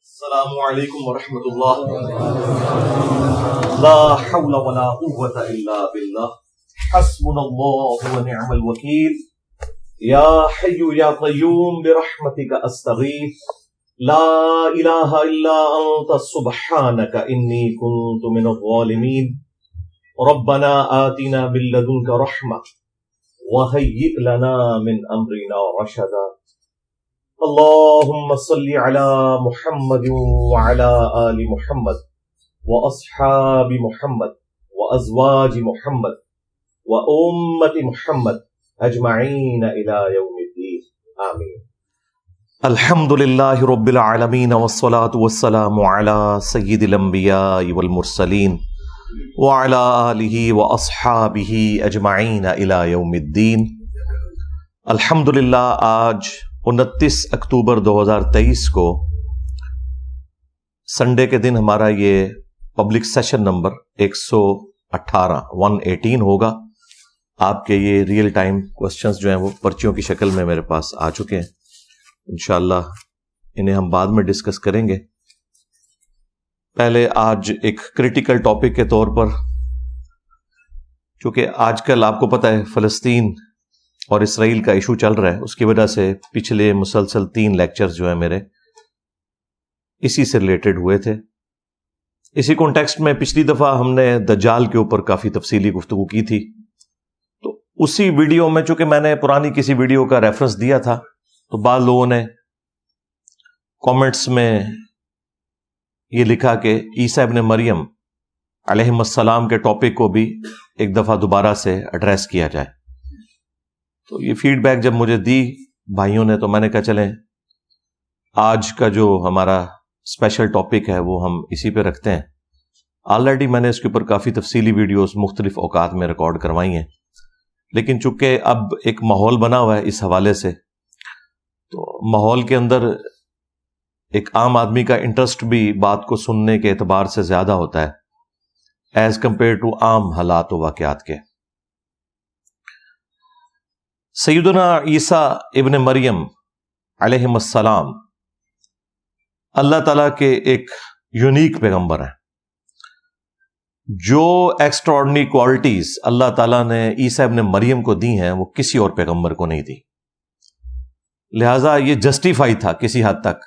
السلام علیکم ورحمۃ اللہ. لا حول ولا قوة الا باللہ. حسبنا اللہ ونعم الوکیل. یا حی یا قیوم برحمتک استغیث. لا الہ الا انت سبحانک انی کنت من الظالمین. ربنا آتنا من لدنک رحمہ وہیئ لنا من امرنا رشدا. اللهم صل على محمد وعلى آل محمد وأصحاب محمد وأزواج محمد وأمة محمد أجمعين إلى يوم الدين آمين. الحمد لله رب العالمين والصلاة والسلام على سيد الأنبياء والمرسلين وعلى آله وأصحابه أجمعين إلى يوم الدين. الحمد للہ آج 29 اکتوبر 2023 کو سنڈے کے دن ہمارا یہ پبلک سیشن نمبر 118 ہوگا. آپ کے یہ ریئل ٹائم کوسچنز جو ہیں وہ پرچیوں کی شکل میں میرے پاس آ چکے ہیں. انشاءاللہ انہیں ہم بعد میں ڈسکس کریں گے. پہلے آج ایک کریٹیکل ٹاپک کے طور پر، چونکہ آج کل آپ کو پتہ ہے فلسطین اور اسرائیل کا ایشو چل رہا ہے، اس کی وجہ سے پچھلے مسلسل 3 لیکچرز جو ہیں میرے اسی سے ریلیٹڈ ہوئے تھے. اسی کانٹیکسٹ میں پچھلی دفعہ ہم نے دجال کے اوپر کافی تفصیلی گفتگو کی تھی. تو اسی ویڈیو میں چونکہ میں نے پرانی کسی ویڈیو کا ریفرنس دیا تھا، تو بعض لوگوں نے کامنٹس میں یہ لکھا کہ عیسیٰ ابن مریم علیہ السلام کے ٹاپک کو بھی ایک دفعہ دوبارہ سے ایڈریس کیا جائے. تو یہ فیڈ بیک جب مجھے دی بھائیوں نے، تو میں نے کہا چلیں آج کا جو ہمارا اسپیشل ٹاپک ہے وہ ہم اسی پہ رکھتے ہیں. آلریڈی میں نے اس کے اوپر کافی تفصیلی ویڈیوز مختلف اوقات میں ریکارڈ کروائی ہیں، لیکن چونکہ اب ایک ماحول بنا ہوا ہے اس حوالے سے، تو ماحول کے اندر ایک عام آدمی کا انٹرسٹ بھی بات کو سننے کے اعتبار سے زیادہ ہوتا ہے ایز کمپیئر ٹو عام حالات و واقعات کے. سیدنا عیسیٰ ابن مریم علیہ السلام اللہ تعالیٰ کے ایک یونیک پیغمبر ہیں. جو ایکسٹراڈنری کوالٹیز اللہ تعالیٰ نے عیسیٰ ابن مریم کو دی ہیں وہ کسی اور پیغمبر کو نہیں دی. لہٰذا یہ جسٹیفائی تھا کسی حد تک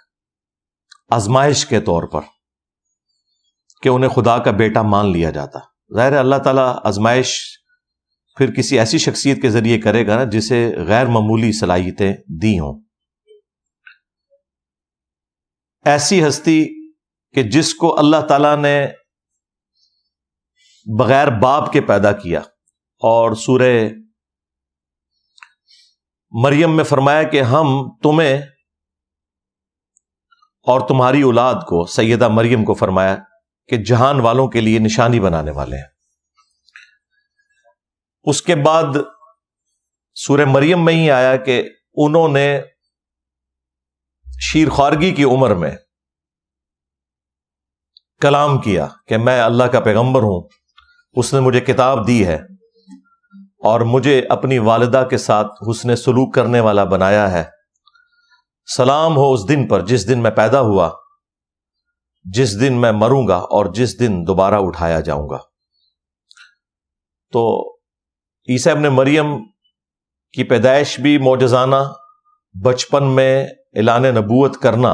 آزمائش کے طور پر کہ انہیں خدا کا بیٹا مان لیا جاتا. ظاہر ہے اللہ تعالیٰ آزمائش پھر کسی ایسی شخصیت کے ذریعے کرے گا نا جسے غیر معمولی صلاحیتیں دی ہوں. ایسی ہستی کہ جس کو اللہ تعالیٰ نے بغیر باپ کے پیدا کیا، اور سورہ مریم میں فرمایا کہ ہم تمہیں اور تمہاری اولاد کو، سیدہ مریم کو فرمایا کہ جہان والوں کے لیے نشانی بنانے والے ہیں. اس کے بعد سورہ مریم میں ہی آیا کہ انہوں نے شیر خوارگی کی عمر میں کلام کیا کہ میں اللہ کا پیغمبر ہوں، اس نے مجھے کتاب دی ہے اور مجھے اپنی والدہ کے ساتھ حسن سلوک کرنے والا بنایا ہے. سلام ہو اس دن پر جس دن میں پیدا ہوا، جس دن میں مروں گا اور جس دن دوبارہ اٹھایا جاؤں گا. تو عیسیٰ ابن مریم کی پیدائش بھی معجزانہ، بچپن میں اعلان نبوت کرنا،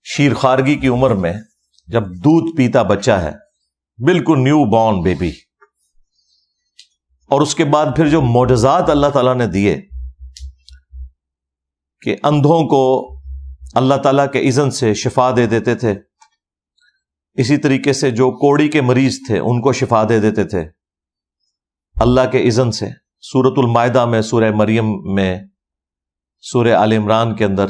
شیر خوارگی کی عمر میں جب دودھ پیتا بچہ ہے، بالکل نیو بورن بیبی. اور اس کے بعد پھر جو معجزات اللہ تعالیٰ نے دیے کہ اندھوں کو اللہ تعالیٰ کے اذن سے شفا دے دیتے تھے، اسی طریقے سے جو کوڑی کے مریض تھے ان کو شفا دے دیتے تھے اللہ کے اذن سے. سورۃ المائدہ میں، سورہ مریم میں، سورہ آل عمران کے اندر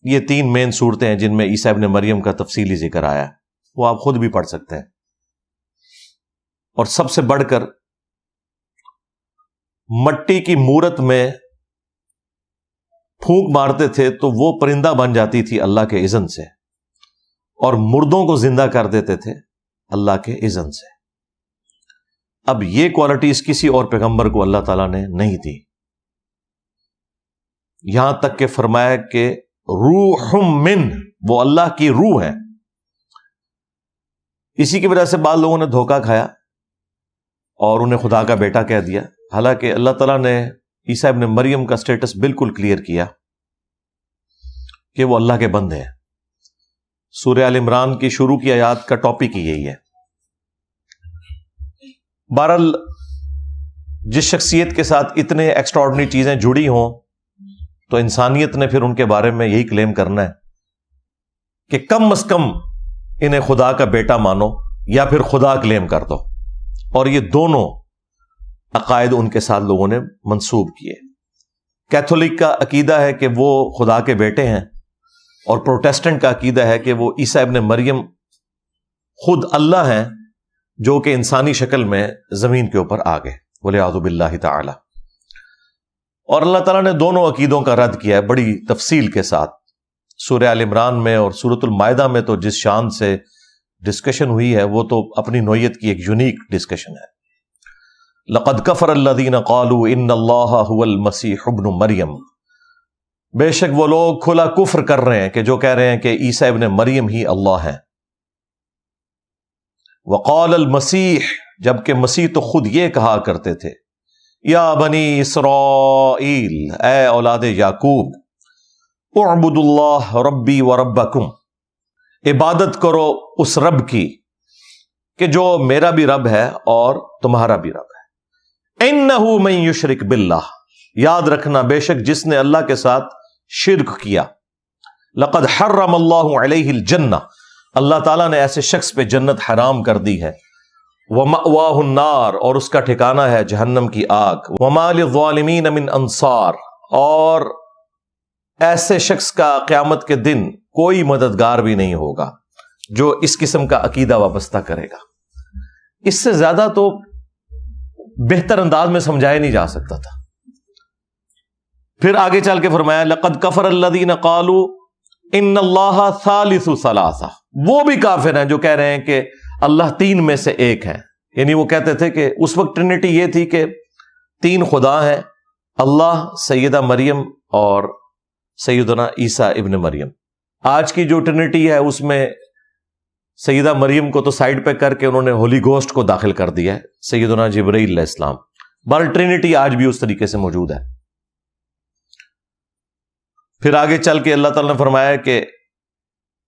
یہ 3 مین صورتیں ہیں جن میں عیسیٰ ابن مریم کا تفصیلی ذکر آیا ہے، وہ آپ خود بھی پڑھ سکتے ہیں. اور سب سے بڑھ کر مٹی کی مورت میں پھونک مارتے تھے تو وہ پرندہ بن جاتی تھی اللہ کے اذن سے، اور مردوں کو زندہ کر دیتے تھے اللہ کے اذن سے. اب یہ کوالٹیز کسی اور پیغمبر کو اللہ تعالیٰ نے نہیں دی. یہاں تک کہ فرمایا کہ روح من، وہ اللہ کی روح ہے. اسی کی وجہ سے بعض لوگوں نے دھوکہ کھایا اور انہیں خدا کا بیٹا کہہ دیا، حالانکہ اللہ تعالیٰ نے عیسیٰ ابن مریم کا سٹیٹس بالکل کلیئر کیا کہ وہ اللہ کے بندے ہیں. سورہ آل عمران کی شروع کی آیات کا ٹاپک ہی یہی ہے. بہرحال جس شخصیت کے ساتھ اتنے ایکسٹراڈنری چیزیں جڑی ہوں تو انسانیت نے پھر ان کے بارے میں یہی کلیم کرنا ہے کہ کم از کم انہیں خدا کا بیٹا مانو یا پھر خدا کلیم کر دو. اور یہ دونوں عقائد ان کے ساتھ لوگوں نے منسوب کیے. کیتھولک کا عقیدہ ہے کہ وہ خدا کے بیٹے ہیں، اور پروٹیسٹنٹ کا عقیدہ ہے کہ وہ عیسیٰ ابن مریم خود اللہ ہیں جو کہ انسانی شکل میں زمین کے اوپر آ گئے، وَلِعَاذُ بِاللَّهِ تعالی. اور اللہ تعالیٰ نے دونوں عقیدوں کا رد کیا ہے بڑی تفصیل کے ساتھ. سورہ آل عمران میں اور سورۃ المائدہ میں تو جس شان سے ڈسکشن ہوئی ہے وہ تو اپنی نوعیت کی ایک یونیک ڈسکشن ہے. لَقَدْ كَفَرَ الَّذِينَ قَالُوا إِنَّ اللَّهَ هُوَ الْمَسِيحُ ابْنُ مریم، بے شک وہ لوگ کھلا کفر کر رہے ہیں کہ جو کہہ رہے ہیں کہ عیسیٰ ابن مریم ہی اللہ ہے. وقال المسیح، جبکہ مسیح تو خود یہ کہا کرتے تھے، یا بنی اسرائیل، اے اولاد یعقوب، اعبدوا اللہ ربی وربکم، عبادت کرو اس رب کی کہ جو میرا بھی رب ہے اور تمہارا بھی رب ہے. انہ من یشرک باللہ، یاد رکھنا بے شک جس نے اللہ کے ساتھ شرک کیا، لقد حرم اللہ علیہ الجنہ، اللہ تعالیٰ نے ایسے شخص پہ جنت حرام کر دی ہے. وَمَأْوَاهُ النَّارُ، اور اس کا ٹھکانہ ہے جہنم کی آگ. وَمَا لِلظَّالِمِينَ مِنْ أَنصَارٍ، اور ایسے شخص کا قیامت کے دن کوئی مددگار بھی نہیں ہوگا جو اس قسم کا عقیدہ وابستہ کرے گا. اس سے زیادہ تو بہتر انداز میں سمجھایا نہیں جا سکتا تھا. پھر آگے چل کے فرمایا لَقَدْ كَفَرَ الَّذِينَ قَالُوا إِنَّ اللَّهَ ثَالِثُ ثَلَاثَةٍ، وہ بھی کافر ہیں جو کہہ رہے ہیں کہ اللہ تین میں سے ایک ہے. یعنی وہ کہتے تھے کہ اس وقت ٹرینٹی یہ تھی کہ تین خدا ہیں، اللہ، سیدہ مریم اور سیدنا عیسیٰ ابن مریم. آج کی جو ٹرینٹی ہے اس میں سیدہ مریم کو تو سائڈ پہ کر کے انہوں نے ہولی گوسٹ کو داخل کر دیا ہے، سیدنا جبرائیل علیہ السلام. بہرحال ٹرینٹی آج بھی اس طریقے سے موجود ہے. پھر آگے چل کے اللہ تعالیٰ نے فرمایا کہ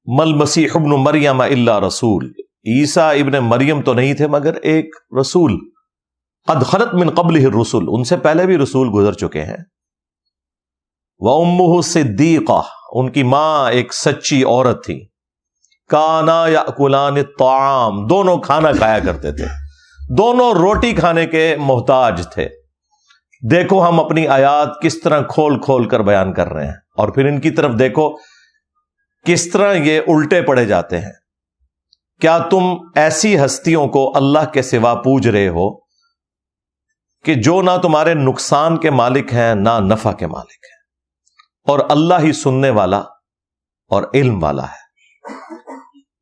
مل مسیح ابن مریم الا رسول، عیسیٰ ابن مریم تو نہیں تھے مگر ایک رسول. قد خلت من قبلہ الرسل، ان سے پہلے بھی رسول گزر چکے ہیں. وامہ صدیقہ، ان کی ماں ایک سچی عورت تھی. کانا یاکلان الطعام، دونوں کھانا کھایا کرتے تھے، دونوں روٹی کھانے کے محتاج تھے. دیکھو ہم اپنی آیات کس طرح کھول کھول کر بیان کر رہے ہیں، اور پھر ان کی طرف دیکھو کس طرح یہ الٹے پڑے جاتے ہیں. کیا تم ایسی ہستیوں کو اللہ کے سوا پوج رہے ہو کہ جو نہ تمہارے نقصان کے مالک ہیں نہ نفع کے مالک ہیں، اور اللہ ہی سننے والا اور علم والا ہے.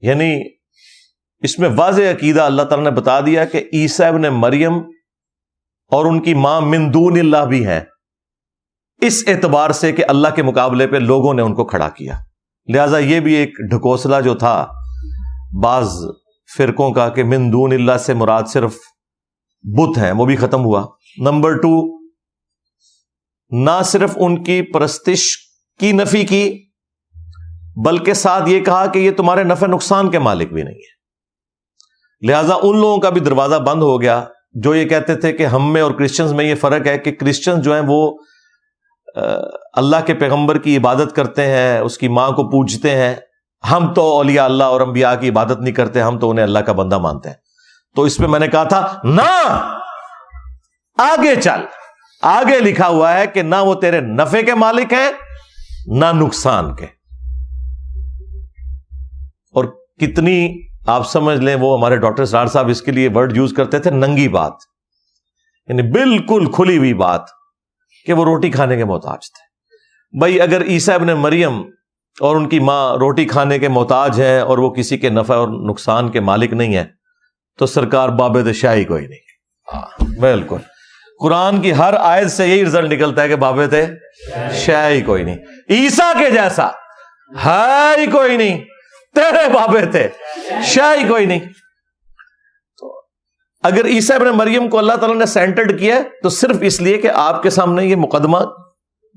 یعنی اس میں واضح عقیدہ اللہ تعالیٰ نے بتا دیا کہ عیسیٰ ابن مریم اور ان کی ماں من دون اللہ بھی ہیں، اس اعتبار سے کہ اللہ کے مقابلے پہ لوگوں نے ان کو کھڑا کیا. لہذا یہ بھی ایک ڈھکوسلا جو تھا بعض فرقوں کا کہ من دون اللہ سے مراد صرف بت ہیں، وہ بھی ختم ہوا. نمبر 2، نہ صرف ان کی پرستش کی نفی کی بلکہ ساتھ یہ کہا کہ یہ تمہارے نفع نقصان کے مالک بھی نہیں ہے. لہذا ان لوگوں کا بھی دروازہ بند ہو گیا جو یہ کہتے تھے کہ ہم میں اور کرسچنز میں یہ فرق ہے کہ کرسچنز جو ہیں وہ اللہ کے پیغمبر کی عبادت کرتے ہیں، اس کی ماں کو پوجتے ہیں. ہم تو اولیاء اللہ اور انبیاء کی عبادت نہیں کرتے، ہم تو انہیں اللہ کا بندہ مانتے ہیں. تو اس پہ میں نے کہا تھا نہ، آگے چل، آگے لکھا ہوا ہے کہ نہ وہ تیرے نفع کے مالک ہیں نہ نقصان کے. اور کتنی آپ سمجھ لیں، وہ ہمارے ڈاکٹر سرار صاحب اس کے لیے ورڈ یوز کرتے تھے، ننگی بات، یعنی بالکل کھلی ہوئی بات کہ وہ روٹی کھانے کے محتاج تھے. بھائی اگر عیسیٰ ابن مریم اور ان کی ماں روٹی کھانے کے محتاج ہیں اور وہ کسی کے نفع اور نقصان کے مالک نہیں ہیں تو سرکار بابد شاہی کوئی نہیں. بالکل قرآن کی ہر آیت سے یہی رزلٹ نکلتا ہے کہ بابد شاہی کوئی نہیں. عیسیٰ کے جیسا ہے ہی کوئی نہیں، تیرے بابے تھے، شاہ ہی کوئی نہیں۔ تو اگر عیسیٰ ابن مریم کو اللہ تعالیٰ نے سینٹرڈ کیا تو صرف اس لیے کہ آپ کے سامنے یہ مقدمہ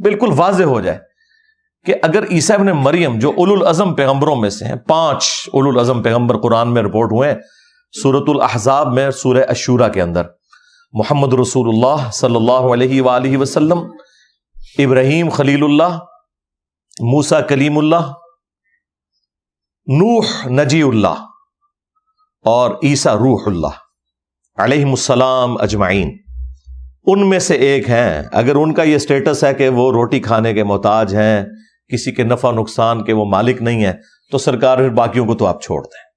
بالکل واضح ہو جائے کہ اگر عیسیٰ ابن مریم جو اولو العزم پیغمبروں میں سے ہیں، 5 اولو العزم پیغمبر قرآن میں رپورٹ ہوئے ہیں، سورۃ الاحزاب میں، سورہ الشورى کے اندر، محمد رسول اللہ صلی اللہ علیہ وآلہ وسلم، ابراہیم خلیل اللہ، موسیٰ کلیم اللہ، نوح نجی اللہ، اور عیسیٰ روح اللہ علیہم السلام اجمعین، ان میں سے ایک ہیں۔ اگر ان کا یہ سٹیٹس ہے کہ وہ روٹی کھانے کے محتاج ہیں، کسی کے نفع نقصان کے وہ مالک نہیں ہیں، تو سرکار پھر باقیوں کو تو آپ چھوڑ دیں۔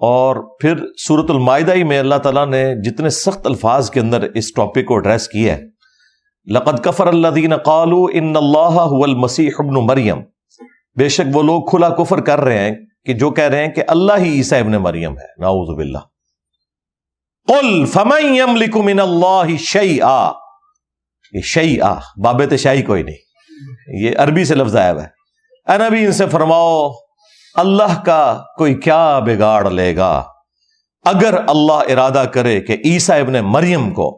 اور پھر سورۃ المائدہ میں اللہ تعالیٰ نے جتنے سخت الفاظ کے اندر اس ٹاپک کو ایڈریس کیا ہے، لقد کفر الذین قالوا ان اللہ هو المسیح ابن مریم، بے شک وہ لوگ کھلا کفر کر رہے ہیں کہ جو کہہ رہے ہیں کہ اللہ ہی عیسیٰ ابن مریم ہے، نعوذ باللہ۔ قل فمن یملک من اللہ شیئا، یہ شیئا بابت شاہی کوئی نہیں، یہ عربی سے لفظ آیا ہوا ہے۔ اے نبی ان سے فرماؤ اللہ کا کوئی کیا بگاڑ لے گا اگر اللہ ارادہ کرے کہ عیسیٰ ابن مریم کو،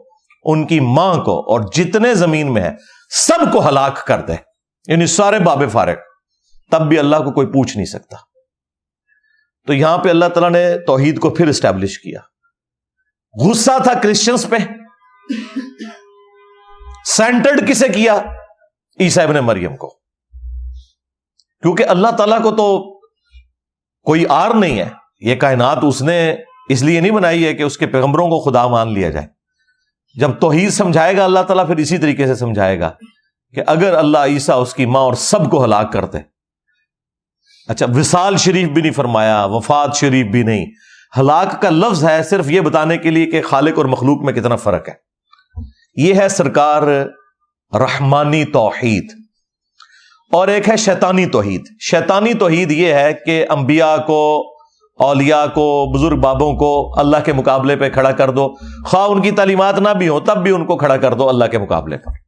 ان کی ماں کو، اور جتنے زمین میں ہیں سب کو ہلاک کر دے، یعنی سارے باب فارغ، تب بھی اللہ کو کوئی پوچھ نہیں سکتا۔ تو یہاں پہ اللہ تعالیٰ نے توحید کو پھر اسٹیبلش کیا۔ غصہ تھا کرسچنز پہ، سینٹرڈ کسے کیا؟ عیسیٰ ابن مریم کو، کیونکہ اللہ تعالیٰ کو تو کوئی آر نہیں ہے، یہ کائنات اس نے اس لیے نہیں بنائی ہے کہ اس کے پیغمبروں کو خدا مان لیا جائے۔ جب توحید سمجھائے گا اللہ تعالیٰ پھر اسی طریقے سے سمجھائے گا کہ اگر اللہ عیسیٰ، اس کی ماں اور سب کو ہلاک کرتے، اچھا وصال شریف بھی نہیں فرمایا، وفات شریف بھی نہیں، ہلاک کا لفظ ہے صرف یہ بتانے کے لیے کہ خالق اور مخلوق میں کتنا فرق ہے۔ یہ ہے سرکار رحمانی توحید، اور ایک ہے شیطانی توحید۔ شیطانی توحید یہ ہے کہ انبیاء کو، اولیاء کو، بزرگ بابوں کو اللہ کے مقابلے پہ کھڑا کر دو، خواہ ان کی تعلیمات نہ بھی ہو تب بھی ان کو کھڑا کر دو اللہ کے مقابلے پر۔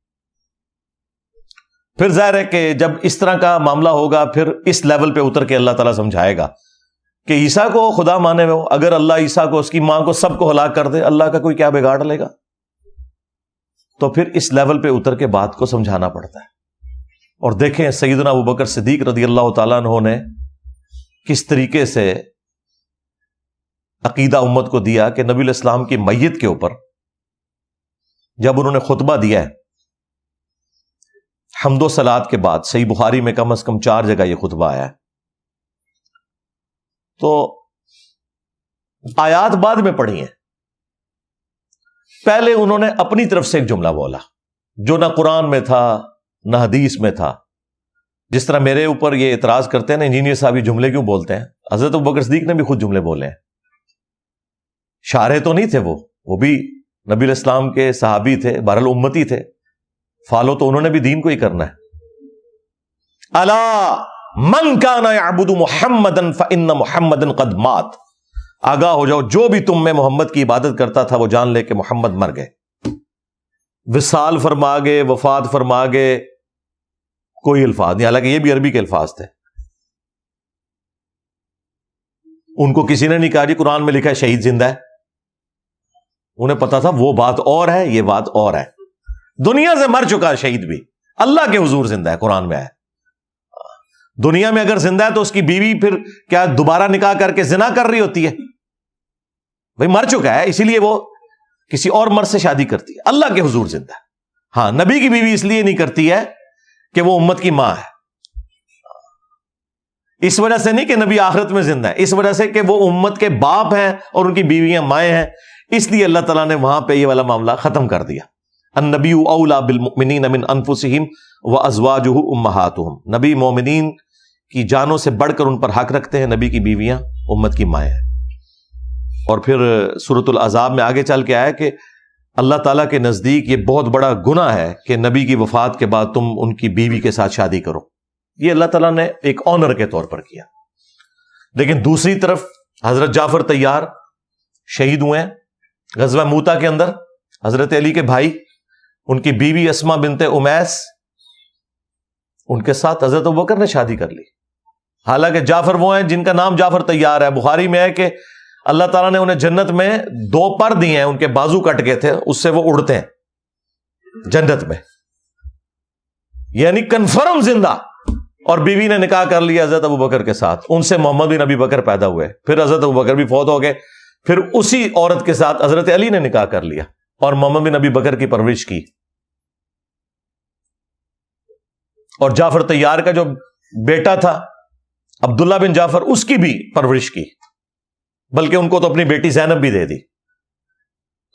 پھر ظاہر ہے کہ جب اس طرح کا معاملہ ہوگا پھر اس لیول پہ اتر کے اللہ تعالیٰ سمجھائے گا کہ عیسیٰ کو خدا مانے ہو، اگر اللہ عیسیٰ کو، اس کی ماں کو، سب کو ہلاک کر دے، اللہ کا کوئی کیا بگاڑ لے گا؟ تو پھر اس لیول پہ اتر کے بات کو سمجھانا پڑتا ہے۔ اور دیکھیں سیدنا ابوبکر صدیق رضی اللہ تعالیٰ عنہ نے کس طریقے سے عقیدہ امت کو دیا کہ نبی علیہ السلام کی میت کے اوپر جب انہوں نے خطبہ دیا ہے حمد و صلات کے بعد، صحیح بخاری میں کم از کم 4 جگہ یہ خطبہ آیا ہے، تو آیات بعد میں پڑھی ہیں، پہلے انہوں نے اپنی طرف سے ایک جملہ بولا جو نہ قرآن میں تھا نہ حدیث میں تھا۔ جس طرح میرے اوپر یہ اعتراض کرتے ہیں نا انجینئر صاحب یہ جملے کیوں بولتے ہیں، حضرت ابوبکر صدیق نے بھی خود جملے بولے ہیں، شارح تو نہیں تھے، وہ بھی نبی علیہ السلام کے صحابی تھے، بہرحال امتی تھے، فالو تو انہوں نے بھی دین کو ہی کرنا ہے۔ الا من کان یعبد محمدا فان محمدا قد مات، آگاہ ہو جاؤ جو بھی تم میں محمد کی عبادت کرتا تھا وہ جان لے کہ محمد مر گئے۔ وصال فرما گئے، وفات فرما گئے، کوئی الفاظ نہیں، حالانکہ یہ بھی عربی کے الفاظ تھے۔ ان کو کسی نے نہیں کہا جی قرآن میں لکھا ہے شہید زندہ ہے، انہیں پتا تھا وہ بات اور ہے، یہ بات اور ہے۔ دنیا سے مر چکا ہے شہید بھی، اللہ کے حضور زندہ ہے، قرآن میں ہے۔ دنیا میں اگر زندہ ہے تو اس کی بیوی پھر کیا دوبارہ نکاح کر کے زنا کر رہی ہوتی ہے؟ بھائی مر چکا ہے، اسی لیے وہ کسی اور مرد سے شادی کرتی ہے، اللہ کے حضور زندہ ہے۔ ہاں نبی کی بیوی اس لیے نہیں کرتی ہے کہ وہ امت کی ماں ہے، اس وجہ سے نہیں کہ نبی آخرت میں زندہ ہے، اس وجہ سے کہ وہ امت کے باپ ہیں اور ان کی بیویاں مائیں ہیں، اس لیے اللہ تعالیٰ نے وہاں پہ یہ والا معاملہ ختم کر دیا۔ النبی اولا بالمؤمنین من انفسہم وازواجہ امہاتہم، نبی مومنین کی جانوں سے بڑھ کر ان پر حق رکھتے ہیں، نبی کی بیویاں امت کی مائیں ہیں۔ اور پھر سورۃ الاحزاب میں آگے چل کے آیا کہ اللہ تعالیٰ کے نزدیک یہ بہت بڑا گناہ ہے کہ نبی کی وفات کے بعد تم ان کی بیوی کے ساتھ شادی کرو، یہ اللہ تعالیٰ نے ایک آنر کے طور پر کیا۔ لیکن دوسری طرف حضرت جعفر طیار شہید ہوئے ہیں غزوہ موتا کے اندر، حضرت علی کے بھائی، ان کی بیوی اسما بنت امیس ان کے ساتھ حضرت ابوبکر نے شادی کر لی. حالانکہ جعفر وہ ہیں جن کا نام جعفر طیار ہے. بخاری میں ہے کہ اللہ تعالیٰ نے انہیں جنت میں 2 پر دیے ہیں, ان کے بازو کٹ گئے تھے, اس سے وہ اڑتے ہیں جنت میں, یعنی کنفرم زندہ. اور بیوی نے نکاح کر لیا حضرت ابوبکر کے ساتھ, ان سے محمد بن ابی بکر پیدا ہوئے. پھر حضرت ابوبکر بھی فوت ہو گئے, پھر اسی عورت کے ساتھ حضرت علی نے نکاح کر لیا اور محمد بن ابی بکر کی پرورش کی. اور جعفر طیار کا جو بیٹا تھا عبداللہ بن جعفر, اس کی بھی پرورش کی, بلکہ ان کو تو اپنی بیٹی زینب بھی دے دی.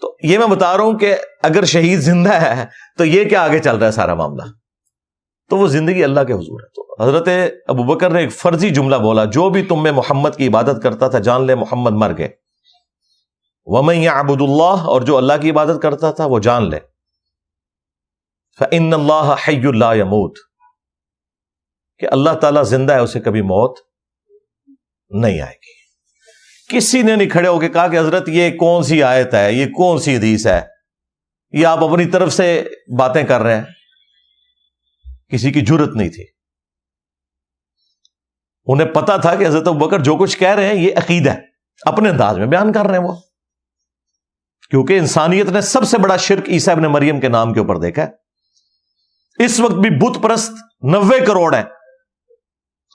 تو یہ میں بتا رہا ہوں کہ اگر شہید زندہ ہے تو یہ کیا آگے چل رہا ہے سارا معاملہ, تو وہ زندگی اللہ کے حضور ہے. تو حضرت ابوبکر نے ایک فرضی جملہ بولا, جو بھی تم میں محمد کی عبادت کرتا تھا جان لے محمد مر گئے. وَمَن يَعْبُدُ اللَّهَ, اور جو اللہ کی عبادت کرتا تھا وہ جان لے فَإِنَّ اللَّهَ حَيٌّ لَا يَمُوتُ, کہ اللہ تعالیٰ زندہ ہے, اسے کبھی موت نہیں آئے گی. کسی نے نہیں کھڑے ہو کے کہا کہ حضرت یہ کون سی آیت ہے, یہ کون سی حدیث ہے, یہ آپ اپنی طرف سے باتیں کر رہے ہیں. کسی کی جرت نہیں تھی. انہیں پتا تھا کہ حضرت ابوبکر جو کچھ کہہ رہے ہیں یہ عقیدہ ہے, اپنے انداز میں بیان کر رہے ہیں وہ, کیونکہ انسانیت نے سب سے بڑا شرک عیسیٰ ابن مریم کے نام کے اوپر دیکھا ہے. اس وقت بھی بت پرست 90 کروڑ ہیں,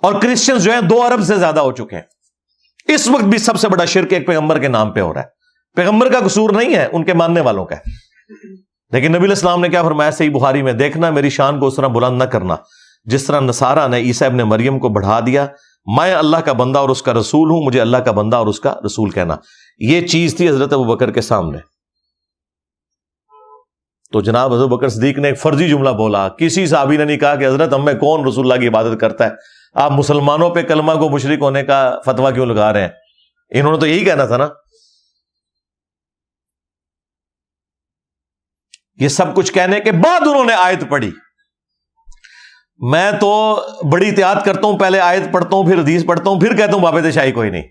اور کرسچنز جو ہیں 2 ارب سے زیادہ ہو چکے ہیں. اس وقت بھی سب سے بڑا شرک ایک پیغمبر کے نام پہ ہو رہا ہے. پیغمبر کا قصور نہیں ہے, ان کے ماننے والوں کا ہے. لیکن نبی علیہ السلام نے کیا فرمایا صحیح بخاری میں, دیکھنا میری شان کو اس طرح بلند نہ کرنا جس طرح نصارہ نے عیسیٰ ابن مریم کو بڑھا دیا. میں اللہ کا بندہ اور اس کا رسول ہوں, مجھے اللہ کا بندہ اور اس کا رسول کہنا. یہ چیز تھی حضرت ابوبکر کے سامنے. تو جناب حضرت ابوبکر صدیق نے ایک فرضی جملہ بولا. کسی صحابی نے نہیں کہا کہ حضرت ہم میں کون رسول اللہ کی عبادت کرتا ہے, آپ مسلمانوں پہ کلمہ کو مشرک ہونے کا فتویٰ کیوں لگا رہے ہیں. انہوں نے تو یہی کہنا تھا نا. یہ سب کچھ کہنے کے بعد انہوں نے آیت پڑھی. میں تو بڑی احتیاط کرتا ہوں, پہلے آیت پڑھتا ہوں, پھر حدیث پڑھتا ہوں, پھر کہتا ہوں بابے شاہی کوئی نہیں.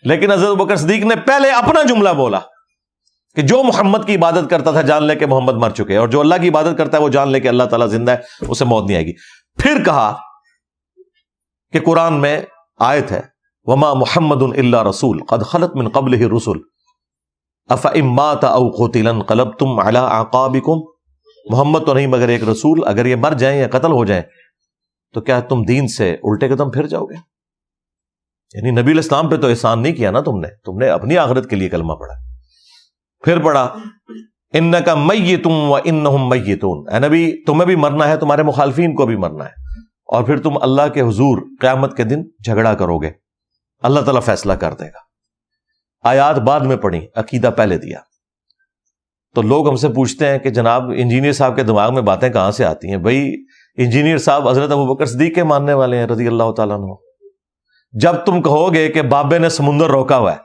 لیکن حضرت ابوبکر صدیق نے پہلے اپنا جملہ بولا کہ جو محمد کی عبادت کرتا تھا جان لے کہ محمد مر چکے, اور جو اللہ کی عبادت کرتا ہے وہ جان لے کہ اللہ تعالیٰ زندہ ہے, اسے موت نہیں آئے گی. پھر کہا کہ قرآن میں آیت ہے وَمَا مُحَمَّدٌ إِلَّا رَسُولٌ قَدْ خَلَتْ مِن قَبْلِهِ الرُّسُلُ أَفَإِن مَاتَ أَوْ قُتِلَ انقلبتم عَلَىٰ أَعْقَابِكُمْ, محمد تو نہیں مگر ایک رسول, اگر یہ مر جائیں یا قتل ہو جائیں تو کیا تم دین سے الٹے قدم پھر جاؤ گے. یعنی نبی علیہ السلام پہ تو احسان نہیں کیا نا تم نے اپنی آخرت کے لیے کلمہ پڑھا. پھر پڑھا اِنَّكَ مَيِّتٌ وَإِنَّهُمْ مَيِّتُونَ, اے نبی تمہیں بھی مرنا ہے, تمہارے مخالفین کو بھی مرنا ہے, اور پھر تم اللہ کے حضور قیامت کے دن جھگڑا کرو گے, اللہ تعالیٰ فیصلہ کر دے گا. آیات بعد میں پڑھی, عقیدہ پہلے دیا. تو لوگ ہم سے پوچھتے ہیں کہ جناب انجینئر صاحب کے دماغ میں باتیں کہاں سے آتی ہیں. بھائی انجینئر صاحب حضرت ابوبکر صدیق کے ماننے والے ہیں رضی اللہ تعالیٰ عنہ. جب تم کہو گے کہ بابے نے سمندر روکا ہوا ہے,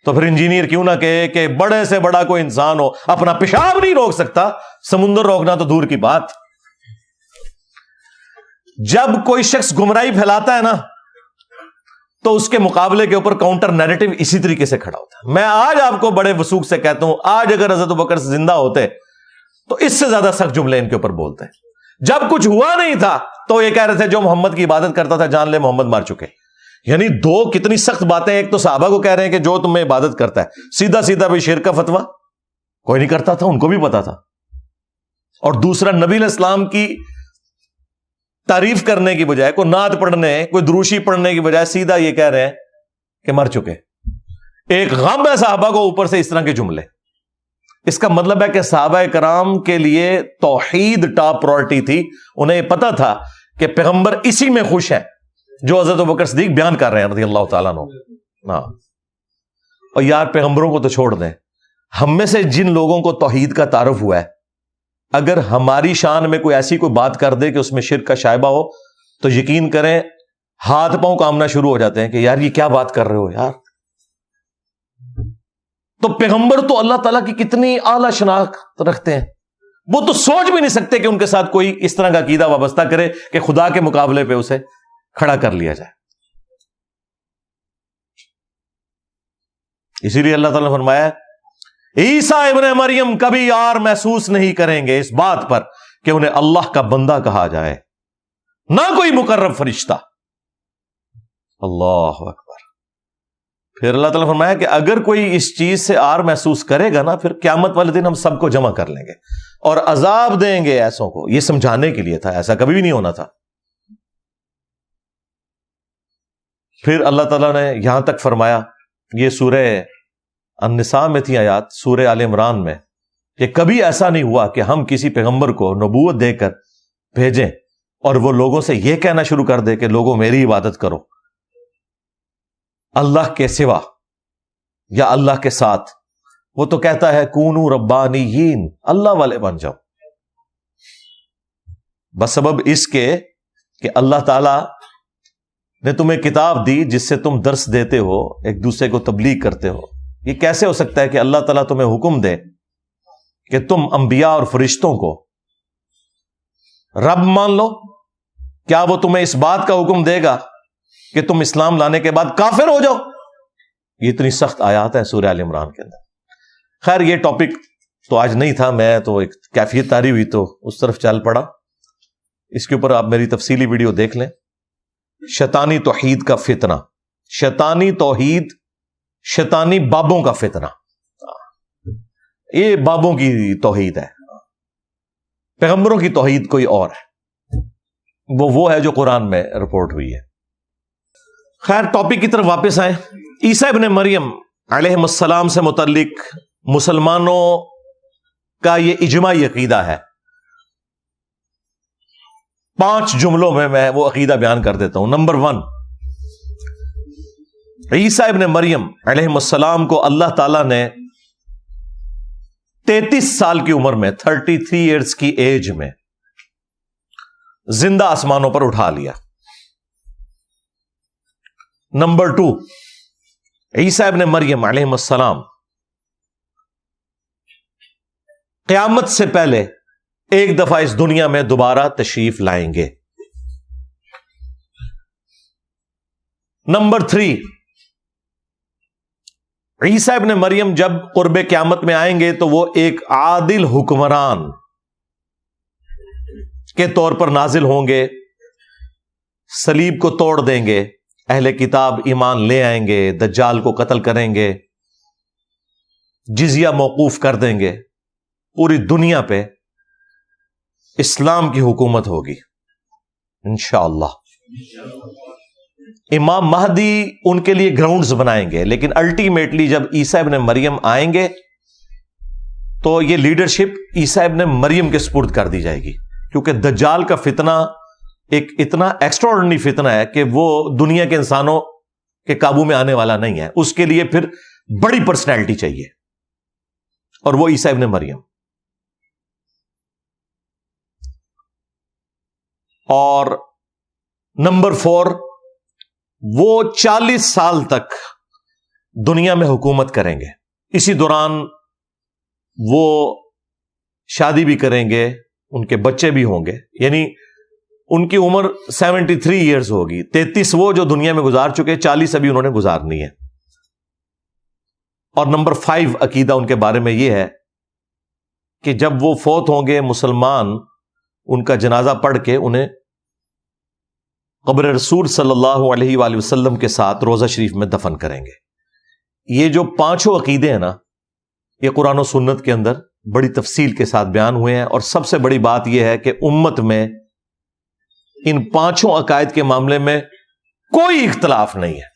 تو پھر انجینئر کیوں نہ کہے کہ بڑے سے بڑا کوئی انسان ہو اپنا پیشاب نہیں روک سکتا, سمندر روکنا تو دور کی بات. جب کوئی شخص گمراہی پھیلاتا ہے نا تو اس کے مقابلے کے اوپر کاؤنٹر نیریٹو اسی طریقے سے کھڑا ہوتا ہے. میں آج آپ کو بڑے وثوق سے کہتا ہوں, آج اگر حضرت ابوبکر زندہ ہوتے تو اس سے زیادہ سخت جملے ان کے اوپر بولتے ہیں. جب کچھ ہوا نہیں تھا تو یہ کہہ رہے تھے جو محمد کی عبادت کرتا تھا جان لے محمد مر چکے. یعنی 2 کتنی سخت باتیں. ایک تو صحابہ کو کہہ رہے ہیں کہ جو تمہیں عبادت کرتا ہے, سیدھا سیدھا بھی شرک کا فتویٰ کوئی نہیں کرتا تھا, ان کو بھی پتا تھا. اور دوسرا نبی علیہ السلام کی تعریف کرنے کی بجائے, کوئی نعت پڑھنے, کوئی دروشی پڑھنے کی بجائے سیدھا یہ کہہ رہے ہیں کہ مر چکے. ایک غم ہے صحابہ کو, اوپر سے اس طرح کے جملے. اس کا مطلب ہے کہ صحابہ کرام کے لیے توحید ٹاپ پرائورٹی تھی. انہیں پتا تھا کہ پیغمبر اسی میں خوش ہے جو حضرت ابوبکر صدیق بیان کر رہے ہیں رضی اللہ تعالیٰ عنہ. ہاں, اور یار پیغمبروں کو تو چھوڑ دیں, ہم میں سے جن لوگوں کو توحید کا تعارف ہوا ہے, اگر ہماری شان میں کوئی ایسی کوئی بات کر دے کہ اس میں شرک کا شائبہ ہو تو یقین کریں ہاتھ پاؤں کامنا شروع ہو جاتے ہیں کہ یار یہ کیا بات کر رہے ہو یار. تو پیغمبر تو اللہ تعالیٰ کی کتنی اعلیٰ شناخت رکھتے ہیں, وہ تو سوچ بھی نہیں سکتے کہ ان کے ساتھ کوئی اس طرح کا عقیدہ وابستہ کرے کہ خدا کے مقابلے پہ اسے کھڑا کر لیا جائے. اسی لیے اللہ تعالیٰ نے فرمایا عیسیٰ ابن مریم کبھی یار محسوس نہیں کریں گے اس بات پر کہ انہیں اللہ کا بندہ کہا جائے، نہ کوئی مقرب فرشتہ۔ اللہ اکبر۔ پھر اللہ تعالیٰ نے فرمایا کہ اگر کوئی اس چیز سے آر محسوس کرے گا نا، پھر قیامت والے دن ہم سب کو جمع کر لیں گے اور عذاب دیں گے ایسوں کو۔ یہ سمجھانے کے لیے تھا، ایسا کبھی بھی نہیں ہونا تھا۔ پھر اللہ تعالیٰ نے یہاں تک فرمایا، یہ سورہ النساء میں تھی آیات، سورہ آل عمران میں، کہ کبھی ایسا نہیں ہوا کہ ہم کسی پیغمبر کو نبوت دے کر بھیجیں اور وہ لوگوں سے یہ کہنا شروع کر دے کہ لوگوں میری عبادت کرو اللہ کے سوا یا اللہ کے ساتھ۔ وہ تو کہتا ہے کونو ربانیین، اللہ والے بن جاؤ، بس سبب اس کے کہ اللہ تعالی نے تمہیں کتاب دی جس سے تم درس دیتے ہو، ایک دوسرے کو تبلیغ کرتے ہو۔ یہ کیسے ہو سکتا ہے کہ اللہ تعالیٰ تمہیں حکم دے کہ تم انبیاء اور فرشتوں کو رب مان لو؟ کیا وہ تمہیں اس بات کا حکم دے گا کہ تم اسلام لانے کے بعد کافر ہو جاؤ؟ یہ اتنی سخت آیات ہیں سورہ آل عمران کے اندر۔ خیر یہ ٹاپک تو آج نہیں تھا، میں تو ایک کیفیت تاری ہوئی تو اس طرف چل پڑا۔ اس کے اوپر آپ میری تفصیلی ویڈیو دیکھ لیں، شیطانی توحید کا فتنہ، شیطانی توحید، شیطانی بابوں کا فتنہ۔ یہ بابوں کی توحید ہے، پیغمبروں کی توحید کوئی اور ہے، وہ ہے جو قرآن میں رپورٹ ہوئی ہے۔ خیر ٹاپک کی طرف واپس آئیں۔ عیسیٰ ابن مریم علیہ السلام سے متعلق مسلمانوں کا یہ اجماعی عقیدہ ہے۔ 5 جملوں میں وہ عقیدہ بیان کر دیتا ہوں۔ نمبر 1، عیسیٰ ابن مریم علیہ السلام کو اللہ تعالیٰ نے 33 سال کی عمر میں، 33 ایئرز کی ایج میں زندہ آسمانوں پر اٹھا لیا۔ نمبر 2، عیسیٰ ابن مریم علیہ السلام قیامت سے پہلے ایک دفعہ اس دنیا میں دوبارہ تشریف لائیں گے۔ نمبر 3، عیسیٰ ابن مریم جب قرب قیامت میں آئیں گے تو وہ ایک عادل حکمران کے طور پر نازل ہوں گے، صلیب کو توڑ دیں گے، اہل کتاب ایمان لے آئیں گے، دجال کو قتل کریں گے، جزیہ موقوف کر دیں گے، پوری دنیا پہ اسلام کی حکومت ہوگی انشاءاللہ۔ امام مہدی ان کے لیے گراؤنڈز بنائیں گے، لیکن الٹیمیٹلی جب عیسیٰ ابن مریم آئیں گے تو یہ لیڈرشپ عیسیٰ ابن مریم کے سپرد کر دی جائے گی، کیونکہ دجال کا فتنہ ایک اتنا ایکسٹراڈنری فتنہ ہے کہ وہ دنیا کے انسانوں کے قابو میں آنے والا نہیں ہے۔ اس کے لیے پھر بڑی پرسنالٹی چاہیے، اور وہ عیسیٰ ابن مریم۔ اور نمبر 4، وہ 40 سال تک دنیا میں حکومت کریں گے۔ اسی دوران وہ شادی بھی کریں گے، ان کے بچے بھی ہوں گے، یعنی ان کی عمر 73 ایئرز ہوگی۔ 33 وہ جو دنیا میں گزار چکے، 40 ابھی انہوں نے گزارنی ہے۔ اور نمبر 5 عقیدہ ان کے بارے میں یہ ہے کہ جب وہ فوت ہوں گے، مسلمان ان کا جنازہ پڑھ کے انہیں قبر رسول صلی اللہ علیہ وآلہ وسلم کے ساتھ روضہ شریف میں دفن کریں گے۔ یہ جو 5 عقیدے ہیں نا، یہ قرآن و سنت کے اندر بڑی تفصیل کے ساتھ بیان ہوئے ہیں، اور سب سے بڑی بات یہ ہے کہ امت میں ان 5 عقائد کے معاملے میں کوئی اختلاف نہیں ہے۔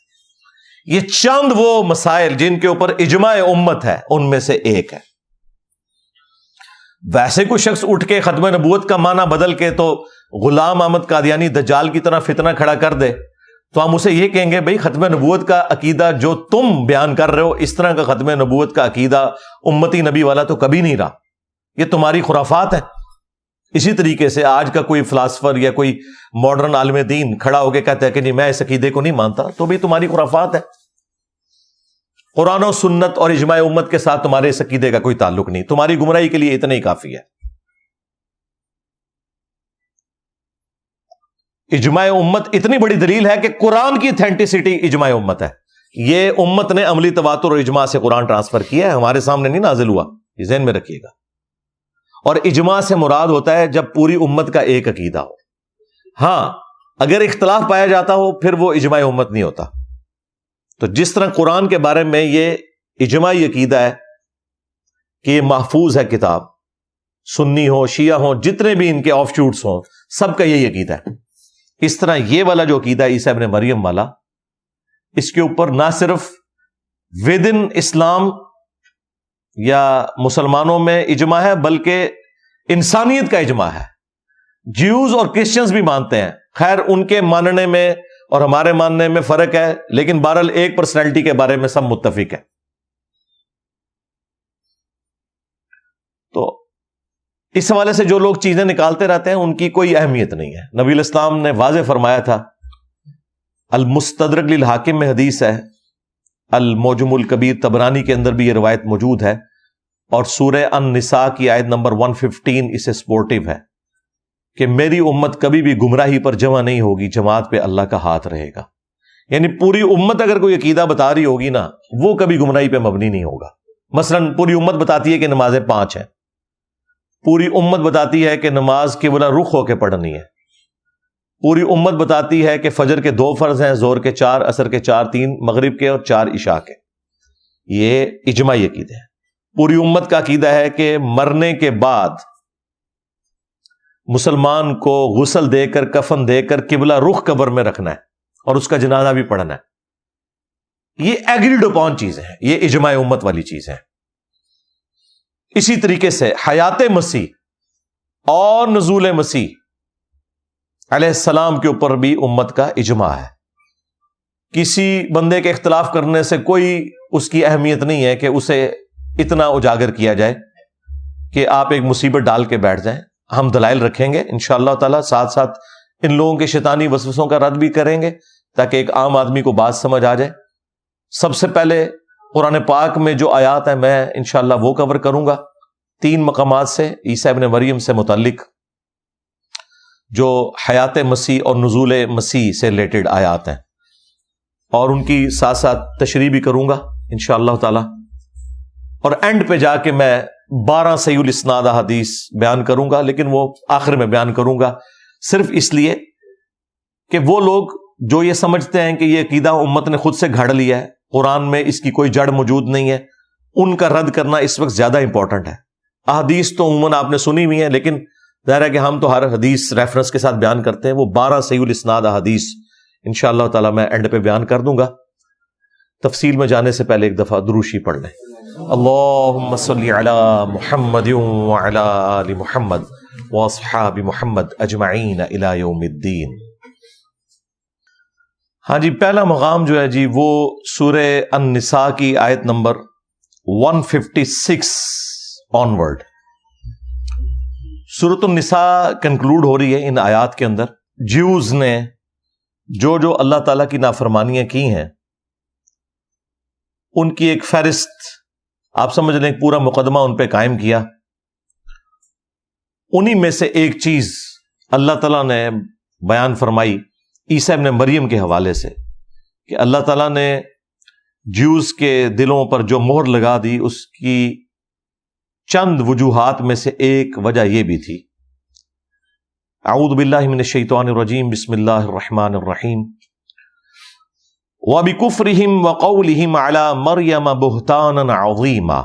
یہ چند وہ مسائل جن کے اوپر اجماع امت ہے، ان میں سے ایک ہے۔ ویسے کوئی شخص اٹھ کے ختم نبوت کا معنی بدل کے تو غلام احمد قادیانی دجال کی طرح فتنہ کھڑا کر دے، تو ہم اسے یہ کہیں گے بھائی ختم نبوت کا عقیدہ جو تم بیان کر رہے ہو، اس طرح کا ختم نبوت کا عقیدہ امتی نبی والا تو کبھی نہیں رہا، یہ تمہاری خرافات ہیں۔ اسی طریقے سے آج کا کوئی فلاسفر یا کوئی ماڈرن عالم دین کھڑا ہو کے کہتا ہے کہ نہیں میں اس عقیدے کو نہیں مانتا، تو بھی تمہاری خرافات ہے۔ قرآن و سنت اور اجماع امت کے ساتھ تمہارے اس عقیدے کا کوئی تعلق نہیں، تمہاری گمراہی کے لیے اتنا ہی کافی ہے۔ اجماع امت اتنی بڑی دلیل ہے کہ قرآن کی اتھینٹسٹی اجماع امت ہے۔ یہ امت نے عملی تواتر اور اجماع سے قرآن ٹرانسفر کیا ہے، ہمارے سامنے نہیں نازل ہوا، یہ ذہن میں رکھیے گا۔ اور اجماع سے مراد ہوتا ہے جب پوری امت کا ایک عقیدہ ہو. ہاں اگر اختلاف پایا جاتا ہو پھر وہ اجماع امت نہیں ہوتا. تو جس طرح قرآن کے بارے میں یہ اجماعی عقیدہ ہے کہ یہ محفوظ ہے کتاب، سنی ہو شیعہ ہو جتنے بھی ان کے آف شوٹس ہوں سب کا یہی عقیدہ ہے، اس طرح یہ والا جو عقیدہ عیسیٰ ابن مریم والا، اس کے اوپر نہ صرف ود ان اسلام یا مسلمانوں میں اجماع ہے بلکہ انسانیت کا اجماع ہے. جیوز اور کرسچنز بھی مانتے ہیں، خیر ان کے ماننے میں اور ہمارے ماننے میں فرق ہے، لیکن بہرحال ایک پرسنالٹی کے بارے میں سب متفق ہے. تو اس حوالے سے جو لوگ چیزیں نکالتے رہتے ہیں ان کی کوئی اہمیت نہیں ہے. نبی الاسلام نے واضح فرمایا تھا، المستدرک للحاکم میں حدیث ہے، المعجم الکبیر طبرانی کے اندر بھی یہ روایت موجود ہے، اور سورہ النساء کی آیت نمبر 115 اسے سپورٹیو ہے کہ میری امت کبھی بھی گمراہی پر جمع نہیں ہوگی، جماعت پہ اللہ کا ہاتھ رہے گا. یعنی پوری امت اگر کوئی عقیدہ بتا رہی ہوگی نا وہ کبھی گمراہی پہ مبنی نہیں ہوگا. مثلا پوری امت بتاتی ہے کہ نمازیں 5 ہیں، پوری امت بتاتی ہے کہ نماز قبلہ رخ ہو کے پڑھنی ہے، پوری امت بتاتی ہے کہ فجر کے 2 فرض ہیں، ظہر کے 4، عصر کے 4، 3 مغرب کے اور 4 عشاء کے. یہ اجماعی عقیدے ہیں. پوری امت کا عقیدہ ہے کہ مرنے کے بعد مسلمان کو غسل دے کر کفن دے کر قبلہ رخ قبر میں رکھنا ہے اور اس کا جنازہ بھی پڑھنا ہے. یہ ایگریڈ اپون چیزیں ہیں، یہ اجماع امت والی چیزیں ہیں. اسی طریقے سے حیات مسیح اور نزول مسیح علیہ السلام کے اوپر بھی امت کا اجماع ہے. کسی بندے کے اختلاف کرنے سے کوئی اس کی اہمیت نہیں ہے کہ اسے اتنا اجاگر کیا جائے کہ آپ ایک مصیبت ڈال کے بیٹھ جائیں. ہم دلائل رکھیں گے انشاءاللہ تعالی، ساتھ ساتھ ان لوگوں کے شیطانی وسوسوں کا رد بھی کریں گے تاکہ ایک عام آدمی کو بات سمجھ آ جائے. سب سے پہلے قرآن پاک میں جو آیات ہیں میں انشاءاللہ وہ کور کروں گا 3 مقامات سے عیسیٰ ابن مریم سے متعلق، جو حیات مسیح اور نزول مسیح سے ریلیٹڈ آیات ہیں، اور ان کی ساتھ ساتھ تشریح بھی کروں گا انشاءاللہ تعالی. اور اینڈ پہ جا کے میں 12 صحیح الاسناد احادیث بیان کروں گا، لیکن وہ آخر میں بیان کروں گا صرف اس لیے کہ وہ لوگ جو یہ سمجھتے ہیں کہ یہ عقیدہ امت نے خود سے گھڑ لیا ہے، قرآن میں اس کی کوئی جڑ موجود نہیں ہے، ان کا رد کرنا اس وقت زیادہ امپورٹنٹ ہے. احادیث تو عموماً آپ نے سنی ہوئی ہیں، لیکن ظاہر ہے کہ ہم تو ہر حدیث ریفرنس کے ساتھ بیان کرتے ہیں. وہ 12 صحیح الاسناد احادیث انشاءاللہ تعالی میں اینڈ پہ بیان کر دوں گا. تفصیل میں جانے سے پہلے ایک دفعہ دروشی پڑھ لیں. اللہم صلی علی محمد وعلی آل محمد واصحاب محمد اجمعین الی یوم الدین. ہاں جی، پہلا مقام جو ہے جی وہ سورہ النساء کی آیت نمبر 156 آنورڈ. سورۃ النساء کنکلوڈ ہو رہی ہے ان آیات کے اندر. جیوز نے جو اللہ تعالیٰ کی نافرمانیاں کی ہیں ان کی ایک فہرست آپ سمجھ لیں، پورا مقدمہ ان پہ قائم کیا. انہی میں سے ایک چیز اللہ تعالیٰ نے بیان فرمائی عیسیٰ ابن مریم کے حوالے سے کہ اللہ تعالیٰ نے جیوز کے دلوں پر جو مہر لگا دی اس کی چند وجوہات میں سے ایک وجہ یہ بھی تھی. اعوذ باللہ من الشیطان الرجیم، بسم اللہ الرحمن الرحیم. وَبِكُفْرِهِمْ وَقَوْلِهِمْ عَلَى مَرْيَمَ بُهْتَانًا عَظِيمًا.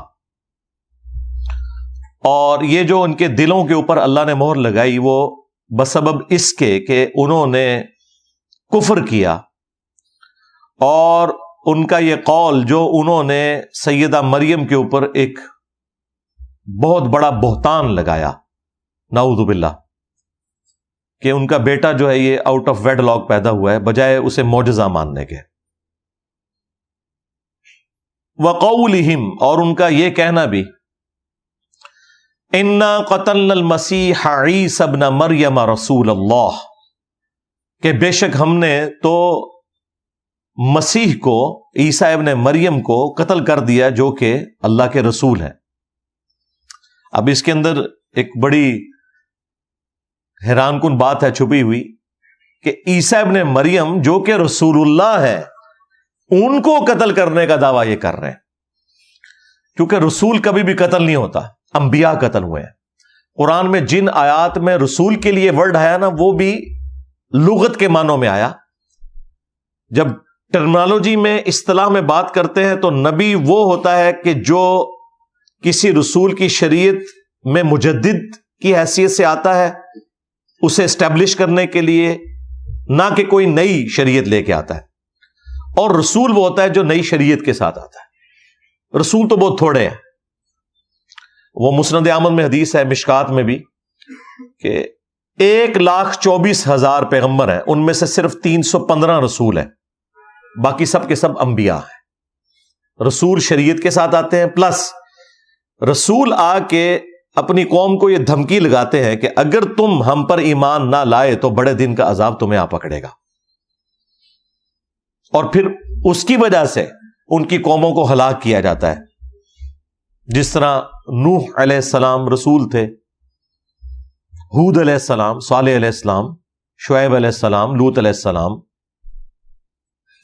اور یہ جو ان کے دلوں کے اوپر اللہ نے مہر لگائی وہ بسبب اس کے کہ انہوں نے کفر کیا، اور ان کا یہ قول جو انہوں نے سیدہ مریم کے اوپر ایک بہت بڑا بہتان لگایا، نعوذ باللہ، کہ ان کا بیٹا جو ہے یہ آؤٹ آف ویڈ لاک پیدا ہوا ہے بجائے اسے معجزہ ماننے کے. وَقَوْلِهِمْ، اور ان کا یہ کہنا بھی، اِنَّا قَتَلْنَا الْمَسِيحَ عِيسَى ابْنَ مَرْيَمَ رَسُولَ اللَّهِ، کہ بے شک ہم نے تو مسیح کو، عیسیٰ ابن مریم کو قتل کر دیا جو کہ اللہ کے رسول ہیں. اب اس کے اندر ایک بڑی حیران کن بات ہے چھپی ہوئی کہ عیسیٰ ابن مریم جو کہ رسول اللہ ہے ان کو قتل کرنے کا دعویٰ یہ کر رہے ہیں، کیونکہ رسول کبھی بھی قتل نہیں ہوتا، انبیاء قتل ہوئے ہیں. قرآن میں جن آیات میں رسول کے لیے ورڈ آیا نا وہ بھی لغت کے معنوں میں آیا. جب ٹرمنالوجی میں اصطلاح میں بات کرتے ہیں تو نبی وہ ہوتا ہے کہ جو کسی رسول کی شریعت میں مجدد کی حیثیت سے آتا ہے, اسے اسٹیبلش کرنے کے لیے, نہ کہ کوئی نئی شریعت لے کے آتا ہے. اور رسول وہ ہوتا ہے جو نئی شریعت کے ساتھ آتا ہے. رسول تو بہت تھوڑے ہیں. وہ مسند احمد میں حدیث ہے, مشکات میں بھی, کہ 1,24,000 پیغمبر ہیں, ان میں سے صرف 315 رسول ہیں, باقی سب کے سب انبیاء ہیں. رسول شریعت کے ساتھ آتے ہیں, پلس رسول آ کے اپنی قوم کو یہ دھمکی لگاتے ہیں کہ اگر تم ہم پر ایمان نہ لائے تو بڑے دن کا عذاب تمہیں آ پکڑے گا. اور پھر اس کی وجہ سے ان کی قوموں کو ہلاک کیا جاتا ہے. جس طرح نوح علیہ السلام رسول تھے, ہود علیہ السلام, صالح علیہ السلام, شعیب علیہ السلام, لوط علیہ السلام.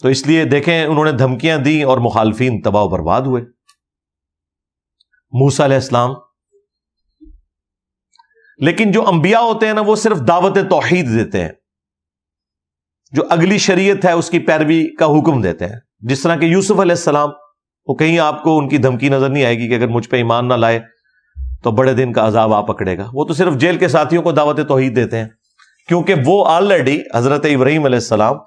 تو اس لیے دیکھیں انہوں نے دھمکیاں دی اور مخالفین تباہ و برباد ہوئے. موسیٰ علیہ السلام. لیکن جو انبیاء ہوتے ہیں نا وہ صرف دعوت توحید دیتے ہیں, جو اگلی شریعت ہے اس کی پیروی کا حکم دیتے ہیں. جس طرح کہ یوسف علیہ السلام, وہ کہیں آپ کو ان کی دھمکی نظر نہیں آئے گی کہ اگر مجھ پہ ایمان نہ لائے تو بڑے دن کا عذاب آ پکڑے گا. وہ تو صرف جیل کے ساتھیوں کو دعوت توحید دیتے ہیں, کیونکہ وہ آلریڈی حضرت ابراہیم علیہ السلام,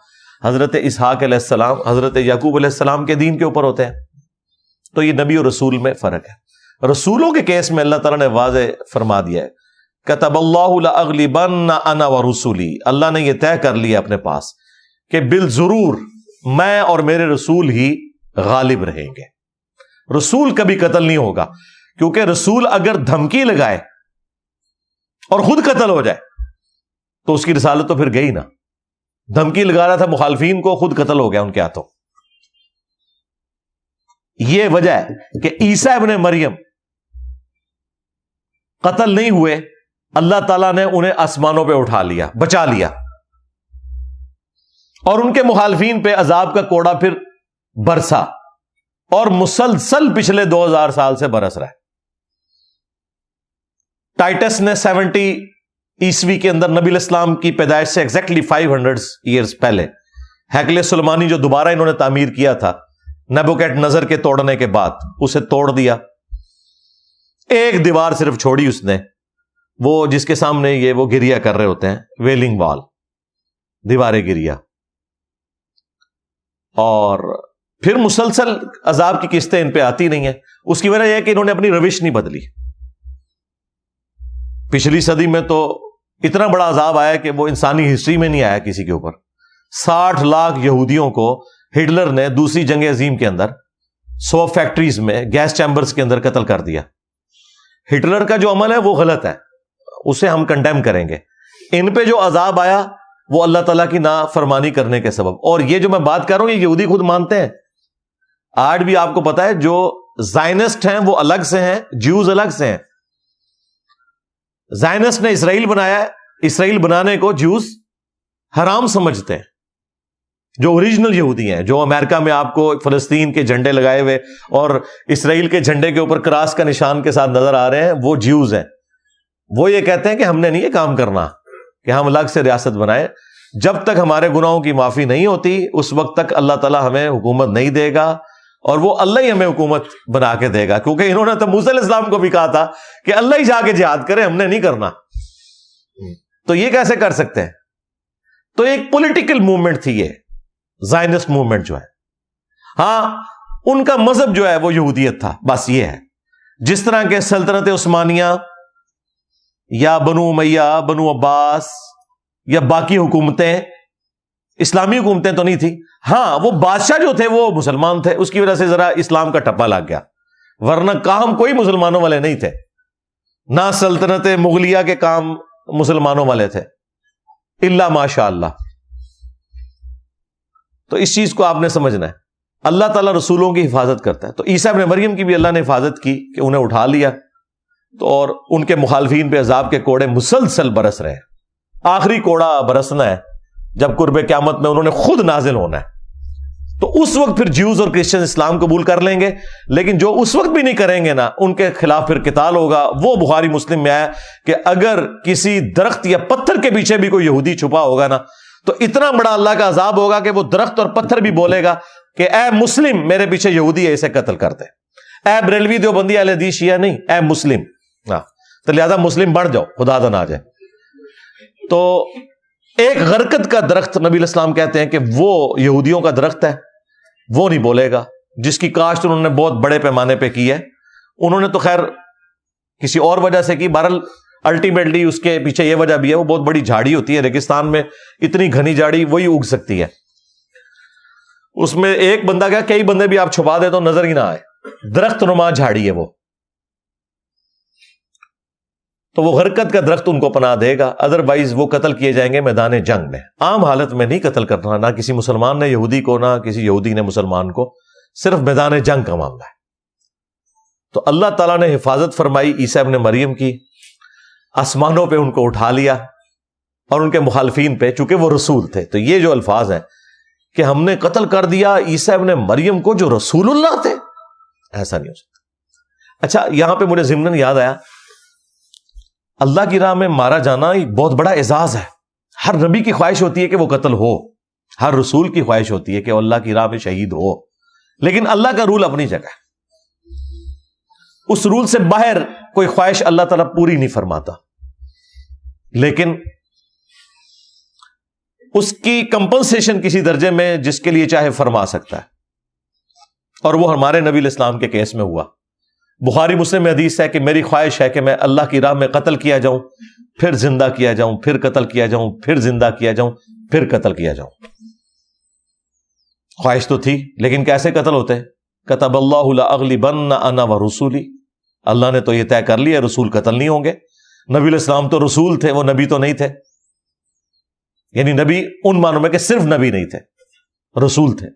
حضرت اسحاق علیہ السلام, حضرت یعقوب علیہ السلام کے دین کے اوپر ہوتے ہیں. تو یہ نبی اور رسول میں فرق ہے. رسولوں کے کیس میں اللہ تعالیٰ نے واضح فرما دیا ہے, کتب اللہ لأغلبن انا ورسولی, اللہ نے یہ طے کر لیا اپنے پاس کہ بالضرور میں اور میرے رسول ہی غالب رہیں گے. رسول کبھی قتل نہیں ہوگا, کیونکہ رسول اگر دھمکی لگائے اور خود قتل ہو جائے تو اس کی رسالت تو پھر گئی نا. دھمکی لگا رہا تھا مخالفین کو, خود قتل ہو گیا ان کے ہاتھوں. یہ وجہ ہے کہ عیسیٰ ابن مریم قتل نہیں ہوئے, اللہ تعالیٰ نے انہیں آسمانوں پہ اٹھا لیا, بچا لیا, اور ان کے مخالفین پہ عذاب کا کوڑا پھر برسا, اور مسلسل پچھلے 2000 سال سے برس رہا ہے. ٹائٹس نے 70 عیسوی کے اندر نبی الاسلام کی پیدائش سے ایگزیکٹلی 500 ایئرز پہلے ہیکل سلیمانی جو دوبارہ انہوں نے تعمیر کیا تھا نیبوکیڈ نظر کے توڑنے کے بعد, اسے توڑ دیا. ایک دیوار صرف چھوڑی اس نے, وہ جس کے سامنے یہ وہ گریا کر رہے ہوتے ہیں, ویلنگ وال, دیوار گریا. اور پھر مسلسل عذاب کی قسطیں ان پہ آتی نہیں ہیں. اس کی وجہ یہ ہے کہ انہوں نے اپنی روش نہیں بدلی. پچھلی صدی میں تو اتنا بڑا عذاب آیا کہ وہ انسانی ہسٹری میں نہیں آیا کسی کے اوپر. 60 لاکھ یہودیوں کو ہٹلر نے دوسری جنگ عظیم کے اندر 100 فیکٹریز میں گیس چیمبرز کے اندر قتل کر دیا. ہٹلر کا جو عمل ہے وہ غلط ہے, اسے ہم کنڈیم کریں گے. ان پہ جو عذاب آیا وہ اللہ تعالیٰ کی نافرمانی کرنے کے سبب. اور یہ جو میں بات کر رہا ہوں یہ یہودی خود مانتے ہیں. آج بھی آپ کو پتا ہے جو زائنسٹ ہیں وہ الگ سے ہیں, جیوز الگ سے ہیں. زائنسٹ نے اسرائیل بنایا ہے, اسرائیل بنانے کو جیوز حرام سمجھتے ہیں. جو اوریجنل یہودی ہیں, جو امریکہ میں آپ کو فلسطین کے جھنڈے لگائے ہوئے اور اسرائیل کے جھنڈے کے اوپر کراس کا نشان کے ساتھ نظر آ رہے ہیں, وہ جیوز ہیں. وہ یہ کہتے ہیں کہ ہم نے نہیں یہ کام کرنا کہ ہم الگ سے ریاست بنائیں. جب تک ہمارے گناہوں کی معافی نہیں ہوتی اس وقت تک اللہ تعالیٰ ہمیں حکومت نہیں دے گا, اور وہ اللہ ہی ہمیں حکومت بنا کے دے گا. کیونکہ انہوں نے تو موسیٰ علیہ السلام کو بھی کہا تھا کہ اللہ ہی جا کے جہاد کرے, ہم نے نہیں کرنا. تو یہ کیسے کر سکتے ہیں؟ تو ایک پولیٹیکل موومنٹ تھی یہ زائنسٹ موومنٹ جو ہے. ہاں ان کا مذہب جو ہے وہ یہودیت تھا, بس یہ ہے. جس طرح کے سلطنت عثمانیہ یا بنو امیہ, بنو عباس یا باقی حکومتیں, اسلامی حکومتیں تو نہیں تھی. ہاں وہ بادشاہ جو تھے وہ مسلمان تھے, اس کی وجہ سے ذرا اسلام کا ٹپا لگ گیا, ورنہ کام کوئی مسلمانوں والے نہیں تھے. نہ سلطنت مغلیہ کے کام مسلمانوں والے تھے الا ماشاء اللہ. تو اس چیز کو آپ نے سمجھنا ہے. اللہ تعالیٰ رسولوں کی حفاظت کرتا ہے. تو عیسیٰ ابن مریم کی بھی اللہ نے حفاظت کی کہ انہیں اٹھا لیا, تو اور ان کے مخالفین پہ عذاب کے کوڑے مسلسل برس رہے ہیں. آخری کوڑا برسنا ہے جب قرب قیامت میں انہوں نے خود نازل ہونا ہے. تو اس وقت پھر جیوز اور کرسچن اسلام قبول کر لیں گے، لیکن جو اس وقت بھی نہیں کریں گے نا، ان کے خلاف پھر قتال ہوگا۔ وہ بخاری مسلم میں آیا کہ اگر کسی درخت یا پتھر کے پیچھے بھی کوئی یہودی چھپا ہوگا نا، تو اتنا بڑا اللہ کا عذاب ہوگا کہ وہ درخت اور پتھر بھی بولے گا کہ اے مسلم، میرے پیچھے یہودی ہے، اسے قتل کر دے۔ اے بریلوی دیوبندی اہل حدیث شیعہ نہیں، اے مسلم، تو لہذا مسلم بڑھ جاؤ، خدا دا نہ جائے۔ تو ایک غرقد کا درخت نبی علیہ السلام کہتے ہیں کہ وہ یہودیوں کا درخت ہے، وہ نہیں بولے گا، جس کی کاشت انہوں نے بہت بڑے پیمانے پہ کی ہے۔ انہوں نے تو خیر کسی اور وجہ سے کی، بہرحال الٹیمیٹلی اس کے پیچھے یہ وجہ بھی ہے، وہ بہت بڑی جھاڑی ہوتی ہے ریگستان میں، اتنی گھنی جھاڑی وہی اگ سکتی ہے، اس میں ایک بندہ کیا کئی بندے بھی آپ چھپا دے تو نظر ہی نہ آئے، درخت نما جھاڑی ہے وہ۔ تو وہ غرقد کا درخت ان کو پناہ دے گا، ادروائز وہ قتل کیے جائیں گے میدان جنگ میں۔ عام حالت میں نہیں قتل کرنا، نہ کسی مسلمان نے یہودی کو، نہ کسی یہودی نے مسلمان کو، صرف میدان جنگ کا معاملہ ہے۔ تو اللہ تعالیٰ نے حفاظت فرمائی عیسیٰ ابن مریم کی، آسمانوں پہ ان کو اٹھا لیا، اور ان کے مخالفین پہ، چونکہ وہ رسول تھے، تو یہ جو الفاظ ہیں کہ ہم نے قتل کر دیا عیسیٰ ابن مریم کو جو رسول اللہ تھے، ایسا نہیں ہو سکتا۔ اچھا، یہاں پہ مجھے ضمناً یاد آیا، اللہ کی راہ میں مارا جانا ایک بہت بڑا اعزاز ہے۔ ہر نبی کی خواہش ہوتی ہے کہ وہ قتل ہو، ہر رسول کی خواہش ہوتی ہے کہ وہ اللہ کی راہ میں شہید ہو، لیکن اللہ کا رول اپنی جگہ ہے، اس رول سے باہر کوئی خواہش اللہ تعالیٰ پوری نہیں فرماتا، لیکن اس کی کمپنسیشن کسی درجے میں جس کے لیے چاہے فرما سکتا ہے، اور وہ ہمارے نبی علیہ السلام کے کیس میں ہوا۔ بخاری مسلم میں حدیث ہے کہ میری خواہش ہے کہ میں اللہ کی راہ میں قتل کیا جاؤں، پھر زندہ کیا جاؤں، پھر قتل کیا جاؤں، پھر زندہ کیا جاؤں، پھر قتل کیا جاؤں۔ خواہش تو تھی، لیکن کیسے قتل ہوتے؟ کتب اللہ لاغلبن انا ورسولی، اللہ نے تو یہ طے کر لیا رسول قتل نہیں ہوں گے۔ نبی علیہ السلام تو رسول تھے، وہ نبی تو نہیں تھے، یعنی نبی ان معنوں میں کہ صرف نبی نہیں تھے، رسول تھے،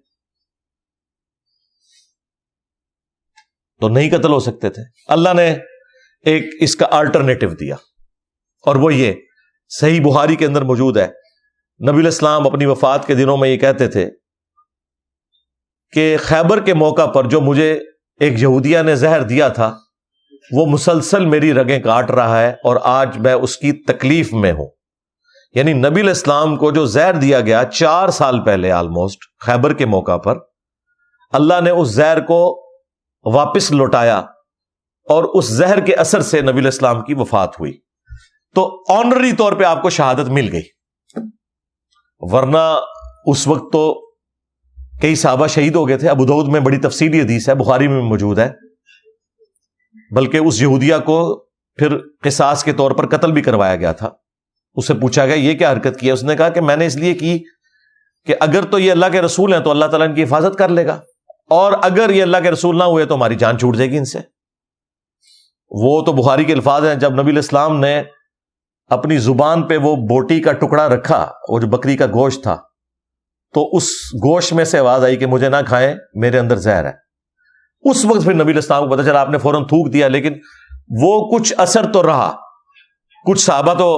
تو نہیں قتل ہو سکتے تھے۔ اللہ نے ایک اس کا آلٹرنیٹو دیا، اور وہ یہ صحیح بخاری کے اندر موجود ہے۔ نبی علیہ السلام اپنی وفات کے دنوں میں یہ کہتے تھے کہ خیبر کے موقع پر جو مجھے ایک یہودیہ نے زہر دیا تھا، وہ مسلسل میری رگیں کاٹ رہا ہے، اور آج میں اس کی تکلیف میں ہوں۔ یعنی نبی علیہ السلام کو جو زہر دیا گیا 4 سال پہلے آلموسٹ خیبر کے موقع پر، اللہ نے اس زہر کو واپس لوٹایا، اور اس زہر کے اثر سے نبی علیہ السلام کی وفات ہوئی۔ تو آنرری طور پہ آپ کو شہادت مل گئی، ورنہ اس وقت تو کئی صحابہ شہید ہو گئے تھے۔ ابو داؤد میں بڑی تفصیلی حدیث ہے، بخاری میں موجود ہے، بلکہ اس یہودیہ کو پھر قصاص کے طور پر قتل بھی کروایا گیا تھا۔ اس سے پوچھا گیا یہ کیا حرکت کی ہے؟ اس نے کہا کہ میں نے اس لیے کی کہ اگر تو یہ اللہ کے رسول ہیں تو اللہ تعالیٰ ان کی حفاظت کر لے گا، اور اگر یہ اللہ کے رسول نہ ہوئے تو ہماری جان چھوٹ جائے گی ان سے۔ وہ تو بخاری کے الفاظ ہیں، جب نبی علیہ السلام نے اپنی زبان پہ وہ بوٹی کا ٹکڑا رکھا، وہ جو بکری کا گوشت تھا، تو اس گوشت میں سے آواز آئی کہ مجھے نہ کھائیں، میرے اندر زہر ہے۔ اس وقت پھر نبی علیہ السلام کو پتہ چلا، آپ نے فوراً تھوک دیا، لیکن وہ کچھ اثر تو رہا، کچھ صحابہ تو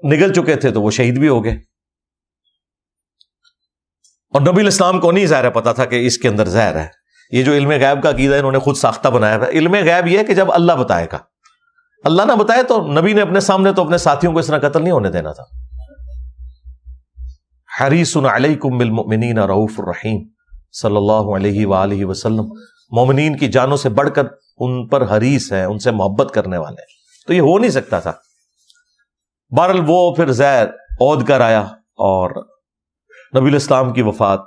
نگل چکے تھے تو وہ شہید بھی ہو گئے، اور نبی علیہ السلام کو نہیں ظاہر پتا تھا کہ اس کے اندر زہر ہے۔ یہ جو علم غیب کا عقیدہ انہوں نے خود ساختہ بنایا تھا۔ علم غیب یہ ہے کہ جب اللہ بتائے گا، اللہ نہ بتائے تو نبی نے اپنے سامنے تو اپنے ساتھیوں کو اس طرح قتل نہیں ہونے دینا تھا۔ حریص علیکم بالمؤمنین رؤوف الرحیم صلی اللہ علیہ وآلہ وسلم، مومنین کی جانوں سے بڑھ کر ان پر حریص ہیں، ان سے محبت کرنے والے ہیں، تو یہ ہو نہیں سکتا تھا۔ بہرحال وہ پھر زہر عود کر آیا، اور نبی علیہ السلام کی وفات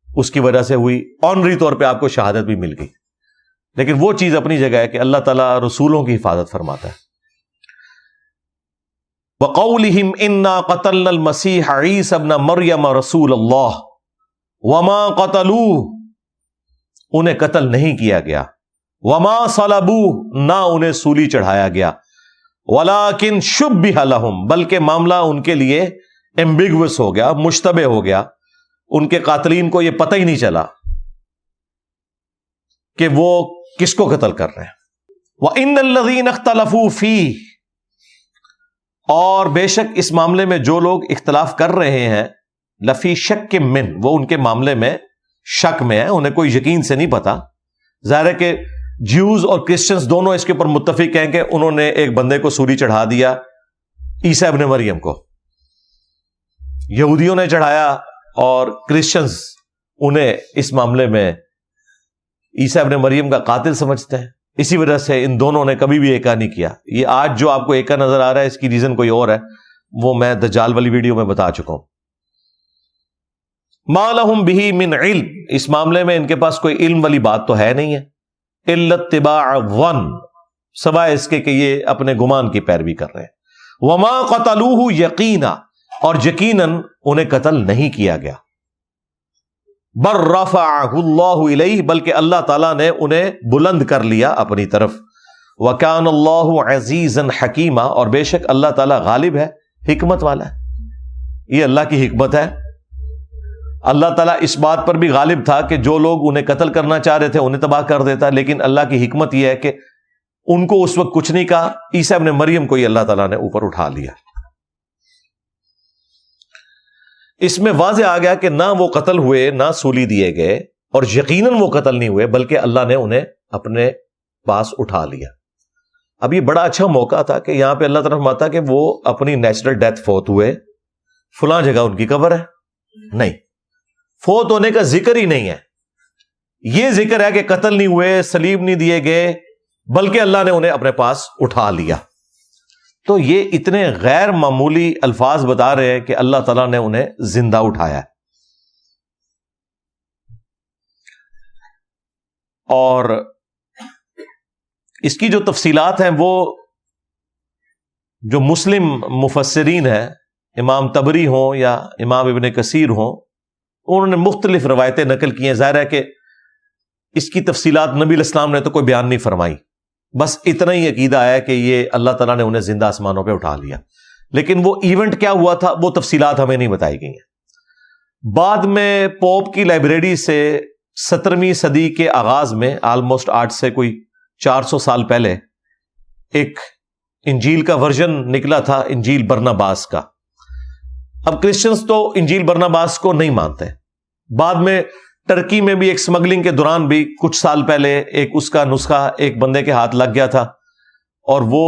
اس کی وجہ سے ہوئی۔ آنری طور پہ آپ کو شہادت بھی مل گئی، لیکن وہ چیز اپنی جگہ ہے کہ اللہ تعالیٰ رسولوں کی حفاظت فرماتا ہے۔ وَقَوْلِهِمْ إِنَّا قَتَلْنَا الْمَسِيحَ عِيسَى ابْنَ مَرْيَمَ رَسُولَ اللَّهِ وَمَا قَتَلُوهُ، انہیں قتل نہیں کیا گیا، وَمَا صَلَبُوهُ، نہ انہیں سولی چڑھایا گیا، وَلَكِنْ شُبِّهَ لَهُمْ، بلکہ معاملہ ان کے لیے ایمبیگوس ہو گیا، مشتبہ ہو گیا، ان کے قاتلین کو یہ پتہ ہی نہیں چلا کہ وہ کس کو قتل کر رہے ہیں۔ وَإِنَّ الَّذِينَ اخْتَلَفُوا فِيهِ، اور بے شک اس معاملے میں جو لوگ اختلاف کر رہے ہیں، لفی شک من، وہ ان کے معاملے میں شک میں ہیں, انہیں کوئی یقین سے نہیں پتا. ظاہر ہے کہ جیوز اور کرسچنز دونوں اس کے اوپر متفق ہیں کہ انہوں نے ایک بندے کو سولی چڑھا دیا, عیسیٰ ابن مریم کو. یہودیوں نے چڑھایا اور کرسچنز انہیں اس معاملے میں عیسیٰ ابن مریم کا قاتل سمجھتے ہیں. اسی وجہ سے ان دونوں نے کبھی بھی ایکا نہیں کیا. یہ آج جو آپ کو ایکا نظر آ رہا ہے اس کی ریزن کوئی اور ہے, وہ میں دجال والی ویڈیو میں بتا چکا ہوں. ما لہم بہ من علم, اس معاملے میں ان کے پاس کوئی علم والی بات تو ہے نہیں ہے. الا اتباع ظن, سوائے اس کے کہ یہ اپنے گمان کی پیروی کر رہے ہیں. وما قتلوہ یقینا, اور یقیناً انہیں قتل نہیں کیا گیا. بل رفعہ اللہ الیہ, بلکہ اللہ تعالیٰ نے انہیں بلند کر لیا اپنی طرف. وکان اللہ عزیزا حکیما, اور بے شک اللہ تعالیٰ غالب ہے, حکمت والا ہے. یہ اللہ کی حکمت ہے. اللہ تعالیٰ اس بات پر بھی غالب تھا کہ جو لوگ انہیں قتل کرنا چاہ رہے تھے انہیں تباہ کر دیتا, لیکن اللہ کی حکمت یہ ہے کہ ان کو اس وقت کچھ نہیں کہا. عیسیٰ ابن مریم کو ہی اللہ تعالیٰ نے اوپر اٹھا لیا. اس میں واضح آ گیا کہ نہ وہ قتل ہوئے نہ سولی دیے گئے, اور یقیناً وہ قتل نہیں ہوئے, بلکہ اللہ نے انہیں اپنے پاس اٹھا لیا. اب یہ بڑا اچھا موقع تھا کہ یہاں پہ اللہ تعالیٰ فرماتا کہ وہ اپنی نیچرل ڈیتھ فوت ہوئے, فلاں جگہ ان کی قبر ہے. نہیں, فوت ہونے کا ذکر ہی نہیں ہے. یہ ذکر ہے کہ قتل نہیں ہوئے, سلیب نہیں دیے گئے, بلکہ اللہ نے انہیں اپنے پاس اٹھا لیا. تو یہ اتنے غیر معمولی الفاظ بتا رہے ہیں کہ اللہ تعالیٰ نے انہیں زندہ اٹھایا. اور اس کی جو تفصیلات ہیں وہ جو مسلم مفسرین ہیں, امام طبری ہوں یا امام ابن کثیر ہوں, انہوں نے مختلف روایتیں نقل کی ہیں. ظاہر ہے کہ اس کی تفصیلات نبی علیہ السلام نے تو کوئی بیان نہیں فرمائی, بس اتنا ہی عقیدہ ہے کہ یہ اللہ تعالیٰ نے انہیں زندہ آسمانوں پہ اٹھا لیا. لیکن وہ ایونٹ کیا ہوا تھا وہ تفصیلات ہمیں نہیں بتائی گئی ہیں. بعد میں پوپ کی لائبریری سے 17ویں صدی کے آغاز میں, آلموسٹ آج سے کوئی 400 سال پہلے, ایک انجیل کا ورژن نکلا تھا, انجیل برناباس کا. اب کرسچنز تو انجیل برناباس کو نہیں مانتے. بعد میں ٹرکی میں بھی ایک سمگلنگ کے دوران بھی کچھ سال پہلے ایک اس کا نسخہ ایک بندے کے ہاتھ لگ گیا تھا, اور وہ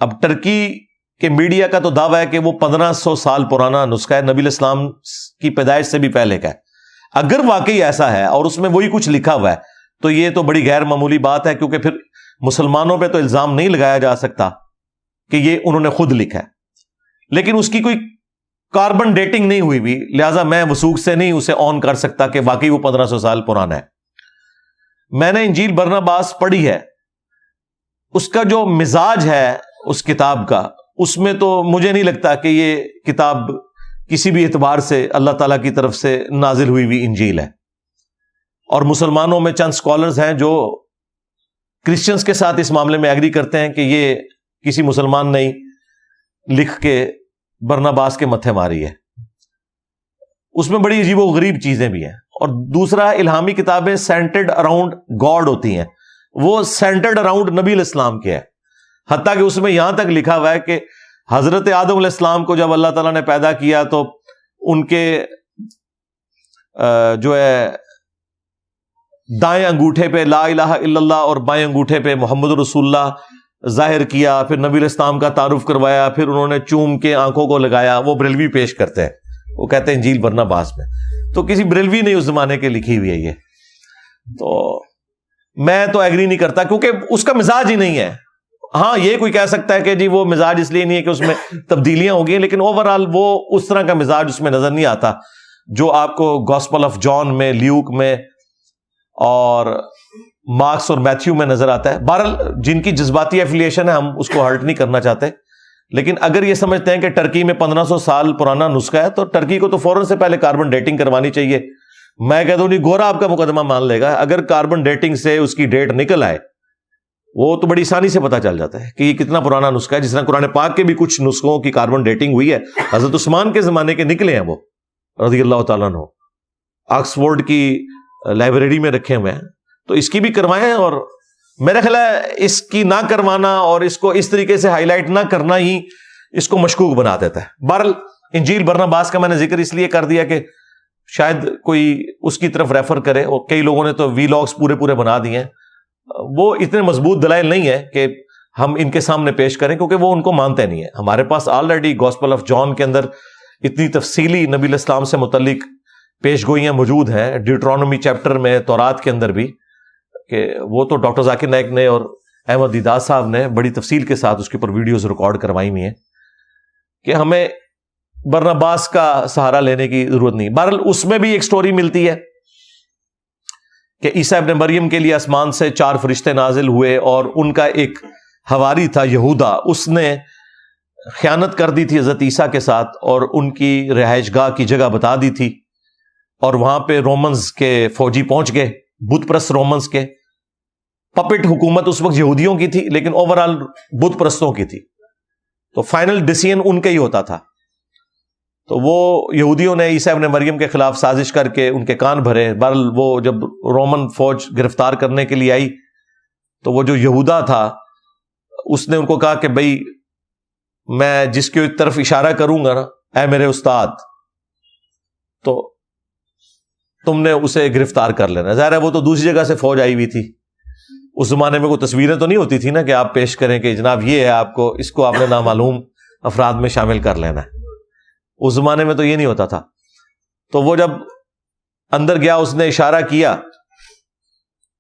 اب ٹرکی کے میڈیا کا تو دعویٰ ہے کہ وہ 1500 سال پرانا نسخہ ہے, نبی علیہ السلام کی پیدائش سے بھی پہلے کا ہے. اگر واقعی ایسا ہے اور اس میں وہی کچھ لکھا ہوا ہے تو یہ تو بڑی غیر معمولی بات ہے, کیونکہ پھر مسلمانوں پہ تو الزام نہیں لگایا جا سکتا کہ یہ انہوں نے خود لکھا ہے. لیکن اس کی کوئی کاربن ڈیٹنگ نہیں ہوئی بھی, لہٰذا میں وثوق سے نہیں اسے آن کر سکتا کہ واقعی وہ 1500 سال پرانا ہے. میں نے انجیل برناباس پڑھی ہے, اس کا جو مزاج ہے اس کتاب کا, اس میں تو مجھے نہیں لگتا کہ یہ کتاب کسی بھی اعتبار سے اللہ تعالیٰ کی طرف سے نازل ہوئی ہوئی انجیل ہے. اور مسلمانوں میں چند سکالرز ہیں جو کرسچنز کے ساتھ اس معاملے میں ایگری کرتے ہیں کہ یہ کسی مسلمان نے لکھ کے برناباس کے متھے ماری ہے. اس میں بڑی عجیب و غریب چیزیں بھی ہیں. اور دوسرا, الہامی کتابیں سینٹرڈ اراؤنڈ گاڈ ہوتی ہیں, وہ سینٹرڈ اراؤنڈ نبی علیہ السلام کے ہے. حتیٰ کہ اس میں یہاں تک لکھا ہوا ہے کہ حضرت آدم علیہ السلام کو جب اللہ تعالیٰ نے پیدا کیا تو ان کے جو ہے دائیں انگوٹھے پہ لا الہ الا اللہ اور بائیں انگوٹھے پہ محمد رسول اللہ ظاہر کیا, پھر نبی علیہ السلام کا تعارف کروایا, پھر انہوں نے چوم کے آنکھوں کو لگایا. وہ بریلوی پیش کرتے ہیں, وہ کہتے ہیں انجیل برناباس میں. تو کسی بریلوی نے اس زمانے کے لکھی ہوئی ہے یہ. تو میں تو ایگری نہیں کرتا کیونکہ اس کا مزاج ہی نہیں ہے. ہاں یہ کوئی کہہ سکتا ہے کہ جی وہ مزاج اس لیے نہیں ہے کہ اس میں تبدیلیاں ہو گئی, لیکن اوورآل وہ اس طرح کا مزاج اس میں نظر نہیں آتا جو آپ کو گاسپل آف جان میں, لیوک میں اور مارکس اور میتھیو میں نظر آتا ہے. بہرحال جن کی جذباتی ایفیلیشن ہے ہم اس کو ہرٹ نہیں کرنا چاہتے, لیکن اگر یہ سمجھتے ہیں کہ ٹرکی میں 1500 سال پرانا نسخہ ہے تو ٹرکی کو تو فوراً سے پہلے کاربن ڈیٹنگ کروانی چاہیے. میں کہتا ہوں نہیں, گورا آپ کا مقدمہ مان لے گا. اگر کاربن ڈیٹنگ سے اس کی ڈیٹ نکل آئے وہ تو بڑی آسانی سے پتہ چل جاتا ہے کہ یہ کتنا پرانا نسخہ ہے. جس طرح قرآن پاک کے بھی کچھ نسخوں کی کاربن ڈیٹنگ ہوئی ہے, حضرت عثمان کے زمانے کے نکلے ہیں وہ رضی اللہ تعالیٰ عنہ, آکسفورڈ کی لائبریری میں رکھے ہوئے ہیں. تو اس کی بھی کروائیں, اور میرا خیال ہے اس کی نہ کروانا اور اس کو اس طریقے سے ہائی لائٹ نہ کرنا ہی اس کو مشکوک بنا دیتا ہے. بہرحال انجیل برناباس کا میں نے ذکر اس لیے کر دیا کہ شاید کوئی اس کی طرف ریفر کرے، اور کئی لوگوں نے تو وی لاگس پورے بنا دیے ہیں، وہ اتنے مضبوط دلائل نہیں ہے کہ ہم ان کے سامنے پیش کریں، کیونکہ وہ ان کو مانتے نہیں ہیں. ہمارے پاس آلریڈی گاسپل آف جان کے اندر اتنی تفصیلی نبی علیہ السلام سے متعلق پیش گوئیاں موجود ہیں، ڈیوٹرانومی چیپٹر میں، تورات کے اندر بھی، کہ وہ تو ڈاکٹر ذاکر نائک نے اور احمد دیدار صاحب نے بڑی تفصیل کے ساتھ اس کے اوپر ویڈیوز ریکارڈ کروائی ہوئی ہیں کہ ہمیں برناباس کا سہارا لینے کی ضرورت نہیں. بہرحال اس میں بھی ایک سٹوری ملتی ہے کہ عیسیٰ ابن مریم کے لیے آسمان سے 4 فرشتے نازل ہوئے، اور ان کا ایک حواری تھا یہودا، اس نے خیانت کر دی تھی حضرت عیسیٰ کے ساتھ، اور ان کی رہائش گاہ کی جگہ بتا دی تھی، اور وہاں پہ رومنز کے فوجی پہنچ گئے، بت پرست رومنز کے. پپٹ حکومت اس وقت یہودیوں کی تھی، لیکن اوورال بت پرستوں کی تھی، تو فائنل ڈیسیژن ان کا ہی ہوتا تھا. تو وہ یہودیوں نے عیسیٰ ابن مریم کے خلاف سازش کر کے ان کے کان بھرے. بہرحال وہ جب رومن فوج گرفتار کرنے کے لیے آئی تو وہ جو یہودا تھا اس نے ان کو کہا کہ بھئی میں جس کی طرف اشارہ کروں گا نا، اے میرے استاد، تو تم نے اسے گرفتار کر لینا. ظاہر ہے وہ تو دوسری جگہ سے فوج آئی ہوئی تھی. اس زمانے میں کوئی تصویریں تو نہیں ہوتی تھی نا کہ آپ پیش کریں کہ جناب یہ ہے، آپ کو اس کو آپ نے نامعلوم افراد میں شامل کر لینا ہے. اس زمانے میں تو یہ نہیں ہوتا تھا. تو وہ جب اندر گیا، اس نے اشارہ کیا،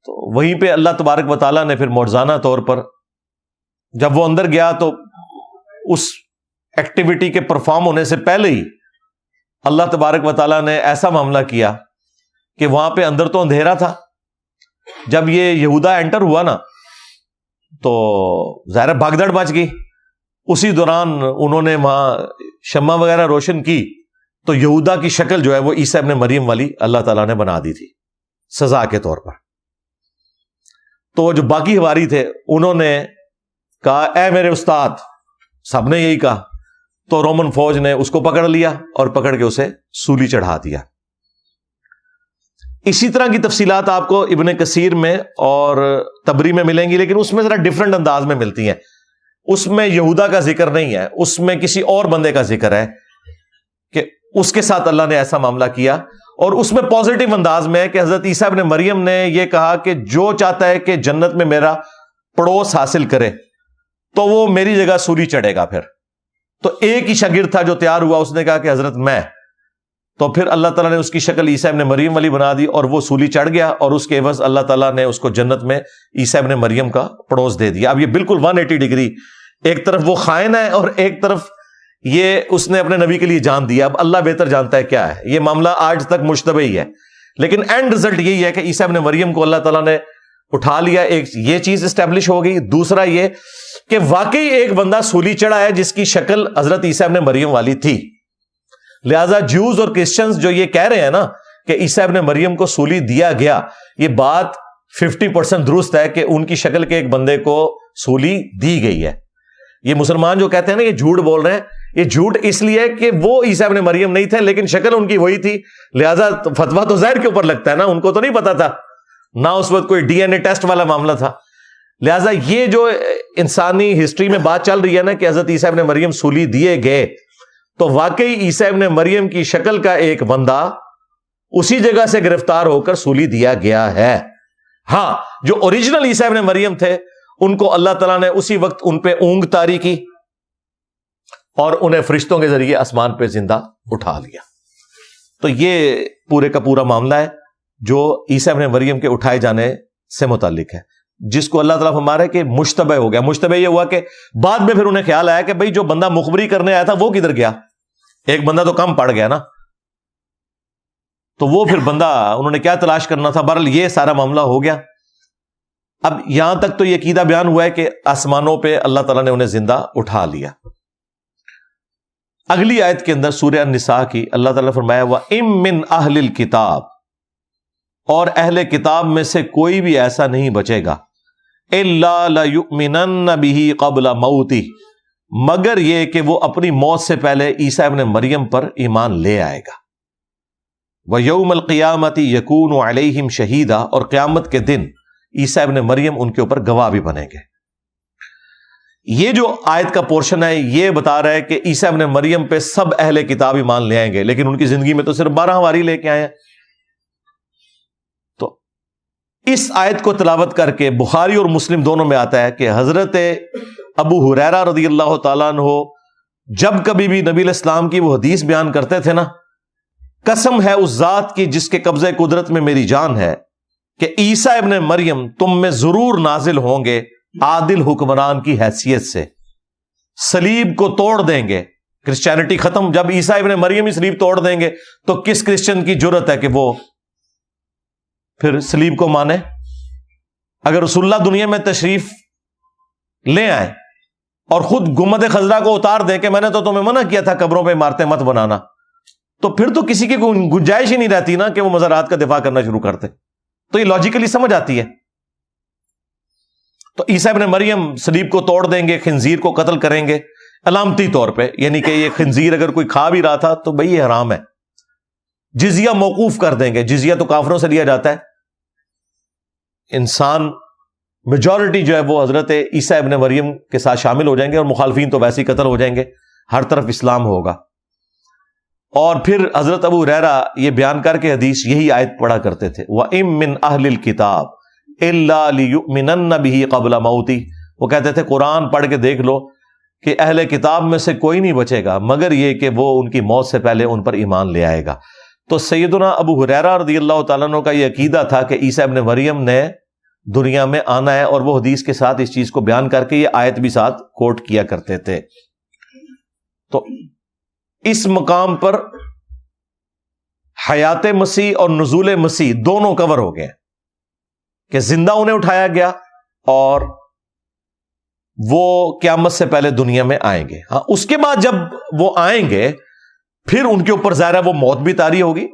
تو وہیں پہ اللہ تبارک و تعالیٰ نے پھر معجزانہ طور پر، جب وہ اندر گیا تو اس ایکٹیویٹی کے پرفارم ہونے سے پہلے ہی اللہ تبارک و تعالیٰ نے ایسا معاملہ کیا کہ وہاں پہ اندر تو اندھیرا تھا. جب یہ یہودا انٹر ہوا نا تو ظاہر بھاگ دوڑ مچ گئی. اسی دوران انہوں نے وہاں شمع وغیرہ روشن کی، تو یہودا کی شکل جو ہے وہ عیسیٰ ابن مریم والی اللہ تعالیٰ نے بنا دی تھی سزا کے طور پر. تو جو باقی حواری تھے انہوں نے کہا اے میرے استاد، سب نے یہی کہا. تو رومن فوج نے اس کو پکڑ لیا اور پکڑ کے اسے سولی چڑھا دیا. اسی طرح کی تفصیلات آپ کو ابن کثیر میں اور تبری میں ملیں گی، لیکن اس میں ذرا ڈفرنٹ انداز میں ملتی ہیں. اس میں یہودا کا ذکر نہیں ہے، اس میں کسی اور بندے کا ذکر ہے کہ اس کے ساتھ اللہ نے ایسا معاملہ کیا. اور اس میں پازیٹیو انداز میں ہے کہ حضرت عیسیٰ ابن مریم نے یہ کہا کہ جو چاہتا ہے کہ جنت میں میرا پڑوس حاصل کرے تو وہ میری جگہ سولی چڑھے گا. پھر تو ایک ہی شاگرد تھا جو تیار ہوا، اس نے کہا کہ حضرت میں. تو پھر اللہ تعالیٰ نے اس کی شکل عیسیٰ ابن مریم والی بنا دی، اور وہ سولی چڑھ گیا، اور اس کے عوض اللہ تعالیٰ نے اس کو جنت میں عیسیٰ ابن مریم کا پڑوس دے دیا. اب یہ بالکل 180 ڈگری، ایک طرف وہ خائن ہے اور ایک طرف یہ اس نے اپنے نبی کے لیے جان دیا. اب اللہ بہتر جانتا ہے کیا ہے. یہ معاملہ آج تک مشتبہ ہی ہے، لیکن اینڈ رزلٹ یہی ہے کہ عیسیٰ ابن مریم کو اللہ تعالیٰ نے اٹھا لیا. ایک یہ چیز اسٹیبلش ہو گئی. دوسرا یہ کہ واقعی ایک بندہ سولی چڑھا ہے جس کی شکل حضرت عیسیٰ ابن مریم والی تھی. لہذا جوز اور کرسچنز جو یہ کہہ رہے ہیں نا کہ عیسیٰ ابن مریم کو سولی دیا گیا، یہ بات 50% درست ہے کہ ان کی شکل کے ایک بندے کو سولی دی گئی ہے. یہ مسلمان جو کہتے ہیں نا یہ جھوٹ بول رہے ہیں، یہ جھوٹ اس لیے کہ وہ عیسیٰ ابن مریم نہیں تھے، لیکن شکل ان کی وہی تھی. لہذا فتویٰ تو ظاہر کے اوپر لگتا ہے نا، ان کو تو نہیں پتا تھا، نہ اس وقت کوئی DNA ٹیسٹ والا معاملہ تھا. لہذا یہ جو انسانی ہسٹری میں بات چل رہی ہے نا کہ حضرت عیسیٰ ابن مریم سولی دیے گئے، تو واقعی عیسیٰ ابن مریم کی شکل کا ایک بندہ اسی جگہ سے گرفتار ہو کر سولی دیا گیا ہے. ہاں، جو اوریجنل عیسیٰ ابن مریم تھے ان کو اللہ تعالیٰ نے اسی وقت ان پہ اونگ طاری کی اور انہیں فرشتوں کے ذریعے آسمان پہ زندہ اٹھا لیا. تو یہ پورے کا پورا معاملہ ہے جو عیسیٰ ابن مریم کے اٹھائے جانے سے متعلق ہے، جس کو اللہ تعالیٰ فرما رہا ہے کہ مشتبہ ہو گیا. مشتبہ یہ ہوا کہ بعد میں پھر انہیں خیال آیا کہ بھئی جو بندہ مخبری کرنے آیا تھا وہ کدھر گیا، ایک بندہ تو کم پڑ گیا نا. تو وہ پھر بندہ انہوں نے کیا تلاش کرنا تھا. بہرحال یہ سارا معاملہ ہو گیا. اب یہاں تک تو یہ عقیدہ بیان ہوا ہے کہ آسمانوں پہ اللہ تعالیٰ نے انہیں زندہ اٹھا لیا. اگلی آیت کے اندر سورہ النساء کی اللہ تعالیٰ نے فرمایا وَإِن مِّنْ أَهْلِ الْكِتَابِ، اور اہل کتاب میں سے کوئی بھی ایسا نہیں بچے گا إِلَّا لَيُؤْمِنَنَّ بِهِ قَبْلَ مَوْتِهِ، مگر یہ کہ وہ اپنی موت سے پہلے عیسیٰ ابن مریم پر ایمان لے آئے گا. وَيَوْمَ الْقِيَامَةِ يَكُونُ عَلَيْهِمْ شَهِيدًا، اور قیامت کے دن عیسیٰ ابن مریم ان کے اوپر گواہ بھی بنیں گے. یہ جو آیت کا پورشن ہے یہ بتا رہا ہے کہ عیسیٰ ابن مریم پہ سب اہل کتاب ایمان لے آئیں گے، لیکن ان کی زندگی میں تو صرف 12 حواری لے کے آئے ہیں۔ تو اس آیت کو تلاوت کر کے بخاری اور مسلم دونوں میں آتا ہے کہ حضرت ابو ہریرہ رضی اللہ تعالیٰ عنہ جب کبھی بھی نبی علیہ السلام کی وہ حدیث بیان کرتے تھے نا، قسم ہے اس ذات کی جس کے قبضہ قدرت میں میری جان ہے کہ عیسیٰ ابن مریم تم میں ضرور نازل ہوں گے عادل حکمران کی حیثیت سے، صلیب کو توڑ دیں گے، کرسچینٹی ختم۔ جب عیسیٰ ابن مریم ہی صلیب توڑ دیں گے تو کس کرسچن کی جرت ہے کہ وہ پھر صلیب کو مانے؟ اگر رسول اللہ دنیا میں تشریف لے آئے اور خود گنبد خضرا کو اتار دیں کہ میں نے تو تمہیں منع کیا تھا قبروں پہ عمارتیں مت بنانا، تو پھر تو کسی کی گنجائش ہی نہیں رہتی نا کہ وہ مزارات کا دفاع کرنا شروع کرتے۔ تو یہ لاجیکلی سمجھ آتی ہے۔ تو عیسیٰ ابن مریم صلیب کو توڑ دیں گے، خنزیر کو قتل کریں گے علامتی طور پہ، یعنی کہ یہ خنزیر اگر کوئی کھا بھی رہا تھا تو بھئی یہ حرام ہے۔ جزیہ موقوف کر دیں گے، جزیہ تو کافروں سے لیا جاتا ہے۔ انسان میجورٹی جو ہے وہ حضرت عیسیٰ ابن مریم کے ساتھ شامل ہو جائیں گے، اور مخالفین تو ویسے ہی قتل ہو جائیں گے، ہر طرف اسلام ہوگا۔ اور پھر حضرت ابو ہریرہ یہ بیان کر کے حدیث یہی آیت پڑھا کرتے تھے، وَإِن مِّنْ أَهْلِ الْكِتَابِ إِلَّا لِيُؤْمِنَنَّ بِهِ قَبْلَ مَوْتِهِ، وہ کہتے تھے قرآن پڑھ کے دیکھ لو کہ اہل کتاب میں سے کوئی نہیں بچے گا مگر یہ کہ وہ ان کی موت سے پہلے ان پر ایمان لے آئے گا۔ تو سیدنا ابو ہریرہ رضی اللہ تعالیٰ عنہ کا یہ عقیدہ تھا کہ عیسیٰ ابن مریم نے دنیا میں آنا ہے، اور وہ حدیث کے ساتھ اس چیز کو بیان کر کے یہ آیت بھی ساتھ کوٹ کیا کرتے تھے۔ تو اس مقام پر حیات مسیح اور نزول مسیح دونوں کور ہو گئے کہ زندہ انہیں اٹھایا گیا اور وہ قیامت سے پہلے دنیا میں آئیں گے۔ ہاں، اس کے بعد جب وہ آئیں گے پھر ان کے اوپر ظاہر ہے وہ موت بھی طاری ہوگی،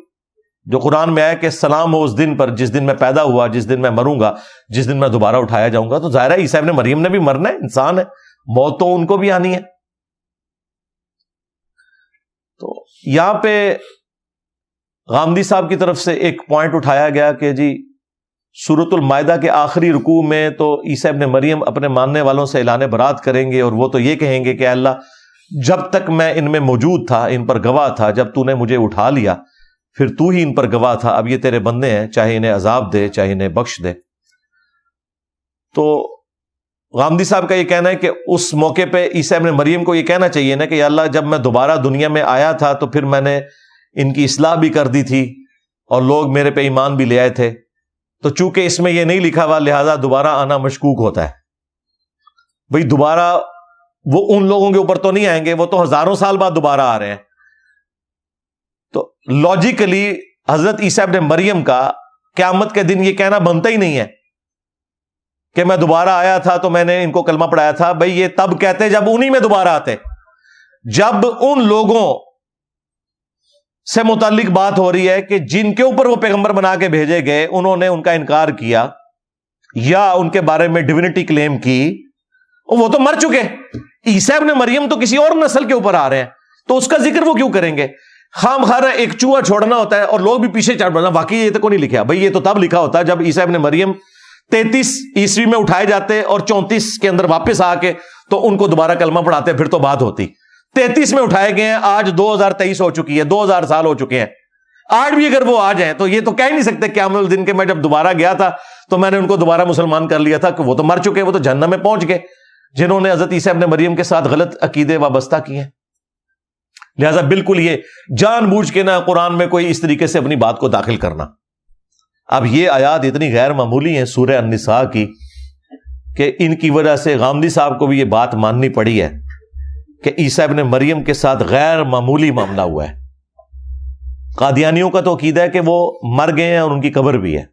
جو قرآن میں آیا کہ سلام ہو اس دن پر جس دن میں پیدا ہوا، جس دن میں مروں گا، جس دن میں دوبارہ اٹھایا جاؤں گا۔ تو ظاہر ہے عیسیٰ ابن مریم نے بھی مرنا ہے، انسان ہے، موت تو ان کو بھی آنی ہے۔ تو یہاں پہ غامدی صاحب کی طرف سے ایک پوائنٹ اٹھایا گیا کہ جی سورۃ المائدہ کے آخری رکوع میں تو عیسیٰ ابن مریم اپنے ماننے والوں سے اعلان برات کریں گے، اور وہ تو یہ کہیں گے کہ اے اللہ جب تک میں ان میں موجود تھا ان پر گواہ تھا، جب تو نے مجھے اٹھا لیا پھر تو ہی ان پر گواہ تھا، اب یہ تیرے بندے ہیں، چاہے انہیں عذاب دے چاہے انہیں بخش دے۔ تو غامدی صاحب کا یہ کہنا ہے کہ اس موقع پہ عیسیٰ ابن مریم کو یہ کہنا چاہیے نا کہ یا اللہ جب میں دوبارہ دنیا میں آیا تھا تو پھر میں نے ان کی اصلاح بھی کر دی تھی اور لوگ میرے پہ ایمان بھی لے آئے تھے، تو چونکہ اس میں یہ نہیں لکھا ہوا لہذا دوبارہ آنا مشکوک ہوتا ہے۔ بھئی دوبارہ وہ ان لوگوں کے اوپر تو نہیں آئیں گے، وہ تو ہزاروں سال بعد دوبارہ آ رہے ہیں۔ تو لاجیکلی حضرت عیسیٰ ابن مریم کا قیامت کے دن یہ کہنا بنتا ہی نہیں ہے کہ میں دوبارہ آیا تھا تو میں نے ان کو کلمہ پڑھایا تھا۔ بھئی یہ تب کہتے جب انہی میں دوبارہ آتے، جب ان لوگوں سے متعلق بات ہو رہی ہے کہ جن کے اوپر وہ پیغمبر بنا کے بھیجے گئے انہوں نے ان کا انکار کیا یا ان کے بارے میں ڈیوینٹی کلیم کی، وہ تو مر چکے۔ عیسیٰ ابن مریم تو کسی اور نسل کے اوپر آ رہے ہیں، تو اس کا ذکر وہ کیوں کریں گے؟ خام خواہ ایک چوہا چھوڑنا ہوتا ہے اور لوگ بھی پیچھے چڑھ پڑنا، واقعی یہ تو نہیں لکھا۔ بھئی یہ تو تب لکھا ہوتا جب عیسیٰ ابن مریم 33 عیسوی میں اٹھائے جاتے اور 34 کے اندر واپس آ کے تو ان کو دوبارہ کلمہ پڑھاتے، پھر تو بات ہوتی۔ 33 میں اٹھائے گئے ہیں، آج 2023 ہو چکی ہے، 2000 سال ہو چکے ہیں، آج بھی اگر وہ آ جائیں تو یہ تو کہہ نہیں سکتے قیامت الدن کے میں جب دوبارہ گیا تھا تو میں نے ان کو دوبارہ مسلمان کر لیا تھا، کہ وہ تو مر چکے، وہ تو جہنم میں پہنچ گئے جنہوں نے حضرت عیسیٰ ابن مریم کے ساتھ غلط عقیدے وابستہ کیے ہیں۔ لہذا بالکل یہ جان بوجھ کے نہ قرآن میں کوئی اس طریقے سے اپنی بات کو داخل کرنا۔ اب یہ آیات اتنی غیر معمولی ہیں سورہ النساء کی کہ ان کی وجہ سے غامدی صاحب کو بھی یہ بات ماننی پڑی ہے کہ عیسیٰ ابن مریم کے ساتھ غیر معمولی معاملہ ہوا ہے۔ قادیانیوں کا تو عقیدہ ہے کہ وہ مر گئے ہیں اور ان کی قبر بھی ہے۔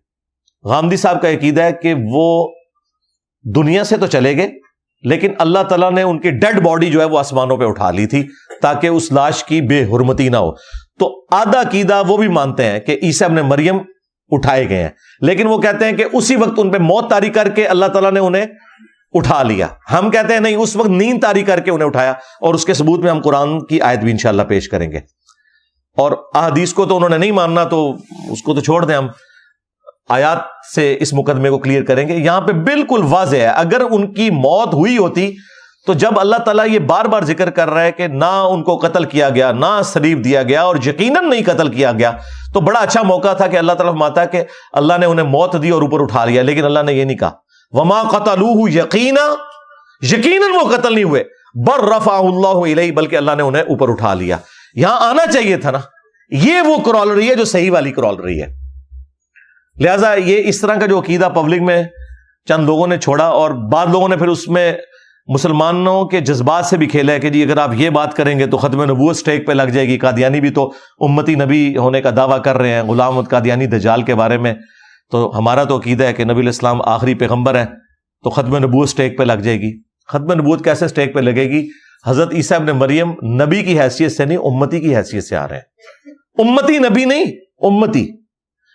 غامدی صاحب کا عقیدہ ہے کہ وہ دنیا سے تو چلے گئے لیکن اللہ تعالیٰ نے ان کی ڈیڈ باڈی جو ہے وہ آسمانوں پہ اٹھا لی تھی تاکہ اس لاش کی بے حرمتی نہ ہو۔ تو آدھا عقیدہ وہ بھی مانتے ہیں کہ عیسیٰ ابن مریم اٹھائے گئے ہیں، لیکن وہ کہتے ہیں کہ اسی وقت ان پہ موت طاری کر کے اللہ تعالیٰ نے انہیں اٹھا لیا۔ ہم کہتے ہیں نہیں، اس وقت نیند طاری کر کے انہیں اٹھایا، اور اس کے ثبوت میں ہم قرآن کی آیت بھی انشاءاللہ پیش کریں گے۔ اور احادیث کو تو انہوں نے نہیں ماننا، تو اس کو تو چھوڑ دیں، ہم آیات سے اس مقدمے کو کلیئر کریں گے۔ یہاں پہ بالکل واضح ہے، اگر ان کی موت ہوئی ہوتی تو جب اللہ تعالیٰ یہ بار بار ذکر کر رہا ہے کہ نہ ان کو قتل کیا گیا، نہ سلیب دیا گیا، اور یقیناً نہیں قتل کیا گیا، تو بڑا اچھا موقع تھا کہ اللہ تعالیٰ فرماتا ہے کہ اللہ نے انہیں موت دی اور اوپر اٹھا لیا، لیکن اللہ نے یہ نہیں کہا وما قتلوہ یقینا، یقیناً وہ قتل نہیں ہوئے، بل رفعہ اللہ الیہ، بلکہ اللہ نے انہیں اوپر اٹھا لیا۔ یہاں آنا چاہیے تھا نا، یہ وہ کرالری ہے جو صحیح والی کرالری ہے۔ لہذا یہ اس طرح کا جو عقیدہ پبلک میں چند لوگوں نے چھوڑا، اور بعض لوگوں نے پھر اس میں مسلمانوں کے جذبات سے بھی کھیلا ہے کہ جی اگر آپ یہ بات کریں گے تو ختم نبوت سٹیک پہ لگ جائے گی، قادیانی بھی تو امتی نبی ہونے کا دعویٰ کر رہے ہیں، غلام احمد قادیانی دجال کے بارے میں، تو ہمارا تو عقیدہ ہے کہ نبی علیہ السلام آخری پیغمبر ہے، تو ختم نبوت سٹیک پہ لگ جائے گی۔ ختم نبوت کیسے سٹیک پہ لگے گی؟ حضرت عیسیٰ ابن مریم نبی کی حیثیت سے نہیں، امتی کی حیثیت سے آ رہے ہیں، امتی نبی نہیں، امتی۔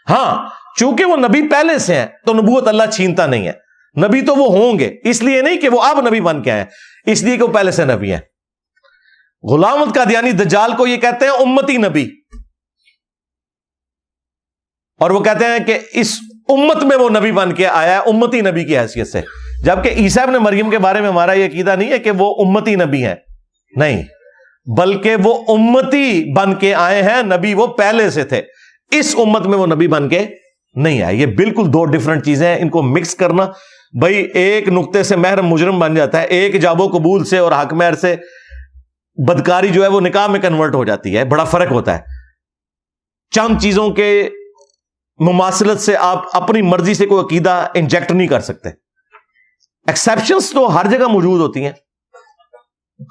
ہاں چونکہ وہ نبی پہلے سے ہیں تو نبوت اللہ چھینتا نہیں ہے، نبی تو وہ ہوں گے، اس لیے نہیں کہ وہ اب نبی بن کے آئے، اس لیے کہ وہ پہلے سے نبی ہیں۔ غلام احمد قادیانی دجال کو یہ کہتے ہیں امتی نبی، اور وہ کہتے ہیں کہ اس امت میں وہ نبی بن کے آیا ہے امتی نبی کی حیثیت سے، جبکہ عیسیٰ ابن مریم کے بارے میں ہمارا یہ عقیدہ نہیں ہے کہ وہ امتی نبی ہیں، نہیں، بلکہ وہ امتی بن کے آئے ہیں، نبی وہ پہلے سے تھے، اس امت میں وہ نبی بن کے نہیں آئے۔ یہ بالکل دو ڈیفرنٹ چیزیں ہیں، ان کو مکس کرنا، بھائی ایک نقطے سے محرم مجرم بن جاتا ہے، ایک جاب و قبول سے اور حق مہر سے بدکاری جو ہے وہ نکاح میں کنورٹ ہو جاتی ہے، بڑا فرق ہوتا ہے۔ چند چیزوں کے مماثلت سے آپ اپنی مرضی سے کوئی عقیدہ انجیکٹ نہیں کر سکتے۔ ایکسیپشنز تو ہر جگہ موجود ہوتی ہیں۔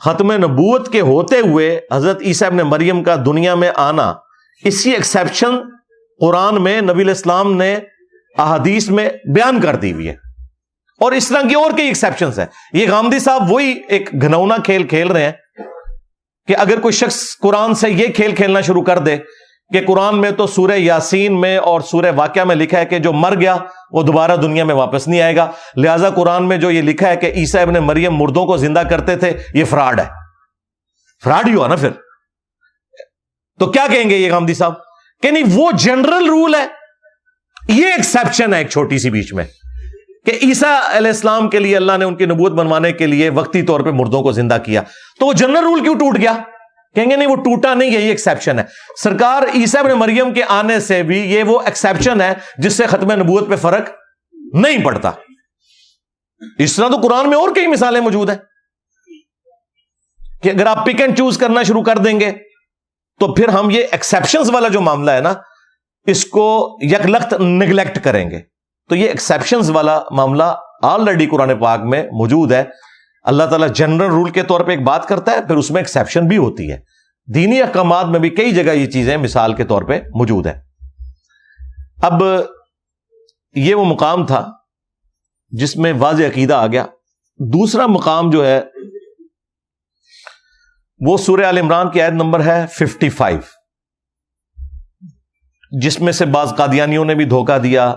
ختم نبوت کے ہوتے ہوئے حضرت عیسیٰ ابن مریم کا دنیا میں آنا، اسی ایکسیپشن قرآن میں نبی علیہ السلام نے احادیث میں بیان کر دی ہوئی ہے، اور اس طرح کی اور کئی ایکسیپشنز ہیں۔ یہ غامدی صاحب وہی ایک گھنونا کھیل کھیل رہے ہیں کہ اگر کوئی شخص قرآن سے یہ کھیل کھیلنا شروع کر دے کہ قرآن میں تو سورہ یاسین میں اور سورہ واقعہ میں لکھا ہے کہ جو مر گیا وہ دوبارہ دنیا میں واپس نہیں آئے گا، لہٰذا قرآن میں جو یہ لکھا ہے کہ عیسیٰ ابن مریم مردوں کو زندہ کرتے تھے، یہ فراڈ ہے، فراڈ ہی ہوا نا پھر۔ تو کیا کہیں گے یہ غامدی صاحب کہ نہیں وہ جنرل رول ہے، یہ ایکسیپشن ہے ایک چھوٹی سی بیچ میں کہ عیسیٰ علیہ السلام کے لیے اللہ نے ان کی نبوت بنوانے کے لیے وقتی طور پہ مردوں کو زندہ کیا، تو وہ جنرل رول کیوں ٹوٹ گیا؟ کہیں گے نہیں وہ ٹوٹا نہیں ہے، یہ ایکسیپشن ہے۔ سرکار عیسیٰ ابن مریم کے آنے سے بھی یہ وہ ایکسیپشن ہے جس سے ختم نبوت پہ فرق نہیں پڑتا۔ اس طرح تو قرآن میں اور کئی مثالیں موجود ہیں کہ اگر آپ پک اینڈ چوز کرنا شروع کر دیں گے تو پھر ہم یہ ایکسیپشنز والا جو معاملہ ہے نا، اس کو یکلخت نگلیکٹ کریں گے۔ تو یہ ایکسیپشنز والا معاملہ آلریڈی قرآن پاک میں موجود ہے۔ اللہ تعالیٰ جنرل رول کے طور پہ ایک بات کرتا ہے، پھر اس میں ایکسیپشن بھی ہوتی ہے۔ دینی احکامات میں بھی کئی جگہ یہ چیزیں مثال کے طور پہ موجود ہیں۔ اب یہ وہ مقام تھا جس میں واضح عقیدہ آ گیا۔ دوسرا مقام جو ہے وہ سورہ آل عمران کی آیت نمبر ہے 55، جس میں سے بعض قادیانیوں نے بھی دھوکہ دیا،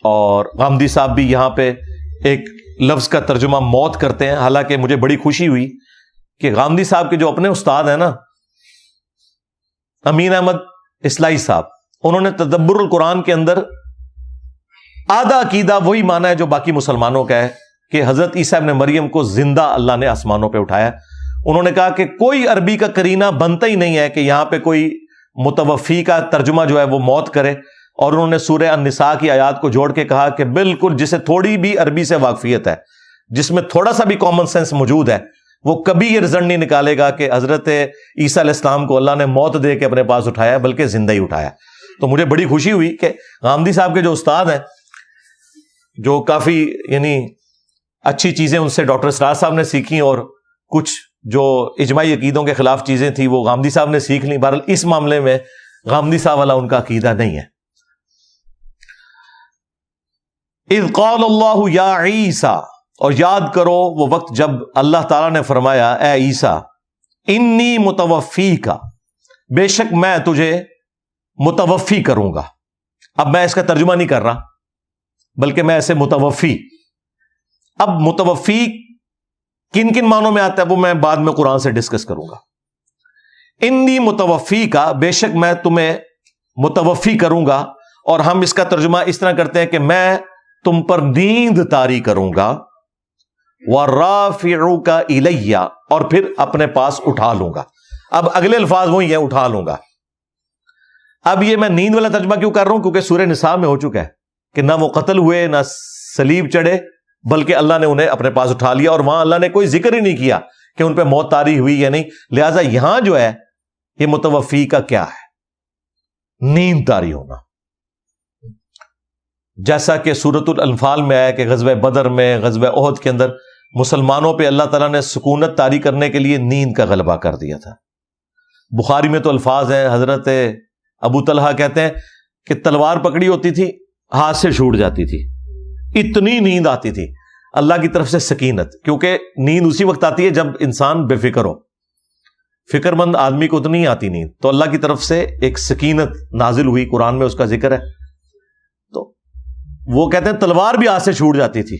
اور غامدی صاحب بھی یہاں پہ ایک لفظ کا ترجمہ موت کرتے ہیں۔ حالانکہ مجھے بڑی خوشی ہوئی کہ غامدی صاحب کے جو اپنے استاد ہیں نا، امین احمد اصلاحی صاحب، انہوں نے تدبر القرآن کے اندر آدھا عقیدہ وہی مانا ہے جو باقی مسلمانوں کا ہے کہ حضرت عیسیٰ ابن مریم کو زندہ اللہ نے آسمانوں پہ اٹھایا۔ انہوں نے کہا کہ کوئی عربی کا قرینہ بنتا ہی نہیں ہے کہ یہاں پہ کوئی متوفی کا ترجمہ جو ہے وہ موت کرے، اور انہوں نے سورہ النساء کی آیات کو جوڑ کے کہا کہ بالکل جسے تھوڑی بھی عربی سے واقفیت ہے، جس میں تھوڑا سا بھی کامن سینس موجود ہے، وہ کبھی یہ رزلٹ نہیں نکالے گا کہ حضرت عیسیٰ علیہ السلام کو اللہ نے موت دے کے اپنے پاس اٹھایا، بلکہ زندہ ہی اٹھایا۔ تو مجھے بڑی خوشی ہوئی کہ غامدی صاحب کے جو استاد ہیں، جو کافی یعنی اچھی چیزیں ان سے ڈاکٹر اسرار صاحب نے سیکھی، اور کچھ جو اجماعی عقیدوں کے خلاف چیزیں تھیں وہ غامدی صاحب نے سیکھ لیں۔ بہرحال اس معاملے میں غامدی صاحب والا ان کا عقیدہ نہیں ہے۔ اذ قال اللہ یا عیسیٰ، اور یاد کرو وہ وقت جب اللہ تعالیٰ نے فرمایا اے عیسیٰ، انی متوفیک، بے شک میں تجھے متوفی کروں گا۔ اب میں اس کا ترجمہ نہیں کر رہا، بلکہ میں ایسے متوفی۔ اب متوفی کن کن معنوں میں آتا ہے وہ میں بعد میں قرآن سے ڈسکس کروں گا۔ انی متوفی کا، بے شک میں تمہیں متوفی کروں گا، اور ہم اس کا ترجمہ اس طرح کرتے ہیں کہ میں تم پر نیند طاری کروں گا، وَرَافِعُكَ إِلَيَّ، اور پھر اپنے پاس اٹھا لوں گا. اب اگلے الفاظ وہی ہیں، اٹھا لوں گا. اب یہ میں نیند والا ترجمہ کیوں کر رہا ہوں؟ کیونکہ سورہ نساء میں ہو چکا ہے کہ نہ وہ قتل ہوئے نہ صلیب چڑھے، بلکہ اللہ نے انہیں اپنے پاس اٹھا لیا، اور وہاں اللہ نے کوئی ذکر ہی نہیں کیا کہ ان پہ موت طاری ہوئی یا نہیں. لہٰذا یہاں جو ہے یہ متوفی کا کیا ہے؟ نیند طاری ہونا. جیسا کہ سورۃ الانفال میں آیا کہ غزوہ بدر میں، غزوہ احد کے اندر مسلمانوں پہ اللہ تعالیٰ نے سکونت طاری کرنے کے لیے نیند کا غلبہ کر دیا تھا. بخاری میں تو الفاظ ہیں، حضرت ابو طلحہ کہتے ہیں کہ تلوار پکڑی ہوتی تھی، ہاتھ سے چھوٹ جاتی تھی، اتنی نیند آتی تھی. اللہ کی طرف سے سکینت، کیونکہ نیند اسی وقت آتی ہے جب انسان بے فکر ہو. فکر مند آدمی کو تو نہیں آتی نیند، تو اللہ کی طرف سے ایک سکینت نازل ہوئی، قرآن میں اس کا ذکر ہے. تو وہ کہتے ہیں تلوار بھی ہاتھ سے چھوٹ جاتی تھی،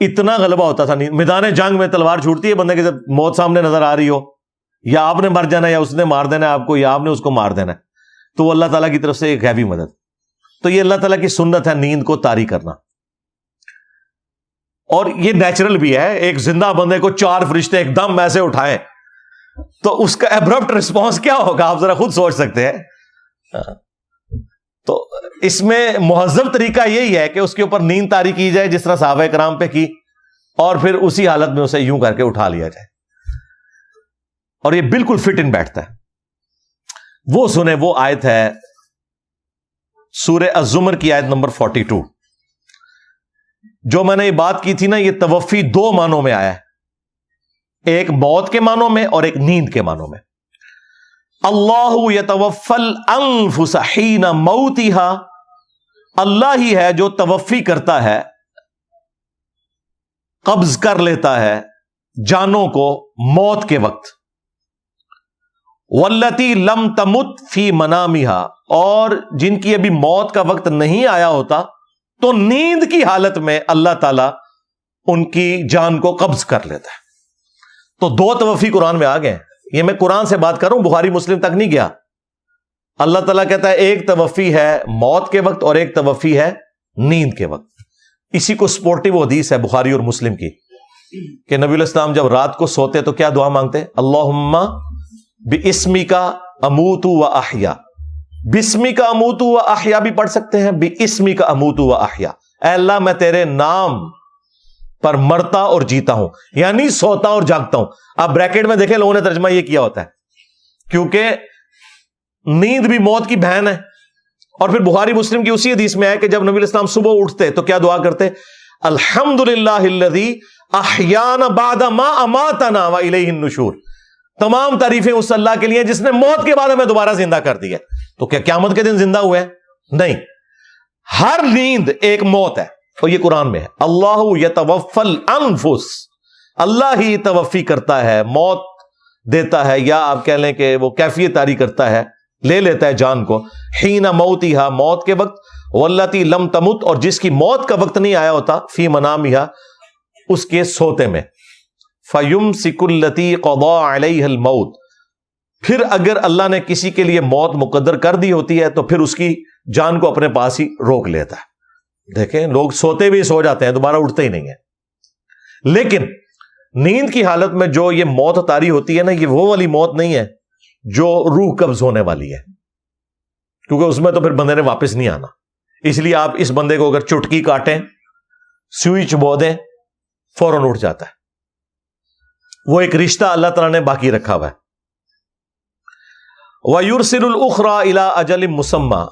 اتنا غلبہ ہوتا تھا نیند. میدان جنگ میں تلوار چھوٹتی ہے بندے کے، جب موت سامنے نظر آ رہی ہو، یا آپ نے مر جانا ہے یا اس نے مار دینا ہے آپ کو، یا آپ نے اس کو مار دینا ہے، تو وہ اللہ تعالیٰ کی طرف سے ایک غیبی مدد. تو یہ اللہ تعالیٰ کی سنت ہے نیند کو طاری کرنا، اور یہ نیچرل بھی ہے. ایک زندہ بندے کو 4 فرشتے ایک دم ایسے اٹھائیں تو اس کا ایبرپٹ رسپانس کیا ہوگا، آپ ذرا خود سوچ سکتے ہیں. تو اس میں مہذب طریقہ یہی ہے کہ اس کے اوپر نیند طاری کی جائے جس طرح صحابہ کرام پہ کی، اور پھر اسی حالت میں اسے یوں کر کے اٹھا لیا جائے، اور یہ بالکل فٹ ان بیٹھتا ہے. وہ سنیں، وہ آیت ہے سورہ الزمر کی آیت نمبر 42. جو میں نے یہ بات کی تھی نا، یہ توفی 2 معنوں میں آیا ہے، ایک موت کے معنوں میں اور ایک نیند کے معنوں میں. اللہ یتوفی الانفس حین موتها، اللہ ہی ہے جو توفی کرتا ہے، قبض کر لیتا ہے جانوں کو موت کے وقت. واللتی لم تمت فی منامها، اور جن کی ابھی موت کا وقت نہیں آیا ہوتا تو نیند کی حالت میں اللہ تعالی ان کی جان کو قبض کر لیتا ہے. تو 2 توفی قرآن میں آ گئے. یہ میں قرآن سے بات کر رہا ہوں، بخاری مسلم تک نہیں گیا. اللہ تعالیٰ کہتا ہے ایک توفی ہے موت کے وقت اور ایک توفی ہے نیند کے وقت. اسی کو سپورٹیو حدیث ہے بخاری اور مسلم کی کہ نبی علیہ السلام جب رات کو سوتے تو کیا دعا مانگتے؟ اللہم باسمک اموت و احیا. بسمک اموت و احیا بھی پڑھ سکتے ہیں، باسمک اموت و احیا. اے اللہ میں تیرے نام پر مرتا اور جیتا ہوں، یعنی سوتا اور جاگتا ہوں. آپ بریکٹ میں دیکھیں لوگوں نے ترجمہ یہ کیا ہوتا ہے، کیونکہ نیند بھی موت کی بہن ہے. اور پھر بخاری مسلم کی اسی حدیث میں ہے کہ جب نبی علیہ السلام صبح اٹھتے تو کیا دعا کرتے؟ الحمدللہ الذی احیانا بعد ما اماتنا والیہ النشور. تمام تعریفیں اس اللہ کے لیے جس نے موت کے بعد ہمیں دوبارہ زندہ کر دیا. تو کیا قیامت کے دن زندہ ہوئے ہیں؟ نہیں، ہر نیند ایک موت ہے. اور یہ قرآن میں ہے اللہ یتوفی الانفس، اللہ ہی توفی کرتا ہے، موت دیتا ہے، یا آپ کہہ لیں کہ وہ کیفیت طاری کرتا ہے، لے لیتا ہے جان کو، حین موتھا موت کے وقت، واللتی لم تمت اور جس کی موت کا وقت نہیں آیا ہوتا، فی منامھا اس کے سوتے میں، فیمسک التی قضا علیہ الموت. پھر اگر اللہ نے کسی کے لیے موت مقدر کر دی ہوتی ہے تو پھر اس کی جان کو اپنے پاس ہی روک لیتا ہے. دیکھیں لوگ سوتے بھی سو جاتے ہیں، دوبارہ اٹھتے ہی نہیں ہیں. لیکن نیند کی حالت میں جو یہ موت طاری ہوتی ہے نا، یہ وہ والی موت نہیں ہے جو روح قبض ہونے والی ہے، کیونکہ اس میں تو پھر بندے نے واپس نہیں آنا. اس لیے آپ اس بندے کو اگر چٹکی کاٹیں، سوئی چبو دیں، فوراً اٹھ جاتا ہے. وہ ایک رشتہ اللہ تعالیٰ نے باقی رکھا ہوا ہے. وَيُرْسِلُ الْأُخْرَى إِلَىٰ أَجَلٍ مُّسَمًّى،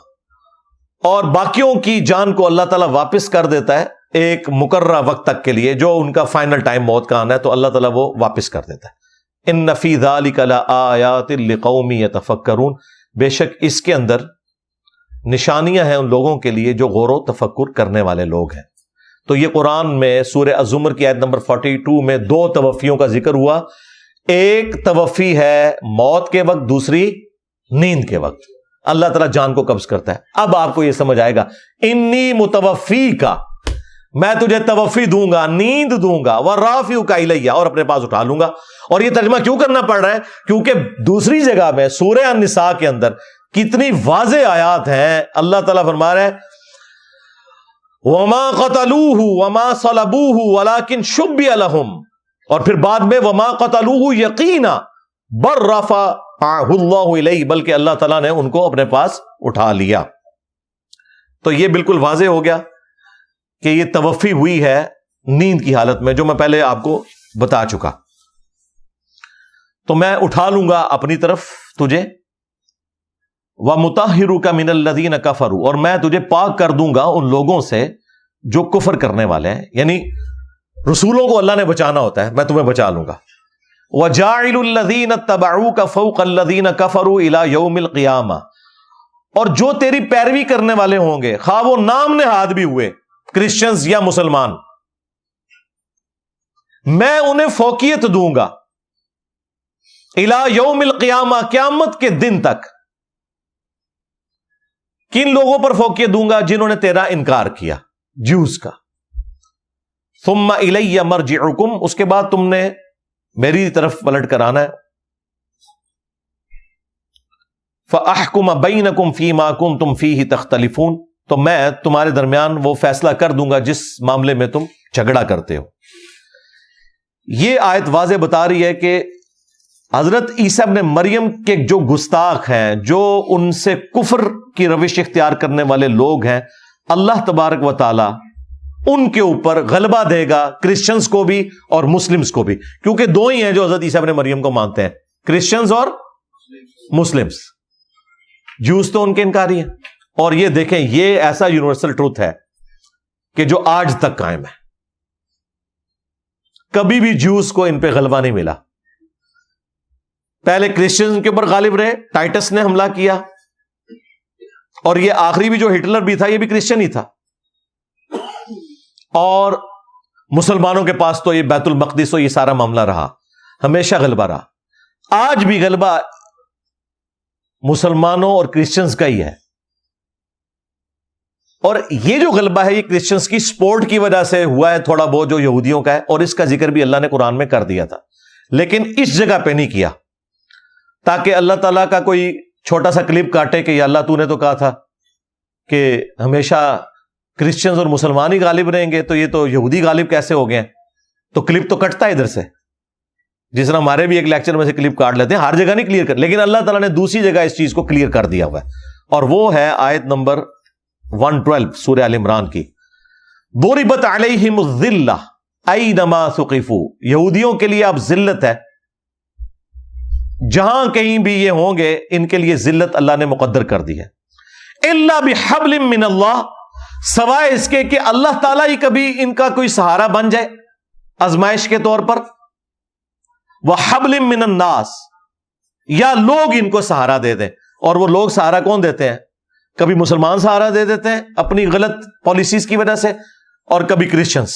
اور باقیوں کی جان کو اللہ تعالیٰ واپس کر دیتا ہے ایک مقررہ وقت تک کے لیے، جو ان کا فائنل ٹائم موت کا آنا ہے تو اللہ تعالیٰ وہ واپس کر دیتا ہے. إِنَّ فِي ذَلِكَ لَآيَاتٍ لِقَوْمٍ يَتَفَكَّرُونَ، بے شک اس کے اندر نشانیاں ہیں ان لوگوں کے لیے جو غور و تفکر کرنے والے لوگ ہیں. تو یہ قرآن میں سورہ الزمر کی آیت نمبر 42 میں 2 توفیوں کا ذکر ہوا. ایک توفی ہے موت کے وقت، دوسری نیند کے وقت. اللہ تعالیٰ جان کو قبض کرتا ہے. اب آپ کو یہ سمجھ آئے گا، انی متوفی کا، میں تجھے توفی دوں گا، نیند دوں گا، ورافعک الیہ، اور اپنے پاس اٹھا لوں گا. اور یہ ترجمہ کیوں کرنا پڑ رہا ہے؟ کیونکہ دوسری جگہ میں سورہ النساء کے اندر کتنی واضح آیات ہیں. اللہ تعالیٰ فرما رہا ہے وما قتلوه وما صلبوه ولكن شبه لهم، اور پھر بعد میں وما قتلوه یقینا بل رفعه اللہ الیہ، بلکہ اللہ تعالیٰ نے ان کو اپنے پاس اٹھا لیا۔ تو یہ بالکل واضح ہو گیا کہ یہ توفی ہوئی ہے نیند کی حالت میں، جو میں پہلے آپ کو بتا چکا۔ تو میں اٹھا لوں گا اپنی طرف تجھے، وَمُطَهِّرُكَ مِنَ الَّذِينَ كَفَرُوا، اور میں تجھے پاک کر دوں گا ان لوگوں سے جو کفر کرنے والے ہیں، یعنی رسولوں کو اللہ نے بچانا ہوتا ہے، میں تمہیں بچا لوں گا۔ وَجَاعِلُ الَّذِينَ اتَّبَعُوكَ فَوْقَ الَّذِينَ كَفَرُوا إِلَى يَوْمِ الْقِيَامَةِ، اور جو تیری پیروی کرنے والے ہوں گے، خواہ وہ نام نہاد بھی ہوئے کرسچنز یا مسلمان، میں انہیں فوقیت دوں گا الی یوم القیامہ، قیامت کے دن تک۔ کن لوگوں پر فوقیت دوں گا؟ جنہوں نے تیرا انکار کیا، جیوز کا۔ ثم الی مرجعکم، اس کے بعد تم نے میری طرف پلٹ کر آنا ہے۔ فاحکم بینکم فیما کنتم فیہ تختلفون، تو میں تمہارے درمیان وہ فیصلہ کر دوں گا جس معاملے میں تم جھگڑا کرتے ہو۔ یہ آیت واضح بتا رہی ہے کہ حضرت عیسیٰ ابن مریم کے جو گستاخ ہیں، جو ان سے کفر کی روش اختیار کرنے والے لوگ ہیں، اللہ تبارک و تعالی ان کے اوپر غلبہ دے گا، کرسچنز کو بھی اور مسلمز کو بھی، کیونکہ دو ہی ہیں جو حضرت عیسیٰ ابن مریم کو مانتے ہیں، کرسچنز اور مسلمز۔ جوز تو ان کے انکاری ہیں، اور یہ دیکھیں یہ ایسا یونیورسل ٹروتھ ہے کہ جو آج تک قائم ہے، کبھی بھی جوز کو ان پہ غلبہ نہیں ملا۔ پہلے کرسچنز کے اوپر غالب رہے، ٹائٹس نے حملہ کیا، اور یہ آخری بھی جو ہٹلر بھی تھا یہ بھی کرسچن ہی تھا، اور مسلمانوں کے پاس تو یہ بیت المقدس و یہ سارا معاملہ رہا، ہمیشہ غلبہ رہا۔ آج بھی غلبہ مسلمانوں اور کرسچنز کا ہی ہے، اور یہ جو غلبہ ہے یہ کرسچنز کی سپورٹ کی وجہ سے ہوا ہے تھوڑا بہت جو یہودیوں کا ہے، اور اس کا ذکر بھی اللہ نے قرآن میں کر دیا تھا، لیکن اس جگہ پہ نہیں کیا تاکہ اللہ تعالیٰ کا کوئی چھوٹا سا کلپ کاٹے کہ یا اللہ تو نے تو کہا تھا کہ ہمیشہ کرسچنز اور مسلمان ہی غالب رہیں گے، تو یہ تو یہودی غالب کیسے ہو گئے ہیں؟ تو کلپ تو کٹتا ہے ادھر سے، جس طرح ہمارے بھی ایک لیکچر میں سے کلپ کاٹ لیتے ہیں، ہر جگہ نہیں کلیئر کر، لیکن اللہ تعالیٰ نے دوسری جگہ اس چیز کو کلیئر کر دیا ہوا ہے، اور وہ ہے آیت نمبر 112 سورہ آل عمران کی۔ ضربت علیہم الذلہ اینما ثقفوا، یہودیوں کے لیے اب ذلت ہے، جہاں کہیں بھی یہ ہوں گے ان کے لیے ذلت اللہ نے مقدر کر دی ہے۔ الا بحبل من اللہ، سوائے اس کے کہ اللہ تعالیٰ ہی کبھی ان کا کوئی سہارا بن جائے آزمائش کے طور پر، وحبل من الناس، یا لوگ ان کو سہارا دے دیں، اور وہ لوگ سہارا کون دیتے ہیں؟ کبھی مسلمان سہارا دے دیتے ہیں اپنی غلط پالیسیز کی وجہ سے، اور کبھی کرسچنز۔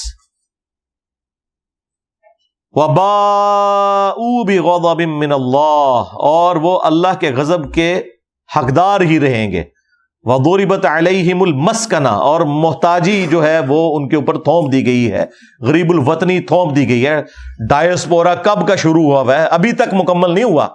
وَبَاءُوا بِغَضَبٍ مِّنَ اللَّهِ، اور وہ اللہ کے غضب کے حقدار ہی رہیں گے۔ وَضُرِبَتْ عَلَيْهِمُ الْمَسْكَنَةُ، اور محتاجی جو ہے وہ ان کے اوپر تھوپ دی گئی ہے، غریب الوطنی تھوپ دی گئی ہے۔ ڈائسپورا کب کا شروع ہوا ہے؟ ابھی تک مکمل نہیں ہوا،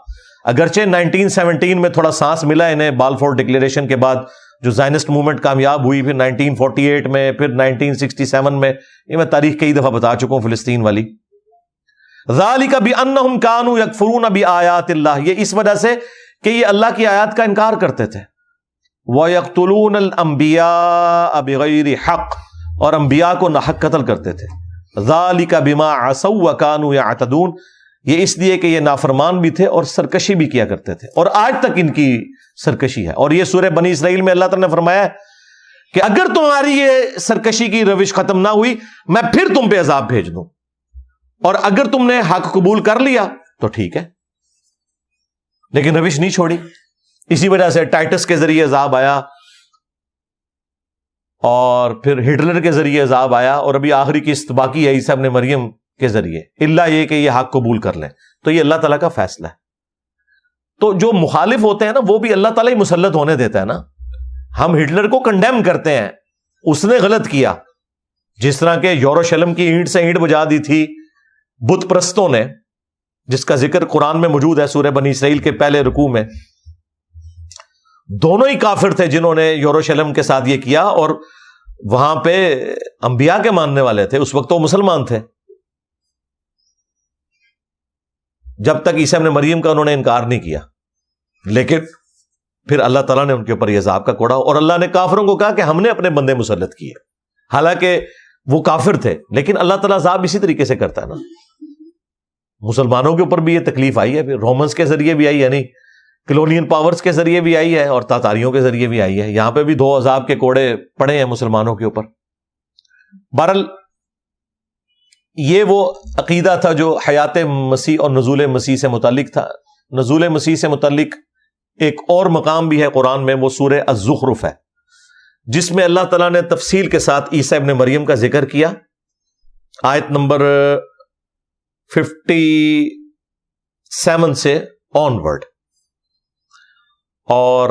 اگرچہ 1917 میں تھوڑا سانس ملا انہیں، بالفور ڈکلیریشن کے بعد جو زائنسٹ موومنٹ کامیاب ہوئی، پھر 1948 میں، پھر 1967 میں، یہ میں تاریخ کئی دفعہ بتا چکا ہوں فلسطین والی۔ ذالک بانہم کانوا یکفرون بآیات اللہ، یہ اس وجہ سے کہ یہ اللہ کی آیات کا انکار کرتے تھے۔ وَيَقْتُلُونَ الْأَنْبِيَاءَ بِغَيْرِ حَقٍّ، اور انبیاء کو ناحق قتل کرتے تھے۔ ذَلِكَ بِمَا عَصَوْا وَكَانُوا يَعْتَدُونَ، یہ اس لیے کہ یہ نافرمان بھی تھے اور سرکشی بھی کیا کرتے تھے، اور آج تک ان کی سرکشی ہے۔ اور یہ سورہ بنی اسرائیل میں اللہ تعالیٰ نے فرمایا ہے کہ اگر تمہاری یہ سرکشی کی روش ختم نہ ہوئی میں پھر تم پہ عذاب بھیج دوں، اور اگر تم نے حق قبول کر لیا تو ٹھیک ہے، لیکن روش نہیں چھوڑی۔ اسی وجہ سے ٹائٹس کے ذریعے عذاب آیا، اور پھر ہٹلر کے ذریعے عذاب آیا، اور ابھی آخری قسط باقی ہے عیسیٰ ابن مریم کے ذریعے، اللہ یہ کہ یہ حق قبول کر لیں۔ تو یہ اللہ تعالیٰ کا فیصلہ ہے۔ تو جو مخالف ہوتے ہیں نا وہ بھی اللہ تعالیٰ ہی مسلط ہونے دیتا ہے نا۔ ہم ہٹلر کو کنڈیم کرتے ہیں، اس نے غلط کیا، جس طرح کہ یروشلم کی اینٹ سے اینٹ بجا دی تھی بت پرستوں نے، جس کا ذکر قرآن میں موجود ہے سورہ بنی اسرائیل کے پہلے رکوع میں۔ دونوں ہی کافر تھے جنہوں نے یروشلم کے ساتھ یہ کیا، اور وہاں پہ انبیاء کے ماننے والے تھے، اس وقت تو مسلمان تھے، جب تک عیسیٰ ابن مریم کا انہوں نے انکار نہیں کیا. لیکن پھر اللہ تعالیٰ نے ان کے اوپر یہ عذاب کا کوڑا، اور اللہ نے کافروں کو کہا کہ ہم نے اپنے بندے مسلط کیے، حالانکہ وہ کافر تھے. لیکن اللہ تعالیٰ عذاب اسی طریقے سے کرتا ہے نا. مسلمانوں کے اوپر بھی یہ تکلیف آئی ہے، پھر رومنس کے ذریعے بھی آئی، یعنی کلونین پاورز کے ذریعے بھی آئی ہے، اور تاتاریوں کے ذریعے بھی آئی ہے. یہاں پہ بھی 2 عذاب کے کوڑے پڑے ہیں مسلمانوں کے اوپر. بہرحال یہ وہ عقیدہ تھا جو حیات مسیح اور نزول مسیح سے متعلق تھا. نزول مسیح سے متعلق ایک اور مقام بھی ہے قرآن میں، وہ سورہ الزخرف ہے، جس میں اللہ تعالیٰ نے تفصیل کے ساتھ عیسیٰ ابن مریم کا ذکر کیا. آیت نمبر 57 سے آنورڈ. اور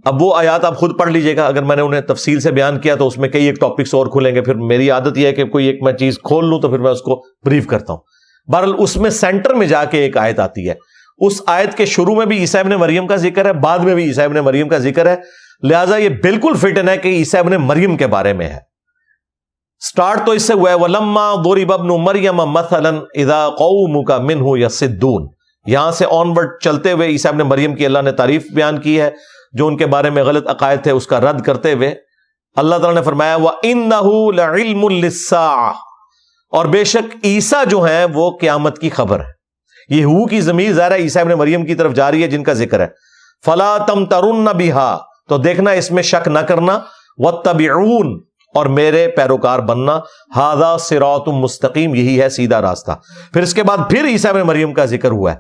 اب وہ آیات آپ خود پڑھ لیجئے گا، اگر میں نے انہیں تفصیل سے بیان کیا تو اس میں کئی ایک ٹاپکس اور کھلیں گے. پھر میری عادت یہ ہے کہ کوئی ایک میں چیز کھول لوں تو پھر میں اس کو بریف کرتا ہوں. بہرحال اس میں سینٹر میں جا کے ایک آیت آتی ہے، اس آیت کے شروع میں بھی عیسیٰ ابن مریم کا ذکر ہے، بعد میں بھی عیسیٰ ابن مریم کا ذکر ہے. لہٰذا یہ بالکل فٹن ہے کہ عیسیٰ ابن مریم کے بارے میں ہے. سٹارٹ تو اس سے ہوا ہے وَلَمَّا ضُرِبَ ابْنُ مَرْيَمَ مَثَلًا إِذَا قَوْمُكَ مِنْهُ يَصِدُّونَ. یہاں سے آنورڈ چلتے ہوئے عیسیٰ ابن مریم کی اللہ نے تعریف بیان کی ہے، جو ان کے بارے میں غلط عقائد تھے اس کا رد کرتے ہوئے اللہ تعالیٰ نے فرمایا وَإِنَّهُ لَعِلْمٌ لِلسَّاعَةِ، اور بے شک عیسیٰ جو ہیں وہ قیامت کی خبر ہے. یہ ہو کی ضمیر ظاہر ہے عیسیٰ ابن مریم کی طرف جاری ہے جن کا ذکر ہے. فَلَا تَمْتَرُنَّ بِهَا، تو دیکھنا اس میں شک نہ کرنا. وَاتَّبِعُونَ، اور میرے پیروکار بننا. هَذَا صِرَاطٌ مستقیم، یہی ہے سیدھا راستہ. پھر اس کے بعد پھر عیسیٰ ابن مریم کا ذکر ہوا ہے.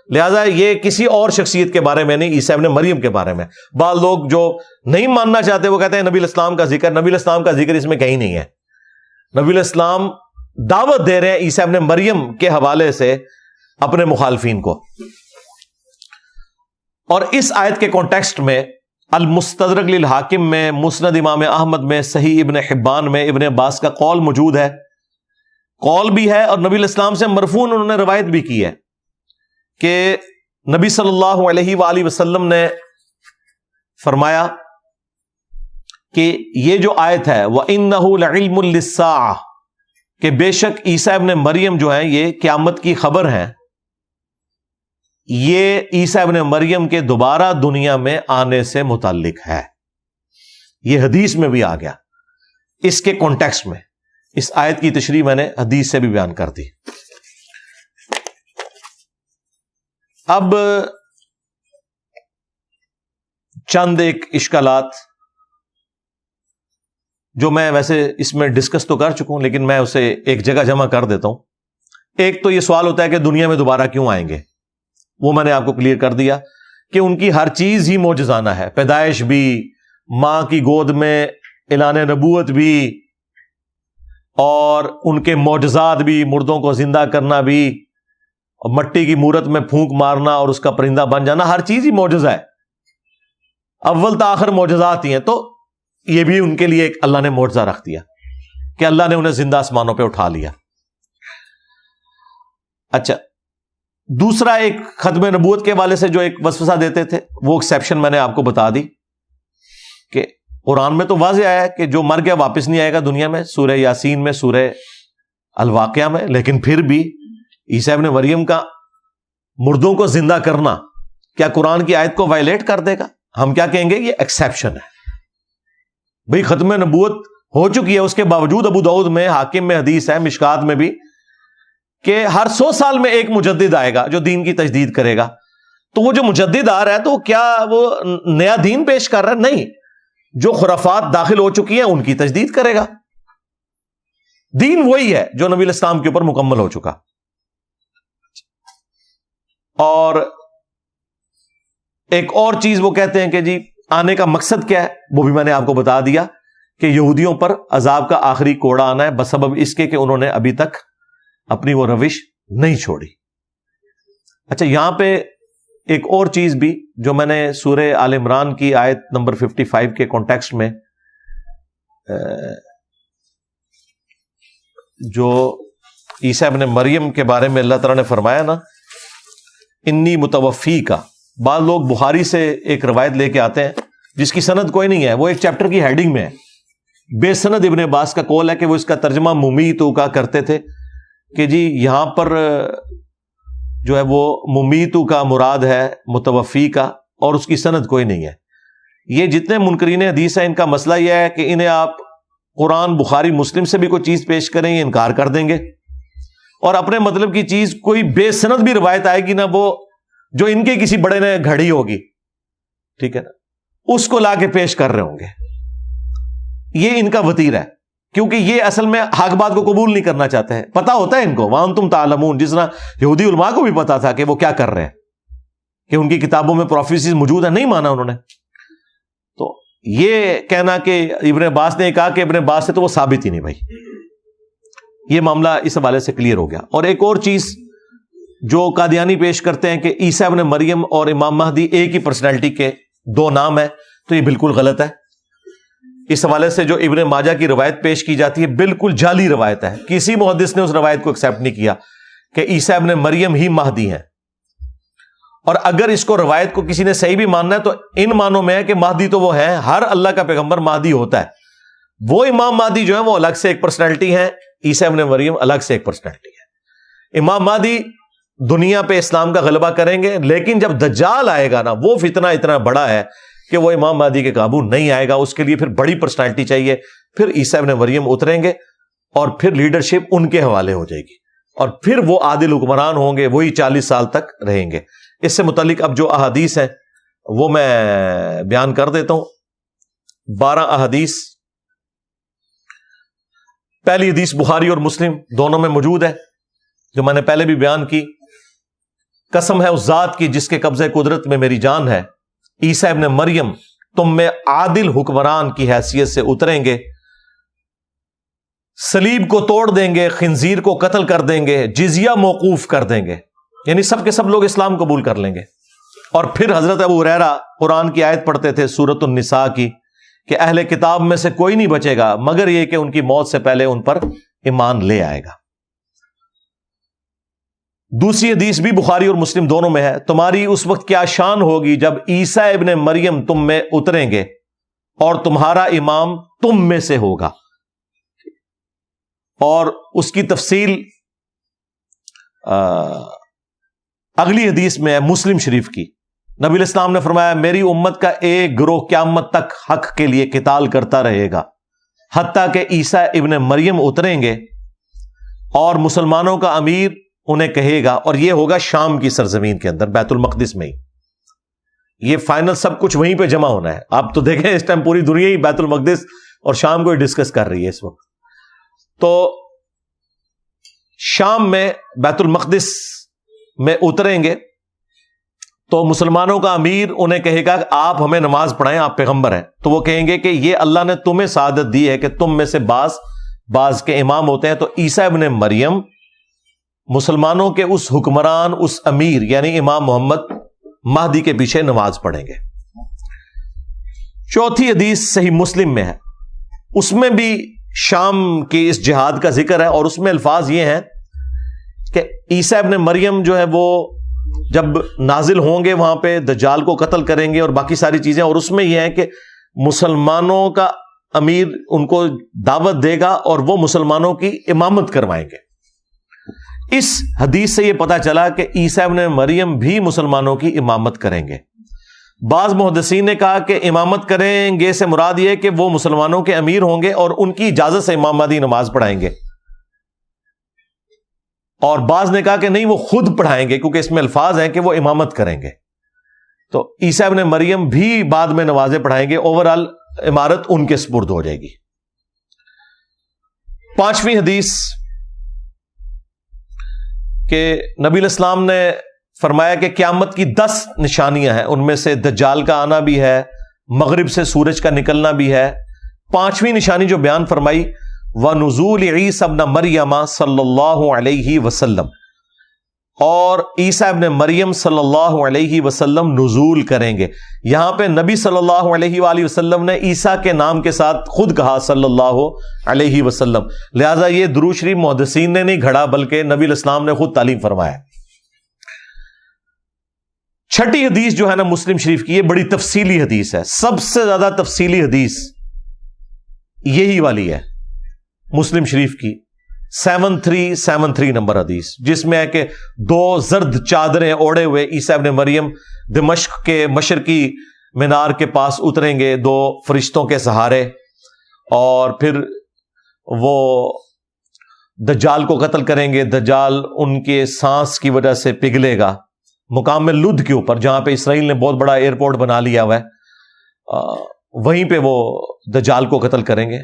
لہٰذا یہ کسی اور شخصیت کے بارے میں نہیں، عیسیٰ ابن مریم کے بارے میں. بعض لوگ جو نہیں ماننا چاہتے وہ کہتے ہیں نبی الاسلام کا ذکر، نبی الاسلام کا ذکر اس میں کہیں نہیں ہے. نبی الاسلام دعوت دے رہے ہیں عیسیٰ ابن مریم کے حوالے سے اپنے مخالفین کو. اور اس آیت کے کانٹیکسٹ میں المستدرک للحاکم میں، مسند امام احمد میں، صحیح ابن حبان میں ابن عباس کا قول موجود ہے. قول بھی ہے اور نبی الاسلام سے مرفوع انہوں نے روایت بھی کی ہے کہ نبی صلی اللہ علیہ وآلہ وسلم نے فرمایا کہ یہ جو آیت ہے وَإِنَّهُ لَعِلْمٌ لِلسَّاعَةِ، کہ بے شک عیسیٰ ابن مریم جو ہیں یہ قیامت کی خبر ہیں. یہ عیسیٰ ابن مریم کے دوبارہ دنیا میں آنے سے متعلق ہے. یہ حدیث میں بھی آ گیا اس کے کانٹیکسٹ میں. اس آیت کی تشریح میں نے حدیث سے بھی بیان کر دی. اب چند ایک اشکالات جو میں ویسے اس میں ڈسکس تو کر چکا ہوں لیکن میں اسے ایک جگہ جمع کر دیتا ہوں. ایک تو یہ سوال ہوتا ہے کہ دنیا میں دوبارہ کیوں آئیں گے، وہ میں نے آپ کو کلیئر کر دیا کہ ان کی ہر چیز ہی معجزانہ ہے. پیدائش بھی، ماں کی گود میں اعلان نبوت بھی، اور ان کے معجزات بھی، مردوں کو زندہ کرنا بھی، اور مٹی کی مورت میں پھونک مارنا اور اس کا پرندہ بن جانا، ہر چیز ہی معجزہ ہے. اول تا آخر معجزات ہی ہیں. تو یہ بھی ان کے لیے ایک اللہ نے معجزہ رکھ دیا کہ اللہ نے انہیں زندہ آسمانوں پہ اٹھا لیا. اچھا، دوسرا ایک ختم نبوت کے حوالے سے جو ایک وسوسہ دیتے تھے، وہ ایکسیپشن میں نے آپ کو بتا دی کہ قرآن میں تو واضح آیا ہے کہ جو مر گیا واپس نہیں آئے گا دنیا میں، سورہ یاسین میں، سورہ الواقعہ میں. لیکن پھر بھی عیسیٰ ابن مریم کا مردوں کو زندہ کرنا کیا قرآن کی آیت کو وائلیٹ کر دے گا؟ ہم کیا کہیں گے؟ یہ ایکسیپشن ہے. بھئی ختم نبوت ہو چکی ہے، اس کے باوجود ابو داؤد میں، حاکم میں حدیث ہے، مشکات میں بھی، کہ ہر 100 سال میں ایک مجدد آئے گا جو دین کی تجدید کرے گا. تو وہ جو مجدد آ رہا ہے تو کیا وہ نیا دین پیش کر رہا ہے؟ نہیں، جو خرافات داخل ہو چکی ہیں ان کی تجدید کرے گا. دین وہی ہے جو نبی الاسلام کے اوپر مکمل ہو چکا. اور ایک اور چیز وہ کہتے ہیں کہ جی آنے کا مقصد کیا ہے، وہ بھی میں نے آپ کو بتا دیا کہ یہودیوں پر عذاب کا آخری کوڑا آنا ہے بسبب اس کے کہ انہوں نے ابھی تک اپنی وہ روش نہیں چھوڑی. اچھا، یہاں پہ ایک اور چیز بھی جو میں نے سورہ آل عمران کی آیت نمبر 55 کے کانٹیکسٹ میں جو عیسیٰ ابن مریم کے بارے میں اللہ تعالیٰ نے فرمایا نا، انی متوفی کا، بعض لوگ بخاری سے ایک روایت لے کے آتے ہیں جس کی سند کوئی نہیں ہے، وہ ایک چیپٹر کی ہیڈنگ میں ہے بے سند ابن عباس کا قول ہے کہ وہ اس کا ترجمہ ممیتو کا کرتے تھے کہ جی یہاں پر جو ہے وہ ممیتو کا مراد ہے متوفی کا، اور اس کی سند کوئی نہیں ہے۔ یہ جتنے منکرین حدیث ہیں ان کا مسئلہ یہ ہے کہ انہیں آپ قرآن بخاری مسلم سے بھی کوئی چیز پیش کریں یہ انکار کر دیں گے، اور اپنے مطلب کی چیز کوئی بے سند بھی روایت آئے گی نا، وہ جو ان کے کسی بڑے نے گھڑی ہوگی، ٹھیک ہے نا، اس کو لا کے پیش کر رہے ہوں گے۔ یہ ان کا وتیرہ ہے، کیونکہ یہ اصل میں حق بات کو قبول نہیں کرنا چاہتے ہیں، پتہ ہوتا ہے ان کو، وَأَنْتُمْ تَعْلَمُونَ، جس طرح یہودی علماء کو بھی پتا تھا کہ وہ کیا کر رہے ہیں، کہ ان کی کتابوں میں پروفیسیز موجود ہیں، نہیں مانا انہوں نے۔ تو یہ کہنا کہ ابن عباس نے کہا کہ ابن عباس سے، تو وہ ثابت ہی نہیں بھائی۔ یہ معاملہ اس حوالے سے کلیئر ہو گیا۔ اور ایک اور چیز جو قادیانی پیش کرتے ہیں کہ عیسیٰ ابن مریم اور امام مہدی ایک ہی پرسنالٹی کے دو نام ہیں، تو یہ بالکل غلط ہے۔ اس حوالے سے جو ابن ماجہ کی روایت پیش کی جاتی ہے بالکل جعلی روایت ہے، کسی محدث نے اس روایت کو ایکسیپٹ نہیں کیا کہ عیسیٰ ابن مریم ہی مہدی ہیں۔ اور اگر اس کو روایت کو کسی نے صحیح بھی ماننا ہے تو ان معنوں میں ہے کہ مہدی تو وہ ہے، ہر اللہ کا پیغمبر مہدی ہوتا ہے، وہ امام مہدی جو ہے وہ الگ سے ایک پرسنالٹی ہے، عیسیٰ ابن مریم الگ سے ایک پرسنالٹی ہے۔ امام مہدی دنیا پہ اسلام کا غلبہ کریں گے، لیکن جب دجال آئے گا نا، وہ فتنہ اتنا بڑا ہے کہ وہ امام مہدی کے قابو نہیں آئے گا، اس کے لیے پھر بڑی پرسنالٹی چاہیے، پھر عیسیٰ ابن مریم اتریں گے اور پھر لیڈرشپ ان کے حوالے ہو جائے گی، اور پھر وہ عادل حکمران ہوں گے، وہی 40 سال تک رہیں گے۔ اس سے متعلق اب جو احادیث ہیں وہ میں بیان کر دیتا ہوں۔ 12 احادیث۔ پہلی حدیث بخاری اور مسلم دونوں میں موجود ہے، جو میں نے پہلے بھی بیان کی۔ قسم ہے اس ذات کی جس کے قبضے قدرت میں میری جان ہے، عیسیٰ ابن مریم تم میں عادل حکمران کی حیثیت سے اتریں گے، صلیب کو توڑ دیں گے، خنزیر کو قتل کر دیں گے، جزیہ موقوف کر دیں گے، یعنی سب کے سب لوگ اسلام قبول کر لیں گے۔ اور پھر حضرت ابو ہریرہ قرآن کی آیت پڑھتے تھے سورۃ النساء کی کہ اہل کتاب میں سے کوئی نہیں بچے گا مگر یہ کہ ان کی موت سے پہلے ان پر ایمان لے آئے گا۔ دوسری حدیث بھی بخاری اور مسلم دونوں میں ہے، تمہاری اس وقت کیا شان ہوگی جب عیسیٰ ابن مریم تم میں اتریں گے اور تمہارا امام تم میں سے ہوگا۔ اور اس کی تفصیل اگلی حدیث میں ہے مسلم شریف کی۔ نبی علیہ السلام نے فرمایا میری امت کا ایک گروہ قیامت تک حق کے لیے قتال کرتا رہے گا حتیٰ کہ عیسیٰ ابن مریم اتریں گے اور مسلمانوں کا امیر انہیں کہے گا، اور یہ ہوگا شام کی سرزمین کے اندر، بیت المقدس میں ہی۔ یہ فائنل سب کچھ وہیں پہ جمع ہونا ہے۔ آپ تو دیکھیں اس ٹائم پوری دنیا ہی بیت المقدس اور شام کو ہی ڈسکس کر رہی ہے اس وقت۔ تو شام میں بیت المقدس میں اتریں گے تو مسلمانوں کا امیر انہیں کہے گا کہ آپ ہمیں نماز پڑھائیں، آپ پیغمبر ہیں۔ تو وہ کہیں گے کہ یہ اللہ نے تمہیں سعادت دی ہے کہ تم میں سے بعض کے امام ہوتے ہیں۔ تو عیسیٰ ابن مریم مسلمانوں کے اس حکمران، اس امیر یعنی امام محمد مہدی کے پیچھے نماز پڑھیں گے۔ چوتھی حدیث صحیح مسلم میں ہے، اس میں بھی شام کی اس جہاد کا ذکر ہے، اور اس میں الفاظ یہ ہیں کہ عیسیٰ ابن مریم جو ہے وہ جب نازل ہوں گے وہاں پہ دجال کو قتل کریں گے اور باقی ساری چیزیں، اور اس میں یہ ہے کہ مسلمانوں کا امیر ان کو دعوت دے گا اور وہ مسلمانوں کی امامت کروائیں گے۔ اس حدیث سے یہ پتا چلا کہ عیسیٰ ابن مریم بھی مسلمانوں کی امامت کریں گے۔ بعض محدثین نے کہا کہ امامت کریں گے سے مراد یہ ہے کہ وہ مسلمانوں کے امیر ہوں گے اور ان کی اجازت سے امام مہدی نماز پڑھائیں گے، اور بعض نے کہا کہ نہیں وہ خود پڑھائیں گے کیونکہ اس میں الفاظ ہیں کہ وہ امامت کریں گے۔ تو عیسیٰ ابن مریم بھی بعد میں نمازیں پڑھائیں گے، اوورآل امارت ان کے سپرد ہو جائے گی۔ پانچویں حدیث کہ نبی علیہ السلام نے فرمایا کہ قیامت کی 10 نشانیاں ہیں، ان میں سے دجال کا آنا بھی ہے، مغرب سے سورج کا نکلنا بھی ہے۔ پانچویں نشانی جو بیان فرمائی وَنُزُولِ عِیسیٰ ابن مریم صلی اللہ علیہ وسلم، اور عیسیٰ ابن مریم صلی اللہ علیہ وسلم نزول کریں گے۔ یہاں پہ نبی صلی اللہ علیہ وآلہ وسلم نے عیسیٰ کے نام کے ساتھ خود کہا صلی اللہ علیہ وسلم، لہذا یہ درود شریف محدثین نے نہیں گھڑا بلکہ نبی علیہ السلام نے خود تعلیم فرمایا۔ چھٹی حدیث جو ہے نا مسلم شریف کی، یہ بڑی تفصیلی حدیث ہے، سب سے زیادہ تفصیلی حدیث یہی والی ہے مسلم شریف کی 7373 نمبر حدیث، جس میں ہے کہ دو زرد چادریں اوڑے ہوئے عیسیٰ ابن مریم دمشق کے مشرقی مینار کے پاس اتریں گے دو فرشتوں کے سہارے، اور پھر وہ دجال کو قتل کریں گے۔ دجال ان کے سانس کی وجہ سے پگھلے گا مقام میں لد کے اوپر، جہاں پہ اسرائیل نے بہت بڑا ایئرپورٹ بنا لیا ہوا ہے، وہیں پہ وہ دجال کو قتل کریں گے۔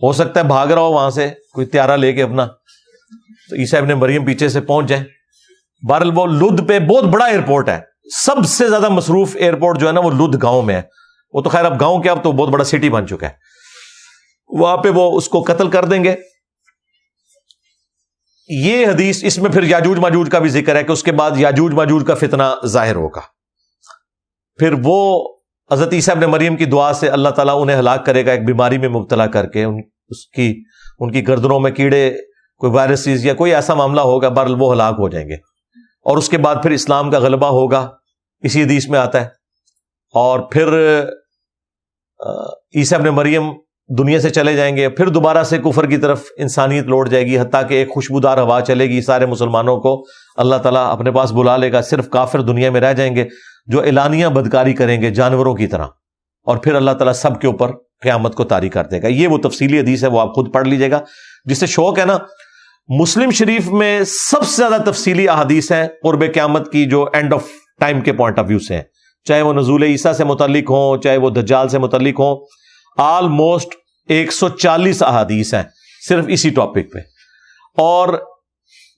ہو سکتا ہے بھاگ رہا ہو وہاں سے کوئی طیارہ لے کے اپنا، تو عیسیٰ ابن مریم پیچھے سے پہنچ جائیں۔ بہرحال وہ لد پہ بہت بڑا ایئرپورٹ ہے، سب سے زیادہ مصروف ایئرپورٹ جو ہے نا وہ لد گاؤں میں ہے۔ وہ تو خیر اب گاؤں کیا، اب تو بہت بڑا سٹی بن چکا ہے۔ وہاں پہ وہ اس کو قتل کر دیں گے۔ یہ حدیث، اس میں پھر یاجوج ماجوج کا بھی ذکر ہے کہ اس کے بعد یاجوج ماجوج کا فتنہ ظاہر ہوگا، پھر وہ حضرت عیسیٰ ابن مریم کی دعا سے اللہ تعالیٰ انہیں ہلاک کرے گا ایک بیماری میں مبتلا کر کے، ان کی گردنوں میں کیڑے، کوئی وائرسز یا کوئی ایسا معاملہ ہوگا، بہرحال وہ ہلاک ہو جائیں گے، اور اس کے بعد پھر اسلام کا غلبہ ہوگا، اسی حدیث میں آتا ہے۔ اور پھر عیسیٰ ابن مریم دنیا سے چلے جائیں گے، پھر دوبارہ سے کفر کی طرف انسانیت لوٹ جائے گی، حتیٰ کہ ایک خوشبودار ہوا چلے گی، سارے مسلمانوں کو اللہ تعالیٰ اپنے پاس بلا لے گا، صرف کافر دنیا میں رہ جائیں گے جو اعلانیہ بدکاری کریں گے جانوروں کی طرح، اور پھر اللہ تعالیٰ سب کے اوپر قیامت کو طاری کر دے گا۔ یہ وہ تفصیلی حدیث ہے، وہ آپ خود پڑھ لیجئے گا، جس سے شوق ہے نا۔ مسلم شریف میں سب سے زیادہ تفصیلی احادیث ہیں قرب قیامت کی، جو اینڈ آف ٹائم کے پوائنٹ آف ویو سے ہیں، چاہے وہ نزول عیسیٰ سے متعلق ہوں، چاہے وہ دجال سے متعلق ہوں۔ آلموسٹ 140 احادیث ہیں صرف اسی ٹاپک پہ، اور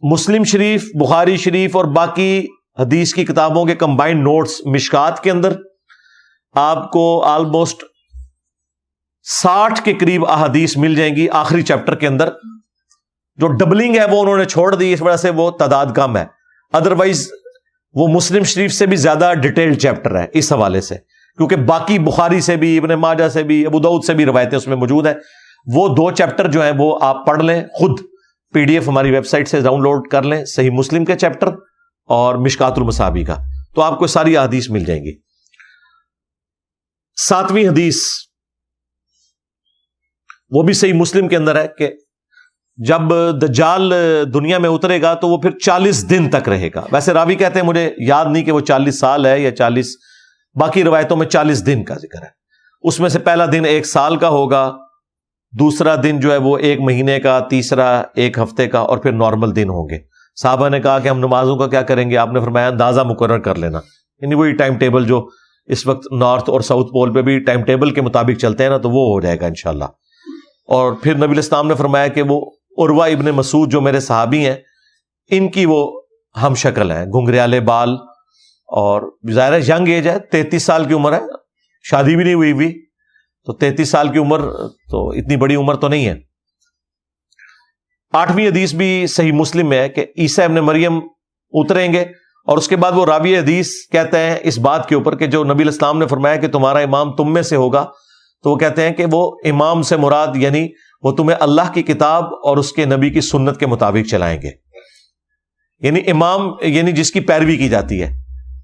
مسلم شریف، بخاری شریف اور باقی حدیث کی کتابوں کے کمبائنڈ نوٹس مشکات کے اندر آپ کو آلموسٹ 60 کے قریب احادیث مل جائیں گی آخری چیپٹر کے اندر۔ جو ڈبلنگ ہے وہ انہوں نے چھوڑ دی، اس وجہ سے وہ تعداد کم ہے، ادروائز وہ مسلم شریف سے بھی زیادہ ڈیٹیلڈ چیپٹر ہے اس حوالے سے، کیونکہ باقی بخاری سے بھی، ابن ماجہ سے بھی، ابو داؤد سے بھی روایتیں اس میں موجود ہیں۔ وہ 2 چیپٹر جو ہیں وہ آپ پڑھ لیں خود، PDF ہماری ویب سائٹ سے ڈاؤن لوڈ کر لیں، صحیح مسلم کے چیپٹر اور مشکات المصابیح کا، تو آپ کو ساری احادیث مل جائیں گی۔ 7ویں حدیث وہ بھی صحیح مسلم کے اندر ہے کہ جب دجال دنیا میں اترے گا تو وہ پھر 40 دن تک رہے گا۔ ویسے راوی کہتے ہیں، مجھے یاد نہیں کہ وہ 40 سال ہے یا 40، باقی روایتوں میں 40 دن کا ذکر ہے۔ اس میں سے پہلا دن 1 سال کا ہوگا، دوسرا دن جو ہے وہ 1 مہینے کا، تیسرا 1 ہفتے کا، اور پھر نارمل دن ہوں گے۔ صحابہ نے کہا کہ ہم نمازوں کا کیا کریں گے؟ آپ نے فرمایا اندازہ مقرر کر لینا، یعنی وہی ٹائم ٹیبل جو اس وقت نارتھ اور ساؤتھ پول پہ بھی ٹائم ٹیبل کے مطابق چلتے ہیں نا، تو وہ ہو جائے گا انشاءاللہ۔ اور پھر نبی الاسلام نے فرمایا کہ وہ عروہ ابن مسعود جو میرے صحابی ہیں، ان کی وہ ہم شکل ہیں، گھنگریالے بال، اور ظاہر ہے ینگ ایج ہے، 33 سال کی عمر ہے، شادی بھی نہیں ہوئی ہوئی، تو 33 سال کی عمر تو اتنی بڑی عمر تو نہیں ہے۔ 8ویں حدیث بھی صحیح مسلم میں ہے کہ عیسیٰ ابن مریم اتریں گے، اور اس کے بعد وہ راوی حدیث کہتے ہیں اس بات کے اوپر کہ جو نبی الاسلام نے فرمایا کہ تمہارا امام تم میں سے ہوگا، تو وہ کہتے ہیں کہ وہ امام سے مراد یعنی وہ تمہیں اللہ کی کتاب اور اس کے نبی کی سنت کے مطابق چلائیں گے، یعنی امام یعنی جس کی پیروی کی جاتی ہے۔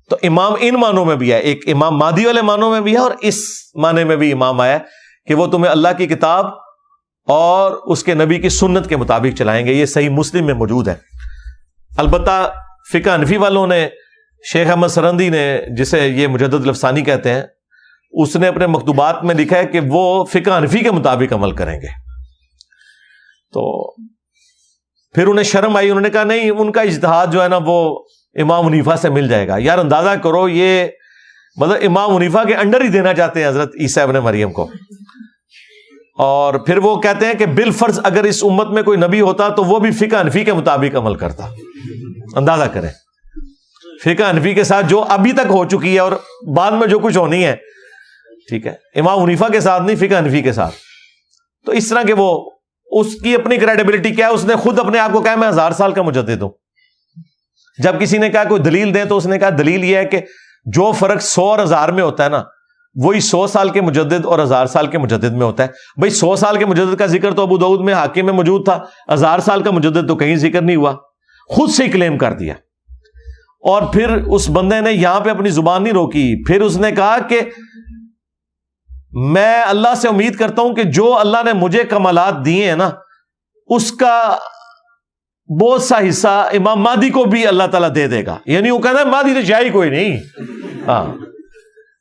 تو امام ان معنوں میں بھی ہے، ایک امام مادی والے معنوں میں بھی ہے، اور اس معنی میں بھی امام آیا کہ وہ تمہیں اللہ کی کتاب اور اس کے نبی کی سنت کے مطابق چلائیں گے۔ یہ صحیح مسلم میں موجود ہے۔ البتہ فقہ حنفی والوں نے، شیخ احمد سرندی نے، جسے یہ مجدد الافسانی کہتے ہیں، اس نے اپنے مکتوبات میں لکھا ہے کہ وہ فقہ حنفی کے مطابق عمل کریں گے۔ تو پھر انہیں شرم آئی، انہوں نے کہا نہیں، ان کا اجتہاد جو ہے نا وہ امام حنیفہ سے مل جائے گا۔ یار اندازہ کرو، یہ مطلب امام حنیفہ کے انڈر ہی دینا چاہتے ہیں حضرت عیسیٰ ابن مریم کو۔ اور پھر وہ کہتے ہیں کہ بالفرض اگر اس امت میں کوئی نبی ہوتا تو وہ بھی فقہ حنفی کے مطابق عمل کرتا۔ اندازہ کریں، فقہ حنفی کے ساتھ جو ابھی تک ہو چکی ہے اور بعد میں جو کچھ ہونی ہے، ٹھیک ہے، امام حنیفہ کے ساتھ نہیں، فقہ حنفی کے ساتھ۔ تو اس طرح کے وہ، اس کی اپنی کریڈیبلٹی کیا ہے، اس نے خود اپنے آپ کو کہا میں 1000 سال کا مجدد ہوں۔ جب کسی نے کہا کوئی دلیل دیں تو اس نے کہا دلیل یہ ہے کہ جو فرق 100 اور 1000 میں ہوتا ہے نا، وہی 100 سال کے مجدد اور 1000 سال کے مجدد میں ہوتا ہے۔ بھائی 100 سال کے مجدد کا ذکر تو ابو داؤد میں، حاکم میں موجود تھا، 1000 سال کا مجدد تو کہیں ذکر نہیں ہوا، خود سے کلیم کر دیا۔ اور پھر اس بندے نے یہاں پہ اپنی زبان نہیں روکی، پھر اس نے کہا کہ میں اللہ سے امید کرتا ہوں کہ جو اللہ نے مجھے کمالات دیے ہیں نا, اس کا بہت سا حصہ امام مہدی کو بھی اللہ تعالیٰ دے دے گا. یعنی وہ کہتا ہے مہدی تو شاہی کوئی نہیں. ہاں,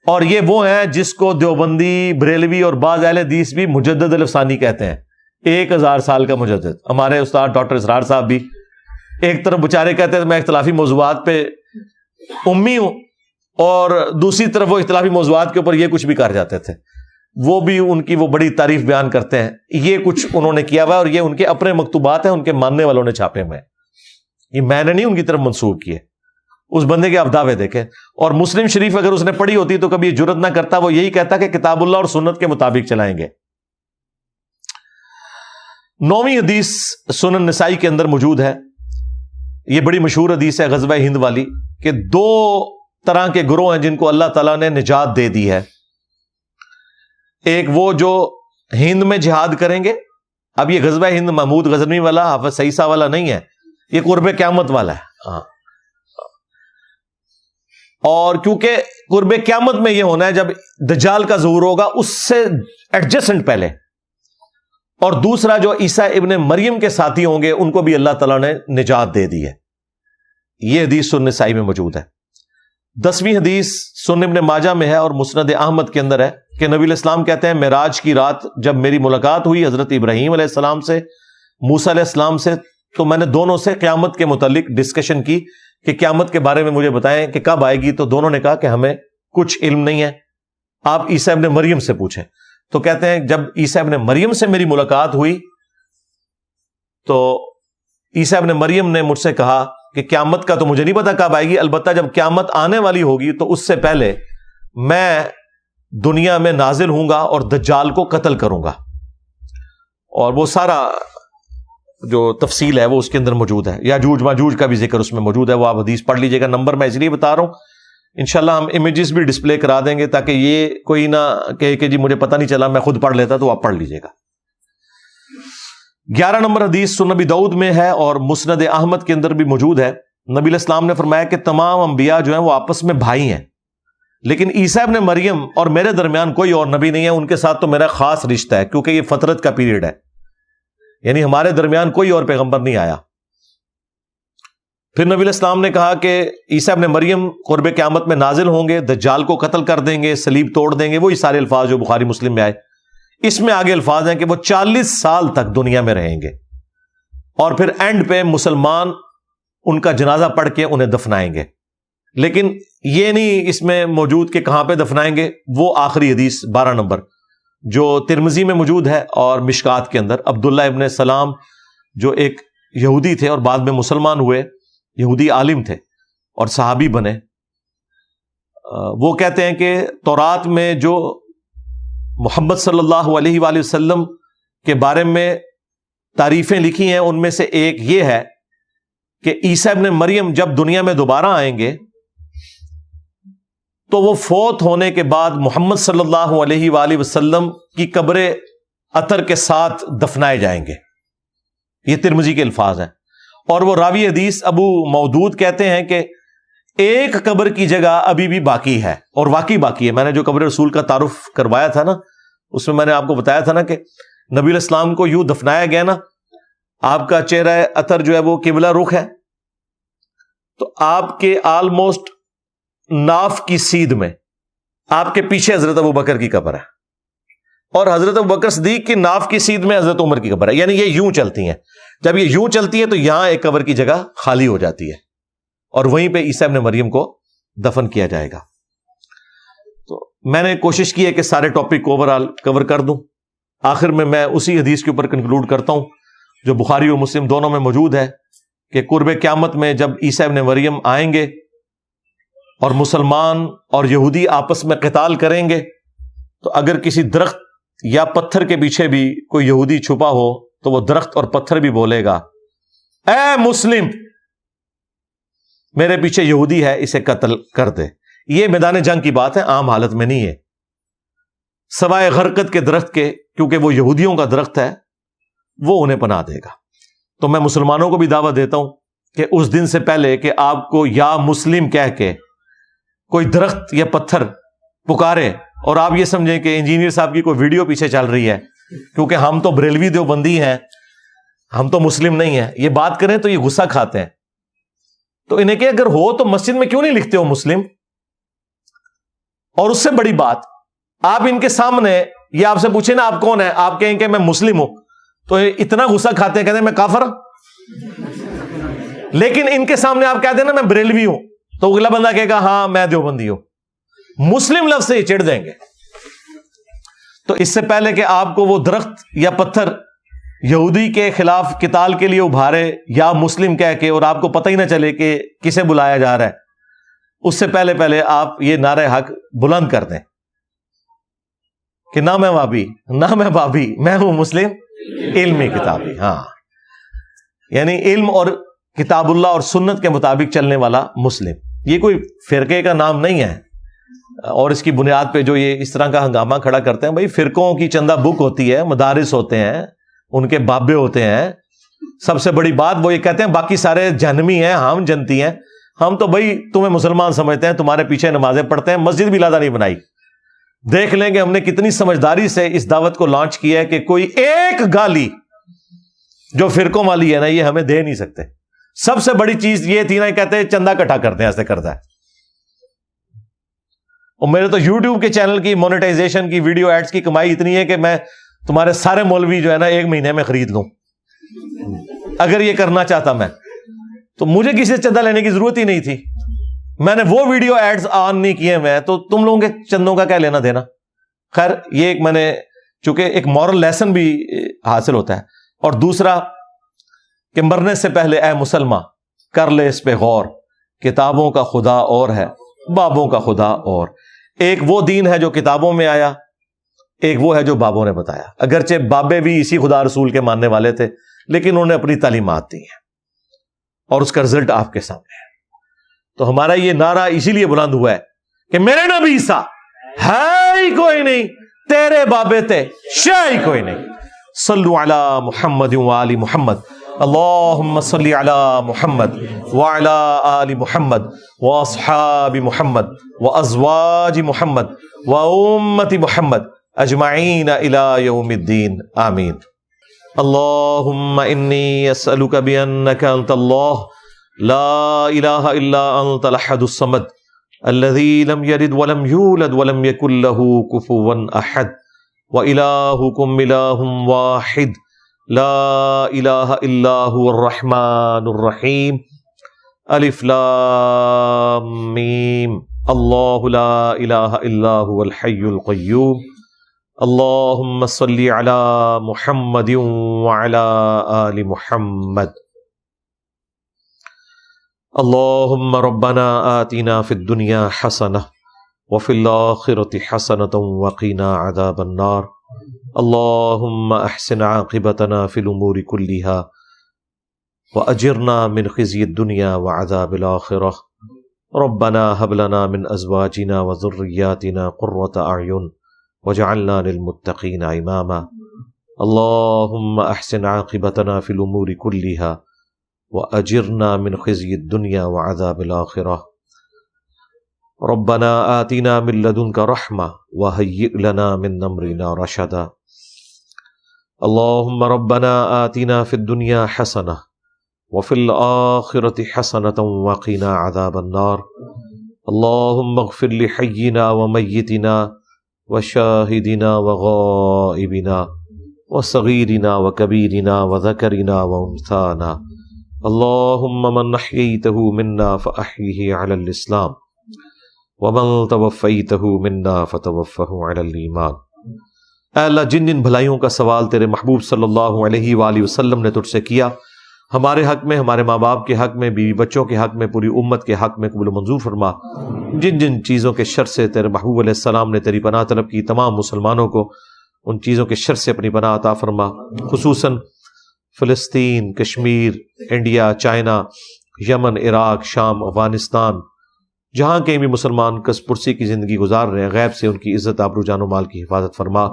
اور یہ وہ ہیں جس کو دیوبندی, بریلوی اور بعض اہل حدیث بھی مجدد الافسانی کہتے ہیں. 1000 سال کا مجدد. ہمارے استاد ڈاکٹر اسرار صاحب بھی ایک طرف بچارے کہتے ہیں میں اختلافی موضوعات پہ امی ہوں, اور دوسری طرف وہ اختلافی موضوعات کے اوپر یہ کچھ بھی کر جاتے تھے. وہ بھی ان کی وہ بڑی تعریف بیان کرتے ہیں. یہ کچھ انہوں نے کیا ہوا ہے, اور یہ ان کے اپنے مکتوبات ہیں, ان کے ماننے والوں نے چھاپے ہوئے ہیں. یہ میں نے نہیں ان کی طرف منسوب کیے. اس بندے کے آپ دعوے دیکھیں. اور مسلم شریف اگر اس نے پڑھی ہوتی تو کبھی جرت نہ کرتا, وہ یہی کہتا کہ کتاب اللہ اور سنت کے مطابق چلائیں گے. 9ویں حدیث سنن نسائی کے اندر موجود ہے. یہ بڑی مشہور حدیث ہے غزوہ ہند والی, کہ 2 طرح کے گروہ ہیں جن کو اللہ تعالیٰ نے نجات دے دی ہے. ایک وہ جو ہند میں جہاد کریں گے. اب یہ غزوہ ہند محمود غزنوی والا, حافظ سعیسہ والا نہیں ہے, یہ قرب قیامت والا ہے. ہاں, اور کیونکہ قرب قیامت میں یہ ہونا ہے جب دجال کا ظہور ہوگا, اس سے ایڈجسٹنٹ پہلے. اور دوسرا جو عیسیٰ ابن مریم کے ساتھی ہوں گے, ان کو بھی اللہ تعالیٰ نے نجات دے دی ہے. یہ حدیث سنن نسائی میں موجود ہے. 10ویں حدیث سنن ابن ماجہ میں ہے اور مسند احمد کے اندر ہے کہ نبی علیہ السلام کہتے ہیں معراج کی رات جب میری ملاقات ہوئی حضرت ابراہیم علیہ السلام سے, موسیٰ علیہ السلام سے, تو میں نے دونوں سے قیامت کے متعلق ڈسکشن کی کہ قیامت کے بارے میں مجھے بتائیں کہ کب آئے گی. تو دونوں نے کہا کہ ہمیں کچھ علم نہیں ہے, آپ عیسیٰ ابن مریم سے پوچھیں. تو کہتے ہیں جب عیسیٰ ابن مریم سے میری ملاقات ہوئی تو عیسیٰ ابن مریم نے مجھ سے کہا کہ قیامت کا تو مجھے نہیں پتا کب آئے گی, البتہ جب قیامت آنے والی ہوگی تو اس سے پہلے میں دنیا میں نازل ہوں گا اور دجال کو قتل کروں گا. اور وہ سارا جو تفصیل ہے وہ اس کے اندر موجود ہے. یاجوج ماجوج کا بھی ذکر اس میں موجود ہے, وہ آپ حدیث پڑھ لیجئے گا. نمبر میں اس لیے بتا رہا ہوں, انشاءاللہ ہم امیجز بھی ڈسپلے کرا دیں گے تاکہ یہ کوئی نہ کہے کہ جی مجھے پتہ نہیں چلا, میں خود پڑھ لیتا, تو آپ پڑھ لیجئے گا. 11 نمبر حدیث سنن نبی داؤد میں ہے اور مسند احمد کے اندر بھی موجود ہے. نبی علیہ السلام نے فرمایا کہ تمام انبیاء جو ہیں وہ آپس میں بھائی ہیں, لیکن عیسیٰ ابن مریم اور میرے درمیان کوئی اور نبی نہیں ہے, ان کے ساتھ تو میرا خاص رشتہ ہے کیونکہ یہ فترت کا پیریڈ ہے, یعنی ہمارے درمیان کوئی اور پیغمبر نہیں آیا. پھر نبی علیہ السلام نے کہا کہ عیسیٰ ابن مریم قرب قیامت میں نازل ہوں گے, دجال کو قتل کر دیں گے, صلیب توڑ دیں گے, وہی سارے الفاظ جو بخاری مسلم میں آئے. اس میں آگے الفاظ ہیں کہ وہ 40 سال تک دنیا میں رہیں گے, اور پھر اینڈ پہ مسلمان ان کا جنازہ پڑھ کے انہیں دفنائیں گے. لیکن یہ نہیں اس میں موجود کہ کہاں پہ دفنائیں گے. وہ آخری حدیث 12 نمبر جو ترمذی میں موجود ہے اور مشکات کے اندر, عبداللہ ابن سلام جو ایک یہودی تھے اور بعد میں مسلمان ہوئے, یہودی عالم تھے اور صحابی بنے, وہ کہتے ہیں کہ تورات میں جو محمد صلی اللہ علیہ وآلہ وسلم کے بارے میں تعریفیں لکھی ہیں ان میں سے ایک یہ ہے کہ عیسیٰ ابن مریم جب دنیا میں دوبارہ آئیں گے تو وہ فوت ہونے کے بعد محمد صلی اللہ علیہ وآلہ وسلم کی قبر عطر کے ساتھ دفنائے جائیں گے. یہ ترمذی کے الفاظ ہیں. اور وہ راوی حدیث ابو مودود کہتے ہیں کہ ایک قبر کی جگہ ابھی بھی باقی ہے, اور واقعی باقی ہے. میں نے جو قبر رسول کا تعارف کروایا تھا نا, اس میں نے آپ کو بتایا تھا نا کہ نبی علیہ السلام کو یوں دفنایا گیا نا, آپ کا چہرہ عطر جو ہے وہ قبلہ رخ ہے, تو آپ کے آلموسٹ ناف کی سیدھ میں آپ کے پیچھے حضرت ابوبکر کی قبر ہے, اور حضرت ابوبکر صدیق کی ناف کی سیدھ میں حضرت عمر کی قبر ہے. یعنی یہ یوں چلتی ہیں. جب یہ یوں چلتی ہے تو یہاں ایک قبر کی جگہ خالی ہو جاتی ہے, اور وہیں پہ عیسیٰ ابن مریم کو دفن کیا جائے گا. تو میں نے کوشش کی ہے کہ سارے ٹاپک کو اوورآل کور کر دوں. آخر میں اسی حدیث کے اوپر کنکلوڈ کرتا ہوں جو بخاری اور مسلم دونوں میں موجود ہے کہ قرب قیامت میں جب عیسیٰ ابن مریم آئیں گے اور مسلمان اور یہودی آپس میں قتال کریں گے, تو اگر کسی درخت یا پتھر کے پیچھے بھی کوئی یہودی چھپا ہو تو وہ درخت اور پتھر بھی بولے گا اے مسلم میرے پیچھے یہودی ہے, اسے قتل کر دے. یہ میدان جنگ کی بات ہے, عام حالت میں نہیں ہے, سوائے غرقد کے درخت کے, کیونکہ وہ یہودیوں کا درخت ہے, وہ انہیں پناہ دے گا. تو میں مسلمانوں کو بھی دعوت دیتا ہوں کہ اس دن سے پہلے کہ آپ کو یا مسلم کہہ کے کوئی درخت یا پتھر پکارے اور آپ یہ سمجھیں کہ انجینئر صاحب کی کوئی ویڈیو پیچھے چل رہی ہے کیونکہ ہم تو بریلوی دیوبندی ہیں، ہم تو مسلم نہیں ہیں، یہ بات کریں تو یہ غصہ کھاتے ہیں. تو انہیں کہ اگر ہو تو مسجد میں کیوں نہیں لکھتے ہو مسلم؟ اور اس سے بڑی بات، آپ ان کے سامنے یہ آپ سے پوچھیں نا آپ کون ہیں، آپ کہیں کہ میں مسلم ہوں، تو اتنا غصہ کھاتے ہیں، کہتے ہیں میں کافر ہوں. لیکن ان کے سامنے آپ کہتے ہیں نا میں بریلوی ہوں، تو اگلا بندہ کہے گا ہاں میں دیوبندی ہوں. مسلم لفظ سے یہ چڑ دیں گے. تو اس سے پہلے کہ آپ کو وہ درخت یا پتھر یہودی کے خلاف قتال کے لیے ابھارے یا مسلم کہہ کے اور آپ کو پتہ ہی نہ چلے کہ کسے بلایا جا رہا ہے، اس سے پہلے آپ یہ نعرہ حق بلند کر دیں کہ نہ میں وابی نہ میں بابی، میں ہوں مسلم علمی کتابی. ہاں، یعنی علم اور کتاب اللہ اور سنت کے مطابق چلنے والا مسلم. یہ کوئی فرقے کا نام نہیں ہے اور اس کی بنیاد پہ جو یہ اس طرح کا ہنگامہ کھڑا کرتے ہیں. بھائی فرقوں کی چندہ بک ہوتی ہے، مدارس ہوتے ہیں، ان کے بابے ہوتے ہیں. سب سے بڑی بات وہ یہ کہتے ہیں باقی سارے جہنمی ہیں، ہم جنتی ہیں. ہم تو بھائی تمہیں مسلمان سمجھتے ہیں، تمہارے پیچھے نمازیں پڑھتے ہیں، مسجد بھی لادہ نہیں بنائی. دیکھ لیں کہ ہم نے کتنی سمجھداری سے اس دعوت کو لانچ کیا ہے کہ کوئی ایک گالی جو فرقوں والی ہے نا یہ ہمیں دے نہیں سکتے. سب سے بڑی چیز یہ تھی نا، کہتے ہیں چندہ اکٹھا کرتے ہیں، ایسے کرتا ہے. اور میرے تو یوٹیوب کے چینل کی مونیٹائزیشن کی ویڈیو ایڈز کی کمائی اتنی ہے کہ میں تمہارے سارے مولوی جو ہے نا 1 مہینے میں خرید لوں اگر یہ کرنا چاہتا میں. تو مجھے کسی سے چندہ لینے کی ضرورت ہی نہیں تھی. میں نے وہ ویڈیو ایڈز آن نہیں کیے میں، تو تم لوگوں کے چندوں کا کیا لینا دینا. خیر یہ ایک میں نے چونکہ ایک مورل لیسن بھی حاصل ہوتا ہے. اور دوسرا کہ مرنے سے پہلے اے مسلمان کر لے اس پہ غور، کتابوں کا خدا اور ہے، بابوں کا خدا اور. ایک وہ دین ہے جو کتابوں میں آیا، ایک وہ ہے جو بابوں نے بتایا. اگرچہ بابے بھی اسی خدا رسول کے ماننے والے تھے لیکن انہوں نے اپنی تعلیمات دی ہیں اور اس کا رزلٹ آپ کے سامنے ہے. تو ہمارا یہ نعرہ اسی لیے بلند ہوا ہے کہ میرے نبی عیسیٰ ہے ہی کوئی نہیں، تیرے بابے تھے شے ہی کوئی نہیں. صلو علی محمد وآل محمد، اللہم صلی علی محمد وعلی آل محمد واصحاب محمد وازواج محمد وامت محمد اجمعین الی یوم الدین آمین. اللہم انی اسألک بانک انت اللہ لا الہ الا انت الاحد الصمد الذی لم یلد ولم یولد ولم یکن له کفوا احد وإلہکم الہ واحد لا الہ الا هو الرحمن الرحیم. الف لام میم. اللہ لا الہ الا هو الحی القیوم. اللہم صلی علی محمد وعلی آل محمد. اللہم ربنا آتنا فی الدنیا حسنہ وفی الآخرۃ حسنۃ وقنا عذاب النار. اللہم احسن عاقبتنا فی الامور کلہا واجرنا من خزی الدنیا وعذاب الآخرہ. ربنا هب لنا من ازواجنا وذریاتنا قرۃ اعین وجعلنا للمتقین اماما. اللہم احسن عاقبتنا فی الامور کلہا واجرنا من خزی الدنیا وعذاب الآخرہ. ربنا آتنا من لدنک رحمہ وہیئ لنا من امرنا رشدا. اللہم ربنا آتنا فی الدنیا حسنہ وفی الآخرۃ حسنۃ وقنا عذاب النار. اللہم اغفر لحینا ومیتنا وشاہدنا وغائبنا وصغیرنا وکبیرنا وذکرنا وانثانا. اللہم من احییتہ منا فاحیہ علی الاسلام ومن توفیتہ منا فتوفہ علی الایمان. اے اللہ جن جن بھلائیوں کا سوال تیرے محبوب صلی اللہ علیہ وآلہ وسلم نے تجھ سے کیا، ہمارے حق میں، ہمارے ماں باپ کے حق میں، بیوی بچوں کے حق میں، پوری امت کے حق میں قبول و منظور فرما. جن جن چیزوں کے شر سے تیرے محبوب علیہ السلام نے تیری پناہ طلب کی، تمام مسلمانوں کو ان چیزوں کے شر سے اپنی پناہ عطا فرما. خصوصاً فلسطین، کشمیر، انڈیا، چائنا، یمن، عراق، شام، افغانستان، جہاں کہیں بھی مسلمان کس پرسی کی زندگی گزار رہے ہیں، غیب سے ان کی عزت، آبرو، جان و مال کی حفاظت فرما.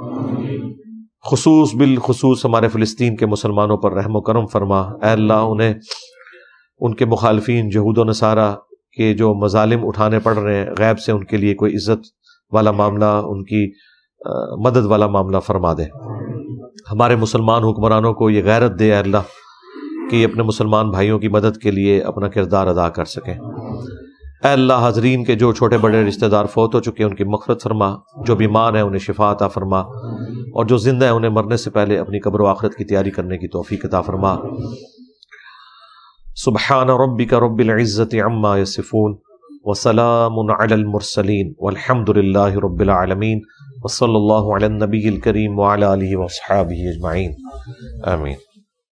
بالخصوص ہمارے فلسطین کے مسلمانوں پر رحم و کرم فرما. اے اللہ انہیں ان کے مخالفین یہود و نصارہ کے جو مظالم اٹھانے پڑ رہے ہیں، غیب سے ان کے لیے کوئی عزت والا معاملہ، ان کی مدد والا معاملہ فرما دے۔ ہمارے مسلمان حکمرانوں کو یہ غیرت دے اے اللہ کہ یہ اپنے مسلمان بھائیوں کی مدد کے لیے اپنا کردار ادا کر سکیں۔ اے اللہ حاضرین کے جو چھوٹے بڑے رشتہ دار فوت ہو چکے ان کی مغفرت فرما، جو بیمار ہیں انہیں شفا عطا فرما، اور جو زندہ ہیں انہیں مرنے سے پہلے اپنی قبر و آخرت کی تیاری کرنے کی توفیق عطا فرما۔ سبحان ربک رب العزت عما یصفون وسلام علی المرسلین والحمد للہ رب العالمین وصلی اللہ علی النبی الکریم وعلی آلہ واصحابہ اجمعین آمین۔